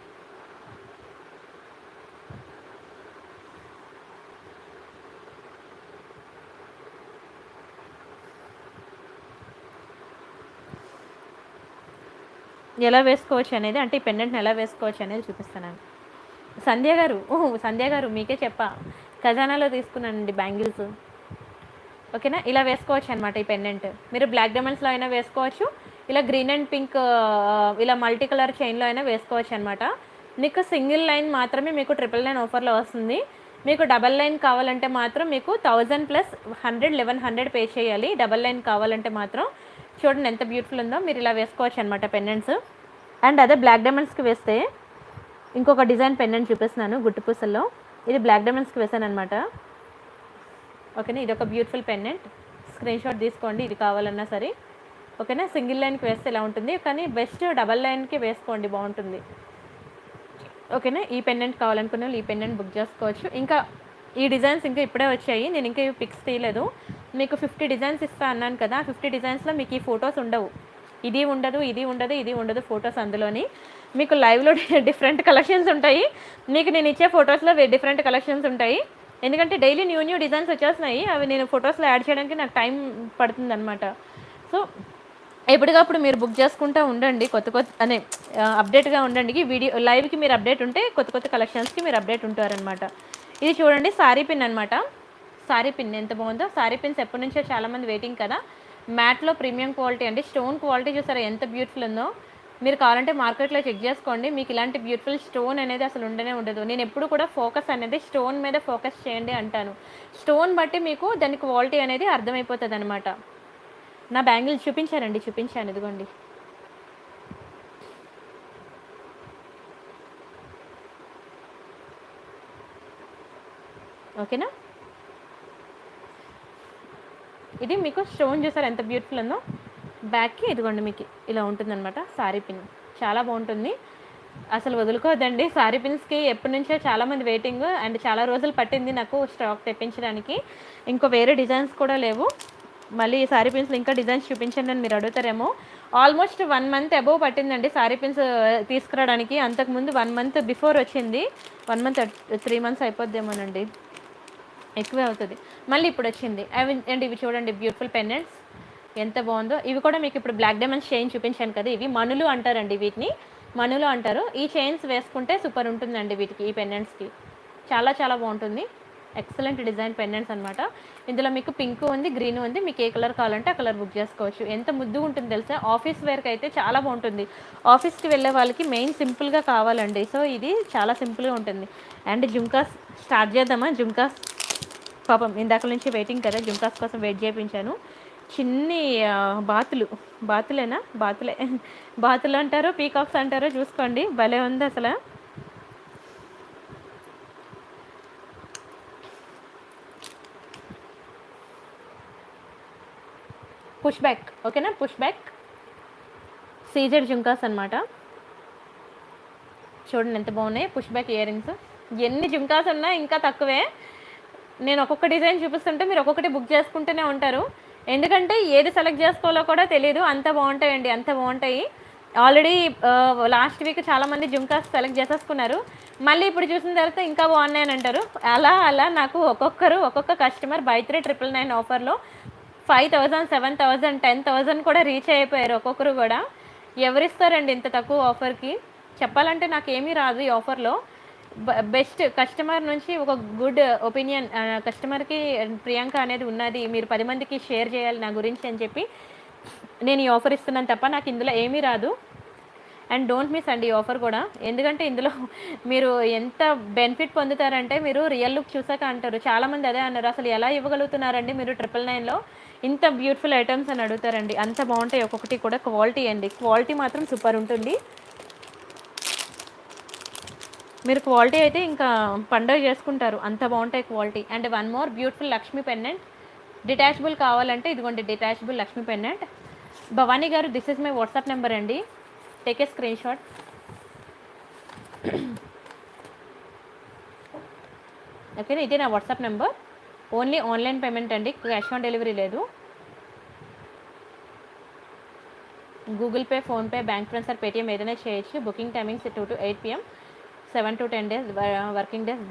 ఎలా వేసుకోవచ్చు అనేది, అంటే ఈ పెండెంట్ని ఎలా వేసుకోవచ్చు అనేది చూపిస్తాను. సంధ్య గారు, సంధ్య గారు మీకే చెప్పా, ఖజానాలో తీసుకున్నానండి బ్యాంగిల్స్. ఓకేనా, ఇలా వేసుకోవచ్చు అనమాట ఈ పెండెంట్. మీరు బ్లాక్ డైమండ్స్లో అయినా వేసుకోవచ్చు, ఇలా గ్రీన్ అండ్ పింక్ ఇలా మల్టీ కలర్ చైన్లో అయినా వేసుకోవచ్చు అనమాట. మీకు సింగిల్ లైన్ మాత్రమే మీకు 999 ఆఫర్లో వస్తుంది. మీకు డబల్ లైన్ కావాలంటే మాత్రం మీకు 1000 + 100 1100 పే చేయాలి. డబల్ లైన్ కావాలంటే మాత్రం చూడండి ఎంత బ్యూటిఫుల్ ఉందో. మీరు ఇలా వేసుకోవచ్చు అనమాట పెండెంట్స్. అండ్ అదే బ్లాక్ డైమండ్స్కి వేస్తే ఇంకొక డిజైన్ పెండెంట్ చూపిస్తున్నాను గుట్టుపూసల్లో. ఇది బ్లాక్ డైమండ్స్కి వేసాను అనమాట. ఓకేనా, ఇది ఒక బ్యూటిఫుల్ పెండెంట్, స్క్రీన్ షాట్ తీసుకోండి ఇది కావాలన్నా సరే. ఓకేనా, సింగిల్ లైన్కి వేస్తే ఇలా ఉంటుంది, కానీ బెస్ట్ డబల్ లైన్కి వేసుకోండి, బాగుంటుంది. ఓకేనా, ఈ పెండెంట్ కావాలనుకునే వాళ్ళు ఈ పెండెంట్ బుక్ చేసుకోవచ్చు. ఇంకా ఈ డిజైన్స్ ఇంకా ఇప్పుడే వచ్చాయి, నేను ఇంకా ఇవి పిక్స్ తీయలేదు. మీకు 50 డిజైన్స్ ఇస్తా అన్నాను కదా, 50 డిజైన్స్లో మీకు ఈ ఫొటోస్ ఉండవు. ఇది ఉండదు, ఇది ఉండదు, ఇది ఉండదు ఫొటోస్. అందులోని మీకు లైవ్లో డిఫరెంట్ కలెక్షన్స్ ఉంటాయి, మీకు నేను ఇచ్చే ఫొటోస్లో డిఫరెంట్ కలెక్షన్స్ ఉంటాయి. ఎందుకంటే డైలీ న్యూ డిజైన్స్ వచ్చేస్తున్నాయి, అవి నేను ఫొటోస్లో యాడ్ చేయడానికి నాకు టైం పడుతుంది అనమాట. సో ఎప్పటికప్పుడు మీరు బుక్ చేసుకుంటూ ఉండండి, కొత్త కొత్త అనే అప్డేట్గా ఉండండి. వీడియో లైవ్కి మీరు అప్డేట్ ఉంటే కొత్త కొత్త కలెక్షన్స్కి మీరు అప్డేట్ ఉంటారనమాట. ఇది చూడండి సారీ పిన్ అనమాట. సారీ పిన్ ఎంత బాగుందో. సారీ పిన్స్ ఎప్పటి నుంచో చాలామంది వెయిటింగ్ కదా. మ్యాట్లో ప్రీమియం క్వాలిటీ అండి, స్టోన్ క్వాలిటీ చూసారా ఎంత బ్యూటిఫుల్ ఉందో. మీరు కావాలంటే మార్కెట్లో చెక్ చేసుకోండి, మీకు ఇలాంటి బ్యూటిఫుల్ స్టోన్ అనేది అసలు ఉండనే ఉండదు. నేను ఎప్పుడు కూడా ఫోకస్ అనేది స్టోన్ మీద ఫోకస్ చేయండి అంటాను. స్టోన్ బట్టి మీకు దాని క్వాలిటీ అనేది అర్థమైపోతుంది అనమాట. నా బ్యాంగిల్ చూపించాను ఇదిగోండి. ఓకేనా, ఇది మీకు స్టోన్ చూసారు ఎంత బ్యూటిఫుల్ ఉందో. బ్యాక్కి ఇదిగోండి మీకు ఇలా ఉంటుందన్నమాట సారీ పిన్, చాలా బాగుంటుంది. అసలు వదులుకోవద్దండి సారీ పిన్స్కి. ఎప్పటి నుంచో చాలామంది వెయిటింగ్, అండ్ చాలా రోజులు పట్టింది నాకు స్టాక్ తెప్పించడానికి. ఇంకో వేరే డిజైన్స్ కూడా లేవు. మళ్ళీ ఈ సారీ పిన్స్లో ఇంకా డిజైన్స్ చూపించండి అని మీరు అడుగుతారేమో. ఆల్మోస్ట్ 1 మంత్ అబోవ్ పట్టిందండి సారీ పిన్స్ తీసుకురావడానికి. అంతకుముందు 1 మంత్ బిఫోర్ వచ్చింది, 1 మంత్ 3 మంత్స్ అయిపోద్దేమోనండి, ఎక్కువే అవుతుంది. మళ్ళీ ఇప్పుడు వచ్చింది. అండ్ ఇవి చూడండి బ్యూటిఫుల్ పెండెంట్స్ ఎంత బాగుందో. ఇవి కూడా మీకు ఇప్పుడు బ్లాక్ డైమండ్స్ చైన్ చూపించాను కదా, ఇవి మనులు అంటారండి, వీటిని మనులు అంటారు. ఈ చైన్స్ వేసుకుంటే సూపర్ ఉంటుందండి వీటికి, ఈ పెండెంట్స్కి చాలా చాలా బాగుంటుంది. ఎక్సలెంట్ డిజైన్ పెండెంట్స్ అనమాట. ఇందులో మీకు పింక్ ఉంది, గ్రీన్ ఉంది, మీకు ఏ కలర్ కావాలంటే ఆ కలర్ బుక్ చేసుకోవచ్చు. ఎంత ముద్దుగా ఉంటుంది తెలుసా. ఆఫీస్ వేర్కి అయితే చాలా బాగుంటుంది, ఆఫీస్కి వెళ్ళే వాళ్ళకి మెయిన్ సింపుల్గా కావాలండి. సో ఇది చాలా సింపుల్గా ఉంటుంది. అండ్ జుమ్కాస్ స్టార్ట్ చేద్దామా. జుమ్కాస్ పాపం ఇందాక నుంచి వెయిటింగ్ కదా, జుమ్కాస్ కోసం వెయిట్ చేయించాను. చిన్ని బాతులే బాతులు అంటారో పీకాక్స్ అంటారో చూసుకోండి, భలే ఉంది అసలు. పుష్ బ్యాక్, ఓకేనా, పుష్ బ్యాక్ సీజెడ్ జుంకాస్ అనమాట. చూడండి ఎంత బాగున్నాయి పుష్ బ్యాక్ ఇయర్ రింగ్స్. ఎన్ని జుంకాస్ ఉన్నా ఇంకా తక్కువే. నేను ఒక్కొక్క డిజైన్ చూపిస్తుంటే మీరు ఒక్కొక్కటి బుక్ చేసుకుంటూనే ఉంటారు, ఎందుకంటే ఏది సెలెక్ట్ చేసుకోవాలో కూడా తెలియదు, అంత బాగుంటాయండి, అంత బాగుంటాయి. ఆల్రెడీ లాస్ట్ వీక్ చాలామంది జుంకాస్ సెలెక్ట్ చేసేసుకున్నారు, మళ్ళీ ఇప్పుడు చూసిన తర్వాత ఇంకా బాగున్నాయని అంటారు. అలా నాకు ఒక్కొక్క కస్టమర్ బై 3 999 ఆఫర్లో 5000, 7000, 10,000 కూడా రీచ్ అయిపోయారు ఒక్కొక్కరు కూడా. ఎవరిస్తారండి ఇంత తక్కువ ఆఫర్కి? చెప్పాలంటే నాకేమీ రాదు ఈ ఆఫర్లో. బెస్ట్ కస్టమర్ నుంచి ఒక గుడ్ ఒపీనియన్ కస్టమర్కి ప్రియాంక అనేది ఉన్నది, మీరు 10 మందికి షేర్ చేయాలి నా గురించి అని చెప్పి నేను ఈ ఆఫర్ ఇస్తున్నాను తప్ప నాకు ఇందులో ఏమీ రాదు. అండ్ డోంట్ మిస్ అండి ఈ ఆఫర్ కూడా, ఎందుకంటే ఇందులో మీరు ఎంత బెనిఫిట్ పొందుతారంటే మీరు రియల్ లుక్ చూసాక అంటారు. చాలామంది అదే అన్నారు, అసలు ఎలా ఇవ్వగలుగుతున్నారండి మీరు 999లో ఇంత బ్యూటిఫుల్ ఐటమ్స్ అని అడుగుతారండి. అంత బాగుంటాయి ఒక్కొక్కటి కూడా. క్వాలిటీ అండి, క్వాలిటీ మాత్రం సూపర్ ఉంటుంది. మీరు క్వాలిటీ అయితే ఇంకా పండుగ చేసుకుంటారు, అంత బాగుంటాయి quality. And one more beautiful Lakshmi pendant, detachable కావాలంటే ఇదిగోండి detachable Lakshmi pendant. Bhavani garu, this is my WhatsApp number అండి, టేక్ ఏ స్క్రీన్ షాట్. ఓకేనా, ఇదే నా WhatsApp number. Only online payment అండి, క్యాష్ ఆన్ డెలివరీ లేదు. Google pay, PhonePe, bank transfer, Paytm ఏదైనా చేయొచ్చు. Booking timings 2 to 8 PM, 7 to 10 days working days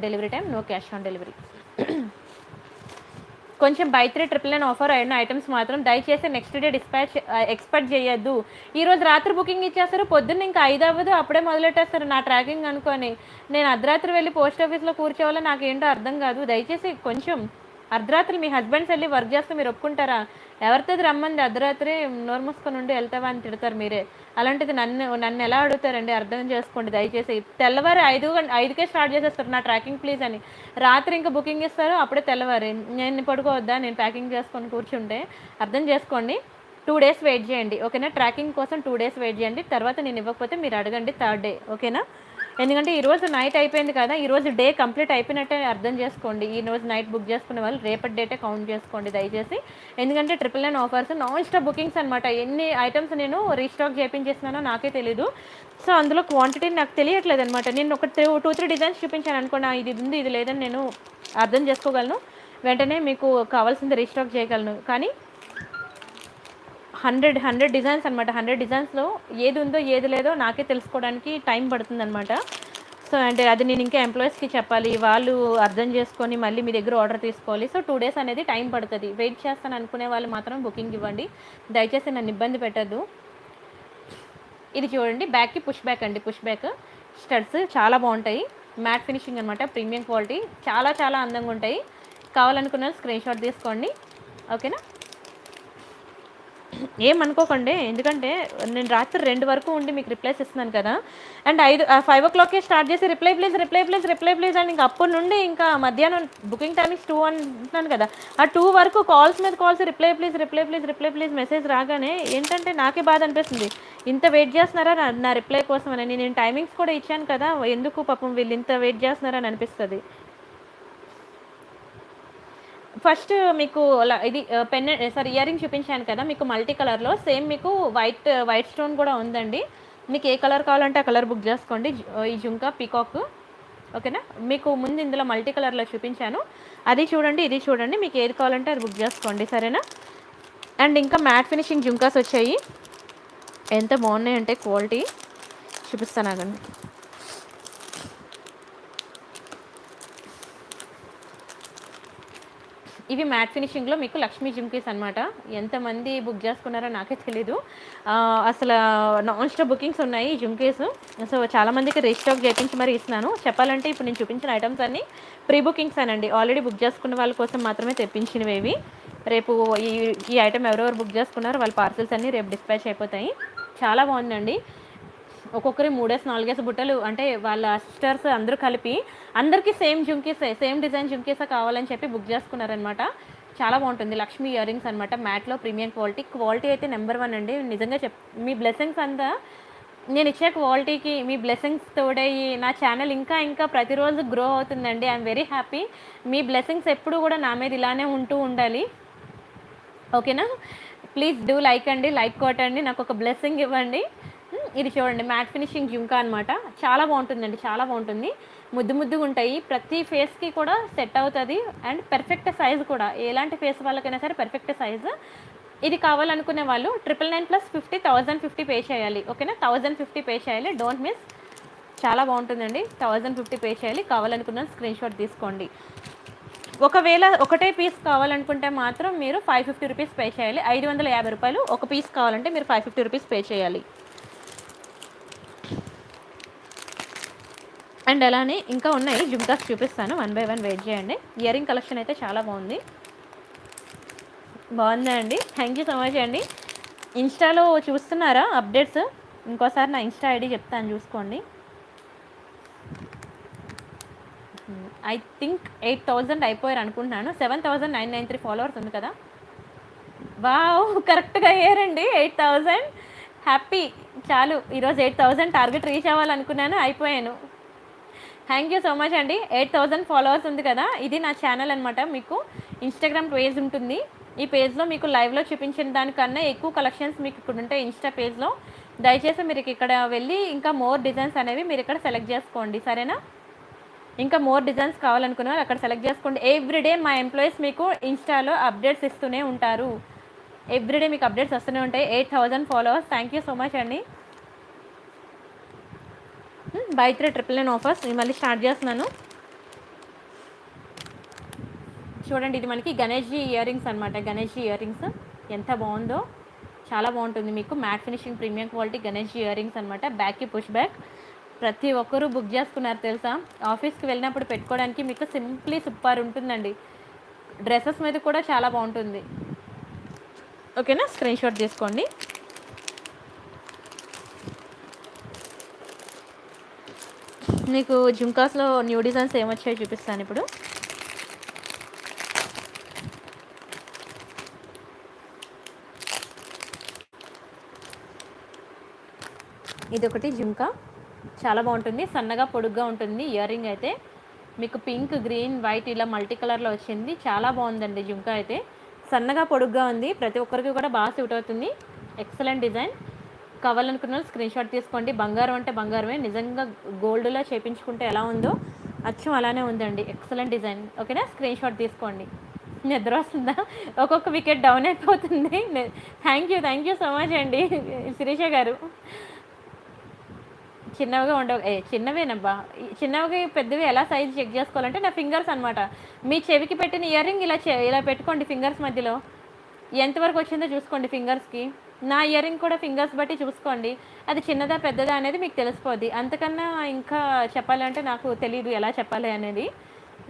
delivery time, no cash on delivery. కొంచెం by 3 999 offer అయిన items మాత్రం దయచేసి next day dispatch expect చేయొద్దు. ఈరోజు రాత్రి బుకింగ్ ఇచ్చేస్తారు, పొద్దున్న ఇంకా 5 అవ్వదు అప్పుడే మొదలెట్టేస్తారు నా ట్రాకింగ్ అనుకొని. నేను అర్ధరాత్రి వెళ్ళి పోస్ట్ ఆఫీస్లో కూర్చోవాలో నాకేంటో అర్థం కాదు. దయచేసి కొంచెం అర్ధరాత్రి మీ హస్బెండ్స్ వెళ్ళి వర్క్ చేస్తే మీరు ఒప్పుకుంటారా? ఎవరితో రమ్మంది అర్ధరాత్రి నోరు మూసుకొని ఉండి వెళ్తావా అని తిడతారు మీరే. అలాంటిది నన్ను ఎలా అడుగుతారండి? అర్థం చేసుకోండి దయచేసి. తెల్లవారు 5కే స్టార్ట్ చేసేస్తారు నా ట్రాకింగ్ ప్లీజ్ అని. రాత్రి ఇంకా బుకింగ్ ఇస్తారు, అప్పుడే తెల్లవారి నేను పడుకోవద్దా నేను ప్యాకింగ్ చేసుకొని కూర్చుంటే? అర్థం చేసుకోండి. 2 days వెయిట్ చేయండి ఓకేనా. ట్రాకింగ్ కోసం 2 days వెయిట్ చేయండి, తర్వాత నేను ఇవ్వకపోతే మీరు అడగండి 3rd day ఓకేనా. ఎందుకంటే ఈరోజు నైట్ అయిపోయింది కదా, ఈరోజు డే కంప్లీట్ అయిపోయినట్టే అర్థం చేసుకోండి. ఈరోజు నైట్ బుక్ చేసుకునే వాళ్ళు రేపటి డేటే కౌంట్ చేసుకోండి దయచేసి. ఎందుకంటే 999 ఆఫర్స్ నాన్ స్టాప్ బుకింగ్స్ అనమాట. ఎన్ని ఐటమ్స్ నేను రీస్టాక్ చేయించేస్తున్నానో నాకే తెలీదు. సో అందులో క్వాంటిటీ నాకు తెలియట్లేదు అనమాట. నేను ఒక 2-3 డిజైన్స్ చూపించాను అనుకోండి, ఇది ఉంది ఇది లేదని నేను అర్థం చేసుకోగలను, వెంటనే మీకు కావాల్సింది రీస్టాక్ చేయగలను. కానీ 100 డిజైన్స్ అనమాట. 100 డిజైన్స్లో ఏది ఉందో ఏది లేదో నాకే తెలుసుకోవడానికి టైం పడుతుంది అనమాట. సో అంటే అది నేను ఇంకా ఎంప్లాయీస్కి చెప్పాలి, వాళ్ళు అర్థం చేసుకొని మళ్ళీ మీ దగ్గర ఆర్డర్ తీసుకోవాలి. సో 2 days అనేది టైం పడుతుంది. వెయిట్ చేస్తాను అనుకునే వాళ్ళు మాత్రం బుకింగ్ ఇవ్వండి, దయచేసి నన్ను ఇబ్బంది పెట్టద్దు. ఇది చూడండి, బ్యాక్కి పుష్ బ్యాక్ అండి, పుష్ బ్యాక్ స్టడ్స్ చాలా బాగుంటాయి. మ్యాట్ ఫినిషింగ్ అనమాట, ప్రీమియం క్వాలిటీ, చాలా చాలా అందంగా ఉంటాయి. కావాలనుకున్న స్క్రీన్ షాట్ తీసుకోండి ఓకేనా. ఏమనుకోకండి, ఎందుకంటే నేను రాత్రి 2 వరకు ఉండి మీకు రిప్లైస్ ఇస్తున్నాను కదా. అండ్ 5 o'clockకే స్టార్ట్ చేసి రిప్లై ప్లీజ్ అని ఇంకా అప్పటి నుండి ఇంకా మధ్యాహ్నం బుకింగ్ టైమింగ్స్ 2 అంటున్నాను కదా, ఆ 2 వరకు కాల్స్ మీద కాల్స్ రిప్లై ప్లీజ్ మెసేజ్ రాగానే ఏంటంటే నాకే బాధ అనిపిస్తుంది. ఇంత వెయిట్ చేస్తున్నారా నా రిప్లై కోసం అని. నేను టైమింగ్స్ కూడా ఇచ్చాను కదా, ఎందుకు పాపం వీళ్ళు ఇంత వెయిట్ చేస్తున్నారని అనిపిస్తుంది. ఫస్ట్ మీకు ఇది ఇయర్ రింగ్ చూపించాను కదా మీకు మల్టీ కలర్లో, సేమ్ మీకు వైట్ స్టోన్ కూడా ఉందండి. మీకు ఏ కలర్ కావాలంటే ఆ కలర్ బుక్ చేసుకోండి. ఈ జుంకా పీకాక్ ఓకేనా. మీకు ముందు ఇందులో మల్టీ కలర్లో చూపించాను, అది చూడండి ఇది చూడండి, మీకు ఏది కావాలంటే అది బుక్ చేసుకోండి సరేనా. అండ్ ఇంకా మ్యాట్ ఫినిషింగ్ జుంకాస్ వచ్చాయి, ఎంత బాగున్నాయి అంటే క్వాలిటీ చూపిస్తాను ఆగండి. ఇవి మ్యాట్ ఫినిషింగ్లో మీకు లక్ష్మీ జుమ్కీస్ అనమాట. ఎంతమంది బుక్ చేసుకున్నారో నాకే తెలీదు, అసలు నాన్ స్టాప్ బుకింగ్స్ ఉన్నాయి ఈ జుమ్కీస్. సో చాలామందికి రీస్టాక్ చేయించి మరి ఇస్తున్నాను. చెప్పాలంటే ఇప్పుడు నేను చూపించిన ఐటమ్స్ అన్నీ ప్రీ బుకింగ్స్ అనండి, ఆల్రెడీ బుక్ చేసుకున్న వాళ్ళ కోసం మాత్రమే తెప్పించినవి. రేపు ఈ ఐటమ్ ఎవరెవరు బుక్ చేసుకున్నారో వాళ్ళ పార్సల్స్ అన్నీ రేపు డిస్పాచ్ అయిపోతాయి. చాలా బాగుందండి. ఒక్కొక్కరి 3-4 బుట్టలు, అంటే వాళ్ళ సిస్టర్స్ అందరూ కలిపి అందరికీ సేమ్ జుంకీసే, సేమ్ డిజైన్ జుంకీసే కావాలని చెప్పి బుక్ చేసుకున్నారనమాట. చాలా బాగుంటుంది. లక్ష్మీ ఇయర్ రింగ్స్ అనమాట, మ్యాట్లో ప్రీమియం క్వాలిటీ అయితే నెంబర్ 1 అండి. నిజంగా మీ బ్లెస్సింగ్స్ అంతా నేను ఇచ్చే క్వాలిటీకి మీ బ్లెస్సింగ్స్ తోడయ్యి నా ఛానల్ ఇంకా ఇంకా ప్రతిరోజు గ్రో అవుతుందండి. I'm very happy. Me blessings ఎప్పుడు కూడా నా మీద ఇలానే ఉంటూ ఉండాలి ఓకేనా. ప్లీజ్ డూ లైక్ అండి, లైక్ కొట్టండి, నాకు ఒక బ్లెస్సింగ్ ఇవ్వండి. ఇది చూడండి, మ్యాట్ ఫినిషింగ్ జుంకా అనమాట, చాలా బాగుంటుందండి, చాలా బాగుంటుంది. ముద్దుగా ఉంటాయి, ప్రతి ఫేస్కి కూడా సెట్ అవుతుంది. అండ్ పెర్ఫెక్ట్ సైజ్ కూడా, ఎలాంటి ఫేస్ వాళ్ళకైనా సరే పెర్ఫెక్ట్ సైజు. ఇది కావాలనుకునే వాళ్ళు 999 + 50 1050 పే చేయాలి ఓకేనా. 1050 పే చేయాలి, డోంట్ మిస్. చాలా బాగుంటుందండి, 1050 పే చేయాలి. కావాలనుకున్న స్క్రీన్ షాట్ తీసుకోండి. ఒకవేళ ఒకటే పీస్ కావాలనుకుంటే మాత్రం మీరు 550 రూపీస్ పే చేయాలి. 550 రూపాయలు ఒక పీస్ కావాలంటే మీరు 550 రూపీస్ పే చేయాలి. అండ్ అలానే ఇంకా ఉన్నాయి జుమ్కాస్ చూపిస్తాను, వన్ బై వన్ వెయిట్ చేయండి. ఇయరింగ్ కలెక్షన్ అయితే చాలా బాగుంది. బాగుందా అండి? థ్యాంక్ యూ సో మచ్ అండి. ఇన్స్టాలో చూస్తున్నారా అప్డేట్స్? ఇంకోసారి నా ఇన్స్టా ఐడి చెప్తాను, చూసుకోండి. ఐ థింక్ 8000 అయిపోయారు అనుకుంటున్నాను. 7993 ఫాలోవర్స్ ఉంది కదా. వావ్, కరెక్ట్గా అయ్యారండి 8000. హ్యాపీ. చాలు, ఈరోజు 8000 టార్గెట్ రీచ్ అవ్వాలనుకున్నాను, అయిపోయాను. థ్యాంక్ యూ సో మచ్ అండి. 8000 ఫాలోవర్స్ ఉంది కదా, ఇది నా ఛానల్ అనమాట. మీకు ఇన్స్టాగ్రామ్ పేజ్ ఉంటుంది. ఈ పేజ్లో మీకు లైవ్లో చూపించిన దానికన్నా ఎక్కువ కలెక్షన్స్ మీకు ఇక్కడ ఉంటాయి ఇన్స్టా పేజ్లో. దయచేసి మీరు ఇక్కడ వెళ్ళి ఇంకా మోర్ డిజైన్స్ అనేవి మీరు ఇక్కడ సెలెక్ట్ చేసుకోండి, సరేనా? ఇంకా మోర్ డిజైన్స్ కావాలనుకున్న వాళ్ళు అక్కడ సెలెక్ట్ చేసుకోండి. ఎవ్రీడే మా ఎంప్లాయీస్ మీకు ఇన్స్టాలో అప్డేట్స్ ఇస్తూనే ఉంటారు. ఎవ్రీడే మీకు అప్డేట్స్ వస్తూనే ఉంటాయి. 8000 followers, thank you so much అండి. బై 3 999 ఆఫర్స్ మళ్ళీ స్టార్ట్ చేస్తున్నాను. చూడండి, ఇది మనకి గణేష్జీ ఇయర్ రింగ్స్ అనమాట. గణేష్జీ ఇయర్ రింగ్స్ ఎంత బాగుందో, చాలా బాగుంటుంది. మీకు matte finishing premium quality Ganeshji ear rings అనమాట. బ్యాక్కి పుష్ బ్యాక్. ప్రతి ఒక్కరూ బుక్ చేసుకున్నారు తెలుసా. ఆఫీస్కి వెళ్ళినప్పుడు పెట్టుకోవడానికి మీకు సింప్లీ సూపర్ ఉంటుందండి. డ్రెస్సెస్ మీద కూడా చాలా బాగుంటుంది. ఓకేనా, స్క్రీన్ షాట్ తీసుకోండి. మీకు జుమ్కాస్లో న్యూ డిజైన్స్ ఏమొచ్చాయో చూపిస్తాను ఇప్పుడు. ఇది ఒకటి జుమ్కా, చాలా బాగుంటుంది. సన్నగా పొడుగ్గా ఉంటుంది ఇయర్ రింగ్ అయితే. మీకు పింక్, గ్రీన్, వైట్ ఇలా మల్టీ కలర్లో వచ్చింది. చాలా బాగుందండి జుమ్కా అయితే. సన్నగా పొడుగ్గా ఉంది, ప్రతి ఒక్కరికి కూడా బాగా సూట్ అవుతుంది. Excellent design. కావాలనుకున్న స్క్రీన్ షాట్ తీసుకోండి. బంగారం అంటే బంగారమే, నిజంగా గోల్డ్లో చేయించుకుంటే ఎలా ఉందో అచ్చం అలానే ఉందండి. Excellent design. ఓకేనా, స్క్రీన్ షాట్ తీసుకోండి. నిద్ర వస్తుందా? ఒక్కొక్క వికెట్ డౌన్ అయిపోతుంది. థ్యాంక్ యూ సో మచ్ అండి శిరీష గారు. చిన్నవిగా ఉండవు, చిన్నవేనబ్బా. చిన్నవి పెద్దవి ఎలా సైజ్ చెక్ చేసుకోవాలంటే నా ఫింగర్స్ అనమాట. మీ చెవికి పెట్టిన ఇయర్ రింగ్ ఇలా పెట్టుకోండి ఫింగర్స్ మధ్యలో. ఎంతవరకు వచ్చిందో చూసుకోండి ఫింగర్స్కి. నా ఇయర్ రింగ్ కూడా ఫింగర్స్ బట్టి చూసుకోండి, అది చిన్నదా పెద్దదా అనేది మీకు తెలిసిపోద్ది. అంతకన్నా ఇంకా చెప్పాలంటే నాకు తెలియదు ఎలా చెప్పాలి అనేది.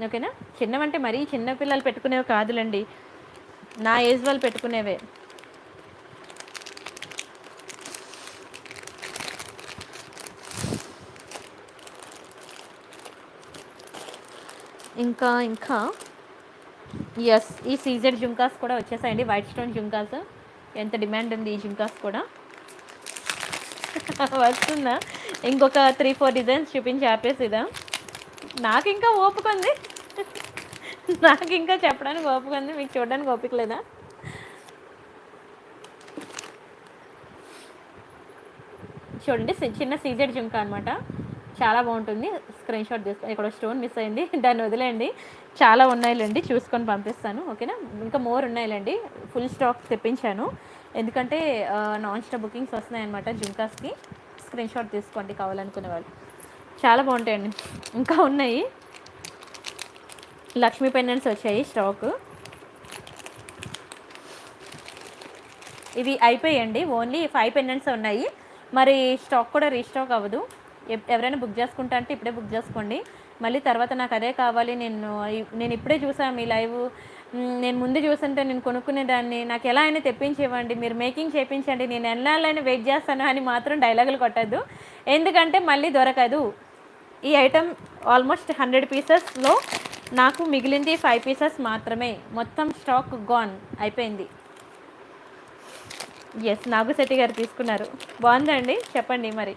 ఓకేనా, చిన్నవంటే మరీ చిన్నపిల్లలు పెట్టుకునేవి కాదులండి, నా ఏజ్ వాళ్ళు పెట్టుకునేవే. ఇంకా ఎస్, ఈ సీజెడ్ జుంకాస్ కూడా వచ్చేసాయండి. వైట్ స్టోన్ జుంకాస్, ఎంత డిమాండ్ ఉంది ఈ జుంకాస్ కూడా. వస్తుందా? ఇంకొక 3-4 డిజైన్స్ చూపించి ఆపేసిదా? నాకు ఇంకా ఓపిక ఉంది, నాకు ఇంకా చెప్పడానికి ఓపిక ఉంది, మీకు చూడడానికి ఓపిక లేదా? చూడండి, చిన్న సీజెడ్ జుంకా అనమాట, చాలా బాగుంటుంది. స్క్రీన్ షాట్ తీసుకొని. ఇక్కడ స్టోన్ మిస్ అయింది, దాన్ని వదిలేయండి. చాలా ఉన్నాయిలేండి, చూసుకొని పంపిస్తాను. ఓకేనా, ఇంకా మోర్ ఉన్నాయిలేండి. ఫుల్ స్టాక్ తెప్పించాను, ఎందుకంటే నాన్ స్టాప్ బుకింగ్స్ వస్తున్నాయన్నమాట జుంకాస్కి. స్క్రీన్ షాట్ తీసుకోండి కావాలనుకునే వాళ్ళు. చాలా బాగుంటాయండి, ఇంకా ఉన్నాయి. లక్ష్మీ పెండెంట్స్ వచ్చాయి స్టాక్. ఇవి అయిపోయాయండి, ఓన్లీ 5 పెండెంట్స్ ఉన్నాయి. మరి స్టాక్ కూడా రీస్టాక్ అవ్వదు. ఎవరైనా బుక్ చేసుకుంటా అంటే ఇప్పుడే బుక్ చేసుకోండి. మళ్ళీ తర్వాత నాకు అదే కావాలి, నేను ఇప్పుడే చూసాను మీ లైవ్, నేను ముందు చూస్తుంటే నేను కొనుక్కునేదాన్ని, నాకు ఎలా అయినా తెప్పించేవ్వండి, మీరు మేకింగ్ చేయించండి, నేను ఎన్నాళ్ళైనా వెయిట్ చేస్తాను అని మాత్రం డైలాగులు కొట్టద్దు, ఎందుకంటే మళ్ళీ దొరకదు. ఈ ఐటమ్ ఆల్మోస్ట్ 100 పీసెస్లో నాకు మిగిలింది 5 పీసెస్ మాత్రమే. మొత్తం స్టాక్ గాన్ అయిపోయింది. ఎస్, నాగుశెట్టి గారు తీసుకున్నారు. బాగుందండి, చెప్పండి మరి.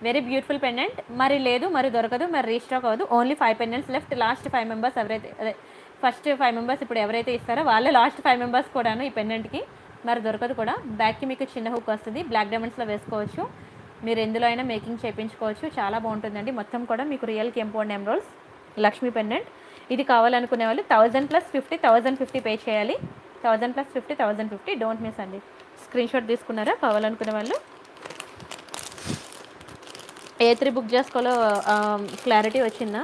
Very beautiful pendant. మరి లేదు, మరి దొరకదు, మరి రీస్టాక్ అవ్వదు. Only 5 pendants left. Last 5 members ఎవరైతే, అదే ఫస్ట్ 5 మెంబర్స్ ఇప్పుడు ఎవరైతే ఇస్తారో వాళ్ళే లాస్ట్ 5 మెంబర్స్ కూడాను ఈ పెండెంట్కి. మరి దొరకదు కూడా. బ్యాక్కి మీకు చిన్న హుక్ వస్తుంది, బ్లాక్ డైమండ్స్లో వేసుకోవచ్చు. మీరు ఎందులో అయినా మేకింగ్ చేయించుకోవచ్చు, చాలా బాగుంటుందండి. మొత్తం కూడా మీకు real compound emeralds Lakshmi pendant. ఇది కావాలనుకునే వాళ్ళు 1000 + 50, 1050 పే చేయాలి. 1000 + 50, 1050. డోంట్ మిస్ అండి. స్క్రీన్ షాట్ తీసుకున్నారా కావాలనుకునే వాళ్ళు? ఏ3 బుక్ చేసుకోవాలో క్లారిటీ వచ్చిందా?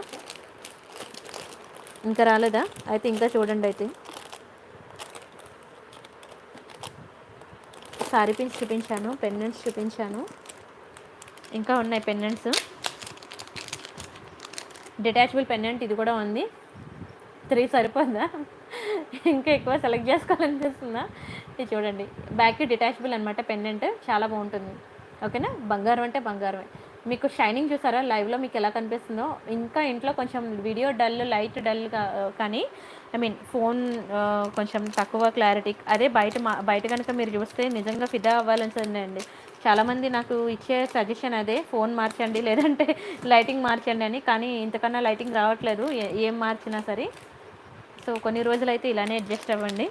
ఇంకా రాలేదా? అయితే ఇంకా చూడండి. అయితే సారీ పిన్స్ చూపించాను, పెండెంట్స్ చూపించాను, ఇంకా ఉన్నాయి పెండెంట్స్. డిటాచబుల్ పెండెంట్ ఇది కూడా ఉంది. 3 సరిపోద్దా? ఇంకా ఎక్కువ సెలెక్ట్ చేసుకోవాలనిపిస్తుందా? ఇది చూడండి, బ్యాక్కి డిటాచబుల్ అనమాట పెండెంట్, చాలా బాగుంటుంది. ఓకేనా, బంగారం అంటే బంగారమే. మీకు షైనింగ్ చూసారా లైవ్లో మీకు ఎలా కనిపిస్తుందో? ఇంకా ఇంట్లో కొంచెం వీడియో డల్, లైట్ డల్ కానీ ఐ మీన్ ఫోన్ కొంచెం తక్కువ క్లారిటీ, అదే బయట కనుక మీరు చూస్తే నిజంగా ఫిదా అవ్వాల్సిందే. చాలామంది నాకు ఇచ్చే సజెషన్ అదే, ఫోన్ మార్చండి లేదంటే లైటింగ్ మార్చండి అని. కానీ ఇంతకన్నా లైటింగ్ రావట్లేదు ఏం మార్చినా సరే. సో కొన్ని రోజులైతే ఇలానే అడ్జస్ట్ అవ్వండి.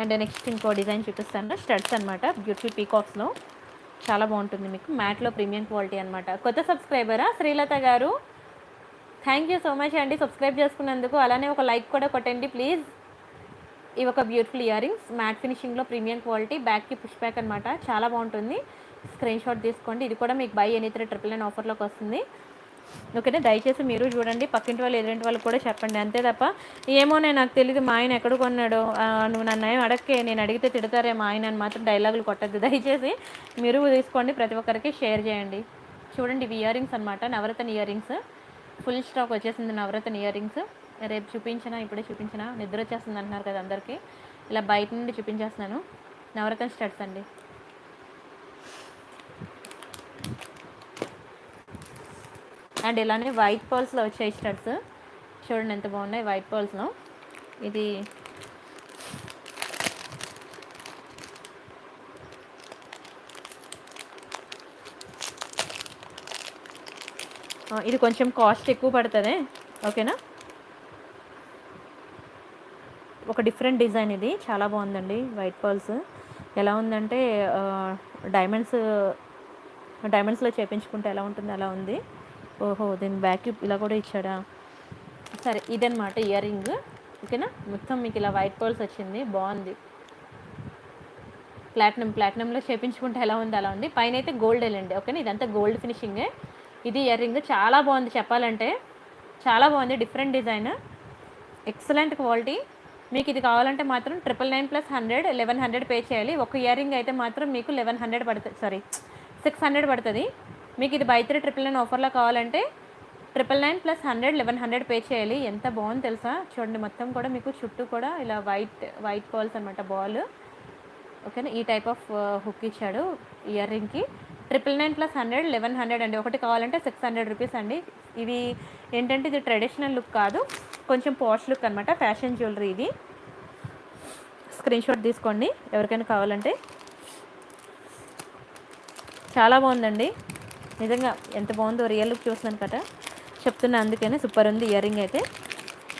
అండ్ నెక్స్ట్ ఇంకో డిజైన్ చూపిస్తాను. స్టడ్స్ అనమాట, బ్యూటిఫుల్ పీకాక్స్లో చాలా బాగుంటుంది. మీకు మ్యాట్లో ప్రీమియం క్వాలిటీ అనమాట. కొత్త సబ్స్క్రైబరా శ్రీలత గారు? థ్యాంక్ యూ సో మచ్ అండి సబ్స్క్రైబ్ చేసుకున్నందుకు. అలానే ఒక లైక్ కూడా కొట్టండి ప్లీజ్. ఇవి ఒక బ్యూటిఫుల్ ఇయర్ రింగ్స్, మ్యాట్ ఫినిషింగ్లో ప్రీమియం క్వాలిటీ, బ్యాక్కి పుష్ బ్యాక్ అనమాట, చాలా బాగుంటుంది. స్క్రీన్ షాట్ తీసుకోండి. ఇది కూడా మీకు బై ఎనీత్రీ 999 ఆఫర్లోకి వస్తుంది. ఓకేనా, దయచేసి మీరు చూడండి, పక్కింటి వాళ్ళు ఎదురింటి వాళ్ళు కూడా చెప్పండి. అంతే తప్ప ఏమోనే నాకు తెలియదు మా ఆయన ఎక్కడ కొన్నాడో, నువ్వు నన్ను ఏం అడక్కే, నేను అడిగితే తిడతారే మా ఆయన అని మాత్రం డైలాగులు కొట్టద్దు దయచేసి. మీరు తీసుకోండి, ప్రతి ఒక్కరికి షేర్ చేయండి. చూడండి, ఇవి ఇయర్ రింగ్స్ అనమాట, నవరత్న ఇయర్ రింగ్స్. ఫుల్ స్టాక్ వచ్చేసింది నవరత్న ఇయర్ రింగ్స్. రేపు చూపించినా, ఇప్పుడే చూపించినా నిద్ర వచ్చేస్తుంది అంటున్నారు కదా అందరికీ, ఇలా బయట నుండి చూపించేస్తున్నాను. నవరత్న స్టడ్స్ అండి. అండ్ ఇలానే వైట్ పర్ల్స్లో వచ్చాయి స్టడ్స్, చూడండి ఎంత బాగున్నాయి వైట్ పర్ల్స్లో. ఇది ఇది కొంచెం కాస్ట్ ఎక్కువ పడుతుంది. ఓకేనా, ఒక డిఫరెంట్ డిజైన్, ఇది చాలా బాగుందండి. వైట్ పర్ల్స్ ఎలా ఉందంటే డైమండ్స్లో చేయించుకుంటే ఎలా ఉంటుంది అలా ఉంది. ఓహో, దీని బ్యాక్ ఇలా కూడా ఇచ్చాడా? సరే, ఇదనమాట ఇయర్ రింగ్. ఓకేనా, మొత్తం మీకు ఇలా వైట్ పర్ల్స్ వచ్చింది, బాగుంది. ప్లాటినంలో చేయించుకుంటే ఎలా ఉంది అలా ఉంది. పైన అయితే గోల్డ్ వెళ్ళండి. ఓకేనా, ఇదంతా గోల్డ్ ఫినిషింగే. ఇది ఇయర్ రింగ్ చాలా బాగుంది, చెప్పాలంటే చాలా బాగుంది. Different design, excellent quality. మీకు ఇది కావాలంటే మాత్రం 999 + 100 1100 పే చేయాలి. ఒక ఇయర్ రింగ్ అయితే మాత్రం మీకు 1100 పడుతుంది, సారీ 600 పడుతుంది. మీకు ఇది బై 3 999 ఆఫర్లో కావాలంటే 999 + 100 1100 పే చేయాలి. ఎంత బాగుంది తెలుసా? చూడండి, మొత్తం కూడా మీకు చుట్టూ కూడా ఇలా వైట్ పర్ల్స్ అనమాట, బాల్. ఓకేనా, ఈ టైప్ ఆఫ్ హుక్ ఇచ్చాడు ఇయర్ రింగ్కి. 999 + 100 1100 అండి. ఒకటి కావాలంటే 600 రూపీస్ అండి. ఇది ఏంటంటే ఇది ట్రెడిషనల్ లుక్ కాదు, కొంచెం పాష్ లుక్ అనమాట, ఫ్యాషన్ జ్యువెలరీ. ఇది స్క్రీన్ షాట్ తీసుకోండి ఎవరికైనా కావాలంటే. చాలా బాగుందండి, నిజంగా ఎంత బాగుందో, రియల్ లుక్ చూస్తున్నాను కదా చెప్తున్నా, అందుకనే సూపర్ ఉంది ఇయర్ రింగ్ అయితే.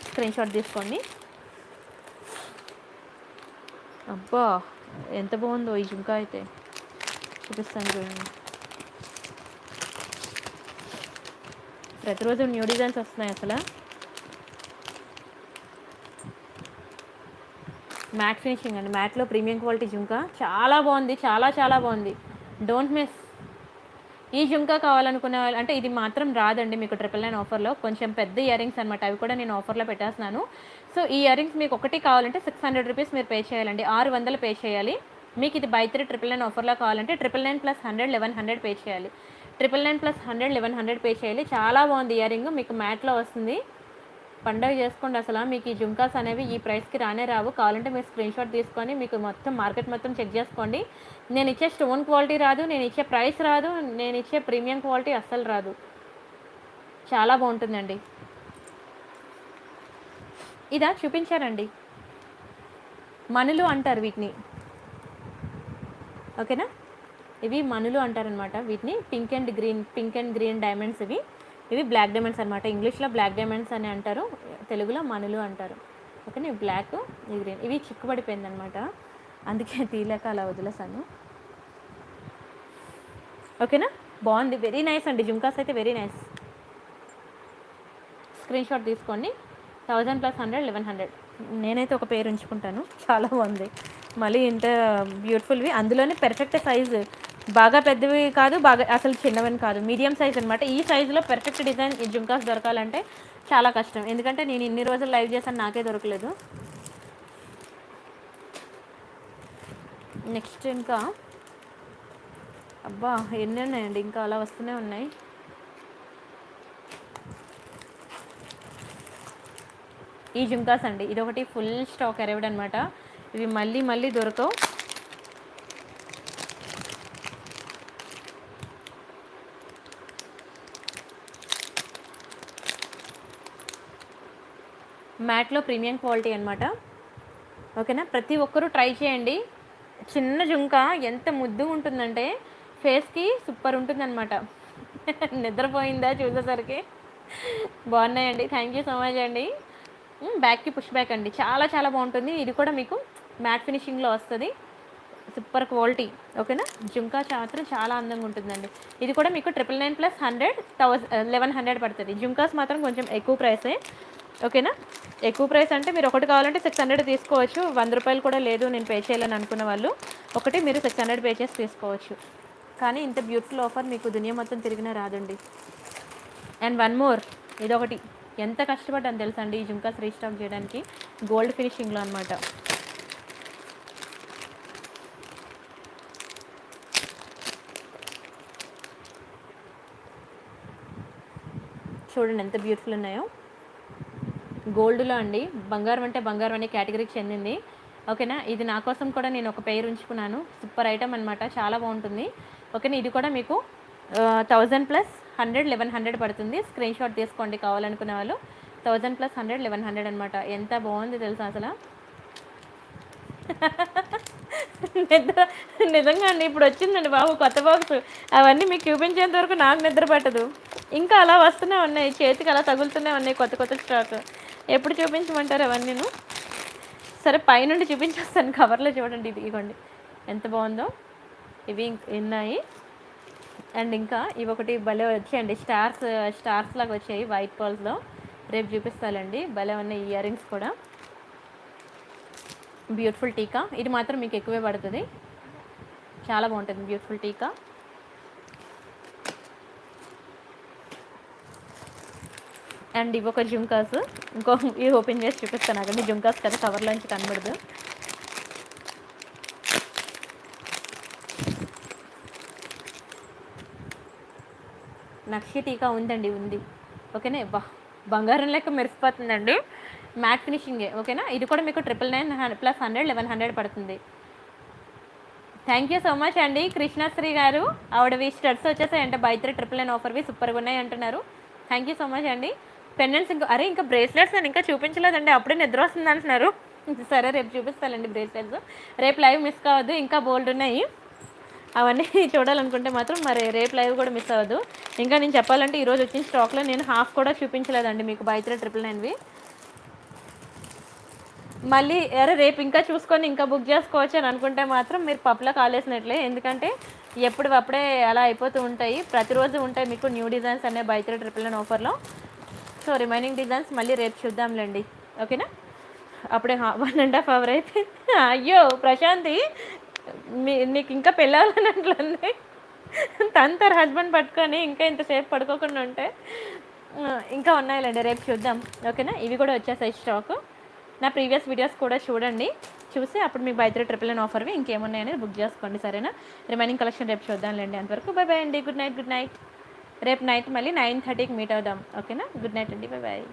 స్క్రీన్ షాట్ తీసుకోండి. అబ్బా ఎంత బాగుందో ఈ జుంకా అయితే, చూపిస్తాను చూడండి. ప్రతిరోజు న్యూ డిజైన్స్ వస్తున్నాయి అసలు. మ్యాట్ ఫినిషింగ్ అండి, మ్యాట్లో ప్రీమియం క్వాలిటీ జుంకా, చాలా బాగుంది, చాలా చాలా బాగుంది. Don't miss. ఈ జుంకా కావాలనుకునే వాళ్ళు అంటే ఇది మాత్రం రాదండి మీకు 999 ఆఫర్లో. కొంచెం పెద్ద ఇయర్ రింగ్స్ అనమాట, అవి కూడా నేను ఆఫర్లో పెట్టేస్తున్నాను. సో ఈ ఇయర్ రింగ్స్ మీకు ఒకటి కావాలంటే 600 రూపీస్ మీరు పే చేయాలండి, 600 పే చేయాలి. మీకు ఇది బై 3 999 ఆఫర్లో కావాలంటే 999 + 100 1100 పే చేయాలి. 999 + 100 1100 పే చేయాలి. చాలా బాగుంది ఇయర్ రింగ్, మీకు మ్యాట్లో వస్తుంది. పండగ చేసుకోండి అసలు. మీకు ఈ జుంకాస్ అనేవి ఈ ప్రైస్కి రానే రావు. కావాలంటే మీరు స్క్రీన్ షాట్ తీసుకొని మీకు మొత్తం మార్కెట్ మొత్తం చెక్ చేసుకోండి. నేను ఇచ్చే స్టోన్ క్వాలిటీ రాదు, నేను ఇచ్చే ప్రైస్ రాదు, నేను ఇచ్చే ప్రీమియం క్వాలిటీ అస్సలు రాదు. చాలా బాగుంటుందండి. ఇదా చూపించారండి, మనులు అంటారు వీటిని. ఓకేనా, ఇవి మనులు అంటారనమాట వీటిని. పింక్ అండ్ గ్రీన్ డైమండ్స్ ఇవి బ్లాక్ డైమండ్స్ అనమాట. ఇంగ్లీష్లో బ్లాక్ డైమండ్స్ అని అంటారు, తెలుగులో మనులు అంటారు. ఓకేనా, ఇవి బ్లాక్, ఇవి గ్రీన్. ఇవి చిక్కుబడిపోయింది అనమాట, అందుకే తీలేక అలా వదిలేసాను. ఓకేనా, బాగుంది, వెరీ నైస్ అండి. జుంకాస్ అయితే వెరీ నైస్. స్క్రీన్ షాట్ తీసుకోండి. 1000 + 100 1100. నేనైతే ఒక పేరు ఉంచుకుంటాను, చాలా బాగుంది. మళ్ళీ ఇంత బ్యూటిఫుల్వి, అందులోనే పెర్ఫెక్ట్ సైజు బాగా పెద్దవి కాదు, బాగా అసలు చిన్నవని కాదు, మీడియం సైజ్ అనమాట. ఈ సైజులో పర్ఫెక్ట్ డిజైన్ ఈ జుంకాస్ దొరకాలంటే చాలా కష్టం. ఎందుకంటే నేను ఇన్ని రోజులు లైవ్ చేశాను, నాకే దొరకలేదు. నెక్స్ట్ ఇంకా అబ్బా ఎన్ని ఉన్నాయండి, ఇంకా అలా వస్తూనే ఉన్నాయి. ఈ జుంకాస్ అండి, ఇదొకటి ఫుల్ స్టాక్ అరైవ్డ్ అనమాట. ఇవి మళ్ళీ మళ్ళీ దొరకవు. మ్యాట్లో ప్రీమియం క్వాలిటీ అనమాట. ఓకేనా, ప్రతి ఒక్కరూ ట్రై చేయండి. చిన్న జుంక ఎంత ముద్దుగా ఉంటుందంటే ఫేస్కి సూపర్ ఉంటుందన్నమాట. నిద్రపోయిందా చూసేసరికి. బాగున్నాయండి, థ్యాంక్ యూ సో మచ్ అండి. బ్యాక్కి పుష్ బ్యాక్ అండి, చాలా చాలా బాగుంటుంది. ఇది కూడా మీకు మ్యాట్ ఫినిషింగ్లో వస్తుంది, సూపర్ క్వాలిటీ. ఓకేనా, జుంకా మాత్రం చాలా అందంగా ఉంటుందండి. ఇది కూడా మీకు 999 ప్లస్ 1100 పడుతుంది. జుంకాస్ మాత్రం కొంచెం ఎక్కువ ప్రైసే. ఓకేనా, ఎక్కువ ప్రైస్ అంటే మీరు ఒకటి కావాలంటే 600 తీసుకోవచ్చు. 100 రూపాయలు కూడా లేదు నేను పే చేయాలని అనుకున్న వాళ్ళు ఒకటి మీరు 600 పే చేసి తీసుకోవచ్చు. కానీ ఇంత బ్యూటిఫుల్ ఆఫర్ మీకు దునియా మొత్తం తిరిగినా రాదండి. అండ్ వన్ మోర్, ఇదొకటి ఎంత కష్టపడ్డాను తెలుసా అండి ఈ జుంకాస్ రీస్టాక్ చేయడానికి. గోల్డ్ ఫినిషింగ్లో అనమాట. చూడండి ఎంత బ్యూటిఫుల్ ఉన్నాయో. గోల్డ్లో అండి, బంగారం అంటే బంగారం అనే కేటగిరీకి చెందింది. ఓకేనా, ఇది నా కోసం కూడా నేను ఒక పెయిర్ ఉంచుకున్నాను. సూపర్ ఐటమ్ అనమాట, చాలా బాగుంటుంది. ఓకేనా, ఇది కూడా మీకు 1000 ప్లస్ 100 1100 పడుతుంది. స్క్రీన్ షాట్ తీసుకోండి కావాలనుకునే వాళ్ళు. 1000 ప్లస్ 100 1100 అనమాట. ఎంత బాగుంది తెలుసా అసలు. నిద్ర నిజంగా అండి, ఇప్పుడు వచ్చిందండి బాబు కొత్త బాక్స్. అవన్నీ మీకు చూపించేంత వరకు నాకు నిద్ర పట్టదు. ఇంకా అలా వస్తూనే ఉన్నాయి, చేతికి అలా తగులుతూనే ఉన్నాయి కొత్త కొత్త స్టాక్. ఎప్పుడు చూపించమంటారు అవన్నీను? సరే పైనుండి చూపించేస్తాను. కవర్లో చూడండి, ఇది ఇవ్వండి ఎంత బాగుందో. ఇవి ఉన్నాయి. అండ్ ఇంకా ఇవి ఒకటి భలే వచ్చాయండి, స్టార్స్ లాగా వచ్చాయి వైట్ పర్ల్స్లో. రేపు చూపిస్తానండి, భలే ఉన్నాయి ఇయర్ రింగ్స్ కూడా. బ్యూటిఫుల్ టీకా, ఇది మాత్రం మీకు ఎక్కువే పడుతుంది, చాలా బాగుంటుంది బ్యూటిఫుల్ టీకా. అండ్ ఇవి ఒక జుంకాస్, ఇది ఓపెన్ చేసి చూపిస్తాను అక్కడ. జుంకాస్ కదా, కవర్లోంచి కనబడదు. నక్షి టీకా ఉందండి, ఉంది. ఓకేనా, బంగారం లెక్క మెరిసిపోతుందండి, మ్యాట్ ఫినిషింగే. ఓకేనా, ఇది కూడా మీకు 999 ప్లస్ 100 1100 పడుతుంది. థ్యాంక్ యూ సో మచ్ అండి కృష్ణశ్రీ గారు. ఆవిడవి స్టడ్స్ వచ్చేసాయంటే బై 3 999 ఆఫర్వి సూపర్గా ఉన్నాయి అంటున్నారు. థ్యాంక్ యూ సో మచ్ అండి. పెండెంట్స్ ఇంకా బ్రేస్లెట్స్ అని ఇంకా చూపించలేదండి, అప్పుడే నిద్ర వస్తుంది అంటున్నారు. సరే రేపు చూపిస్తానండి బ్రేస్లెట్స్. రేపు లైవ్ మిస్ కావద్దు, ఇంకా బోల్డ్ ఉన్నాయి. అవన్నీ చూడాలనుకుంటే మాత్రం మరి రేపు లైవ్ కూడా మిస్ అవ్వదు. ఇంకా నేను చెప్పాలంటే ఈరోజు వచ్చిన స్టాక్లో నేను హాఫ్ కూడా చూపించలేదండి మీకు బై 3 999వి. మళ్ళీ రేపు ఇంకా చూసుకొని ఇంకా బుక్ చేసుకోవచ్చు అని అనుకుంటే మాత్రం మీరు పప్పులో కాలేసినట్లే. ఎందుకంటే అప్పుడే అలా అయిపోతూ ఉంటాయి, ప్రతిరోజు ఉంటాయి మీకు న్యూ డిజైన్స్ అనే బై 3 999 ఆఫర్లో. సో రిమైనింగ్ డిజైన్స్ మళ్ళీ రేపు చూద్దాంలేండి. ఓకేనా, అప్పుడే 1.5 అవర్ అయిపోయింది. అయ్యో ప్రశాంతి, నీకు ఇంకా పెళ్ళాలన్నట్లుంది. తనతో హస్బెండ్ పట్టుకొని ఇంకా ఇంతసేపు పడుకోకుండా ఉంటే. ఇంకా ఉన్నాయిలేండి, రేపు చూద్దాం. ఓకేనా, ఇవి కూడా వచ్చేసాయి స్టాక్. నా ప్రీవియస్ వీడియోస్ కూడా చూడండి, చూసి అప్పుడు మీకు బై 3 999 ఆఫర్వి ఇంకేమున్నాయనేది బుక్ చేసుకోండి. సరేనా, రిమైనింగ్ కలెక్షన్ రేపు చూద్దాంలేండి. అంతవరకు బై బై అండి, గుడ్ నైట్. రేపు నైట్ మళ్ళీ 9:30కి మీట్ అవుదాం. ఓకేనా, గుడ్ నైట్ అండి, బై బాయ్.